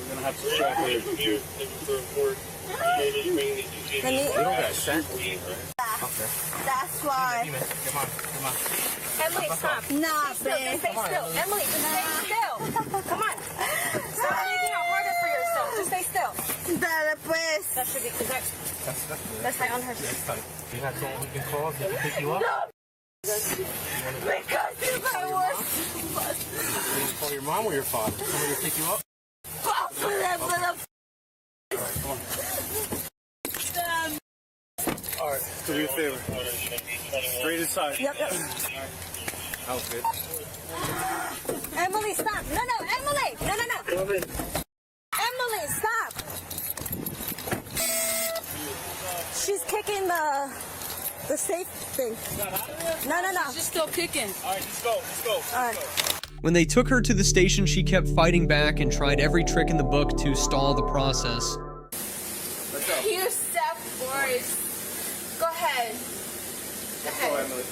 [SPEAKER 22] gonna have to strap her.
[SPEAKER 21] You
[SPEAKER 22] don't got scent.
[SPEAKER 8] That's why.
[SPEAKER 2] Come on.
[SPEAKER 21] Emily, stop.
[SPEAKER 8] Nah,
[SPEAKER 21] Stay
[SPEAKER 8] babe.
[SPEAKER 21] still. Emily, just stay still. Come on. Stop making it harder for yourself. Just stay still. Dale, pues. That should be, that's my on her.
[SPEAKER 2] You got someone who can call to pick you up?
[SPEAKER 21] Because if I work.
[SPEAKER 2] Please call your mom or your father. Somebody to pick you up? Alright, do me a favor. Straight inside.
[SPEAKER 21] Yep.
[SPEAKER 2] That was good.
[SPEAKER 21] Emily, stop. No, Emily. No. Emily, stop. She's kicking the safe thing. No. She's still kicking.
[SPEAKER 2] Alright, let's go.
[SPEAKER 21] All right.
[SPEAKER 1] When they took her to the station, she kept fighting back and tried every trick in the book to stall the process.
[SPEAKER 21] You step, Boris. Go ahead.
[SPEAKER 2] Let's go, Emily.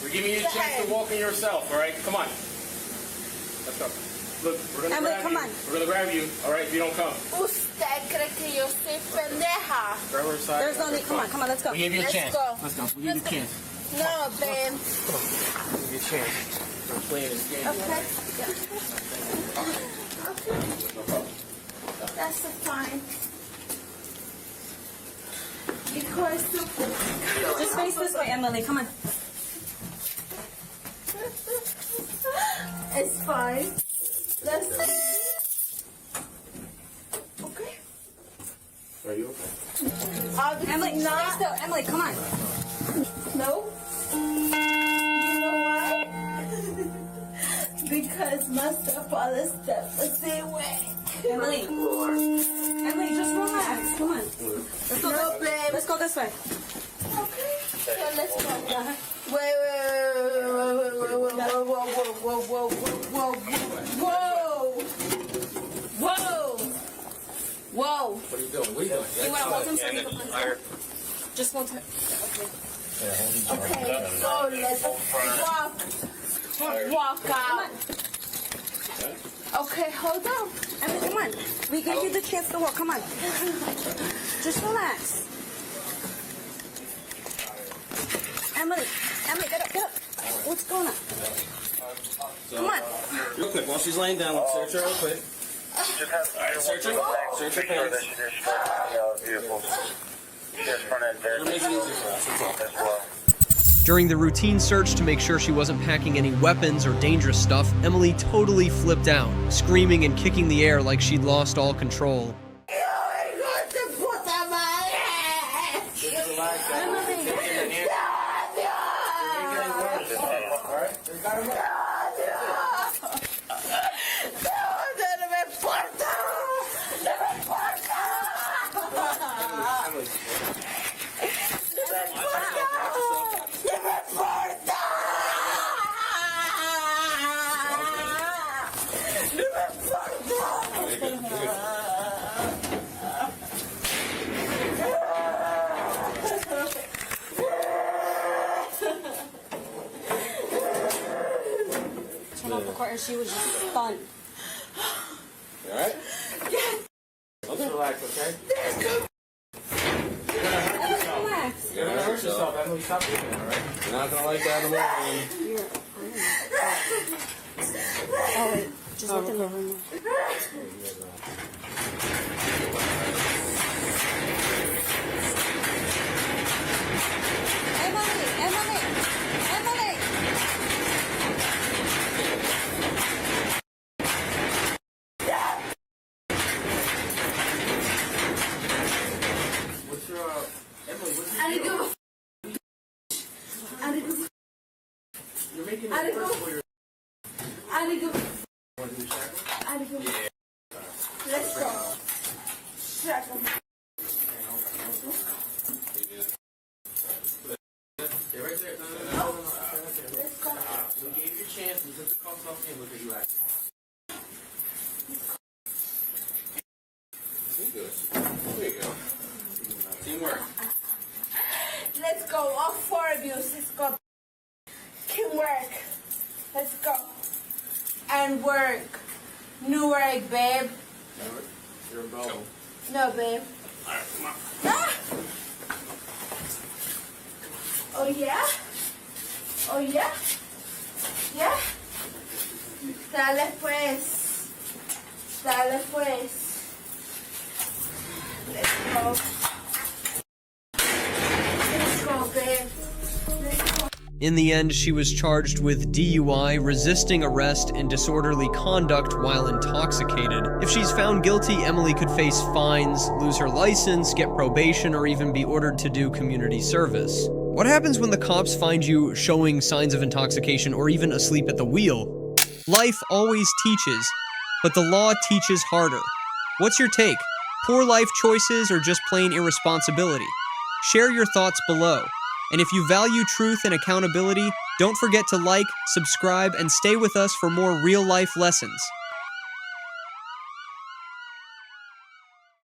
[SPEAKER 2] We're giving you a chance to walk in yourself, alright? Come on. Let's go. Look, we're gonna
[SPEAKER 21] Emily,
[SPEAKER 2] grab
[SPEAKER 21] come
[SPEAKER 2] you.
[SPEAKER 21] on.
[SPEAKER 2] We're gonna grab you, alright, if you don't come.
[SPEAKER 21] Usted cree que yo soy pendeja.
[SPEAKER 2] Grab her aside.
[SPEAKER 21] There's no need. Come on, let's go.
[SPEAKER 2] We give you a chance.
[SPEAKER 21] Go.
[SPEAKER 2] Let's go. We give you a chance.
[SPEAKER 21] No, babe.
[SPEAKER 2] We give you a chance. We're playing this game.
[SPEAKER 21] Okay. That's fine. Just face this way, Emily. Come on. It's fine. Let's. Okay.
[SPEAKER 2] Are you okay?
[SPEAKER 21] Emily, stay still. Emily, come on.
[SPEAKER 20] No. You know why? Because my stepfather stepped the same way.
[SPEAKER 21] Emily, just relax. Come on. Let's go.
[SPEAKER 20] No, babe.
[SPEAKER 21] Let's go this way.
[SPEAKER 20] Okay. So let's go.
[SPEAKER 21] Wait. Whoa.
[SPEAKER 2] What are you doing? What are you doing?
[SPEAKER 21] You want to hold him so you can punch him? Just hold him. Okay.
[SPEAKER 20] Okay, so let's walk out.
[SPEAKER 21] Okay, hold on. Emily, come on. We gave you the chance to walk. Come on. Just relax. Emily, get up. What's going on? Come on.
[SPEAKER 3] Real quick, while she's laying down, let's search her real quick. Search her pants. It'll make it easier for us, that's all.
[SPEAKER 1] During the routine search to make sure she wasn't packing any weapons or dangerous stuff, Emily totally flipped out, screaming and kicking the air like she'd lost all control.
[SPEAKER 21] She was just stunned.
[SPEAKER 2] You alright?
[SPEAKER 21] Yes.
[SPEAKER 2] Okay. Relax, okay?
[SPEAKER 21] Relax.
[SPEAKER 2] You're gonna hurt yourself, Emily. Stop doing it, alright? You're not gonna like that in the morning.
[SPEAKER 21] Oh, wait. Just look in the room. Emily!
[SPEAKER 2] You're making it
[SPEAKER 20] I
[SPEAKER 2] worse for your...
[SPEAKER 20] Let's go. Shackle.
[SPEAKER 2] Stay right there. No.
[SPEAKER 20] Let's go.
[SPEAKER 2] We gave you a chance. We took the cuffs off and look at you acting. You good. There you go. Teamwork.
[SPEAKER 20] Let's go. All four of you. Let's go. Teamwork. Let's go. And work. New work, babe.
[SPEAKER 2] You're in Belgium.
[SPEAKER 20] No, babe.
[SPEAKER 2] Alright, come on.
[SPEAKER 20] Ah! Oh, yeah? Oh, yeah? Yeah? Dale, pues. Dale, pues. go. Let's go, babe.
[SPEAKER 1] In the end, she was charged with DUI, resisting arrest, and disorderly conduct while intoxicated. If she's found guilty, Emily could face fines, lose her license, get probation, or even be ordered to do community service. What happens when the cops find you showing signs of intoxication or even asleep at the wheel? Life always teaches, but the law teaches harder. What's your take? Poor life choices or just plain irresponsibility? Share your thoughts below. And if you value truth and accountability, don't forget to like, subscribe, and stay with us for more real-life lessons.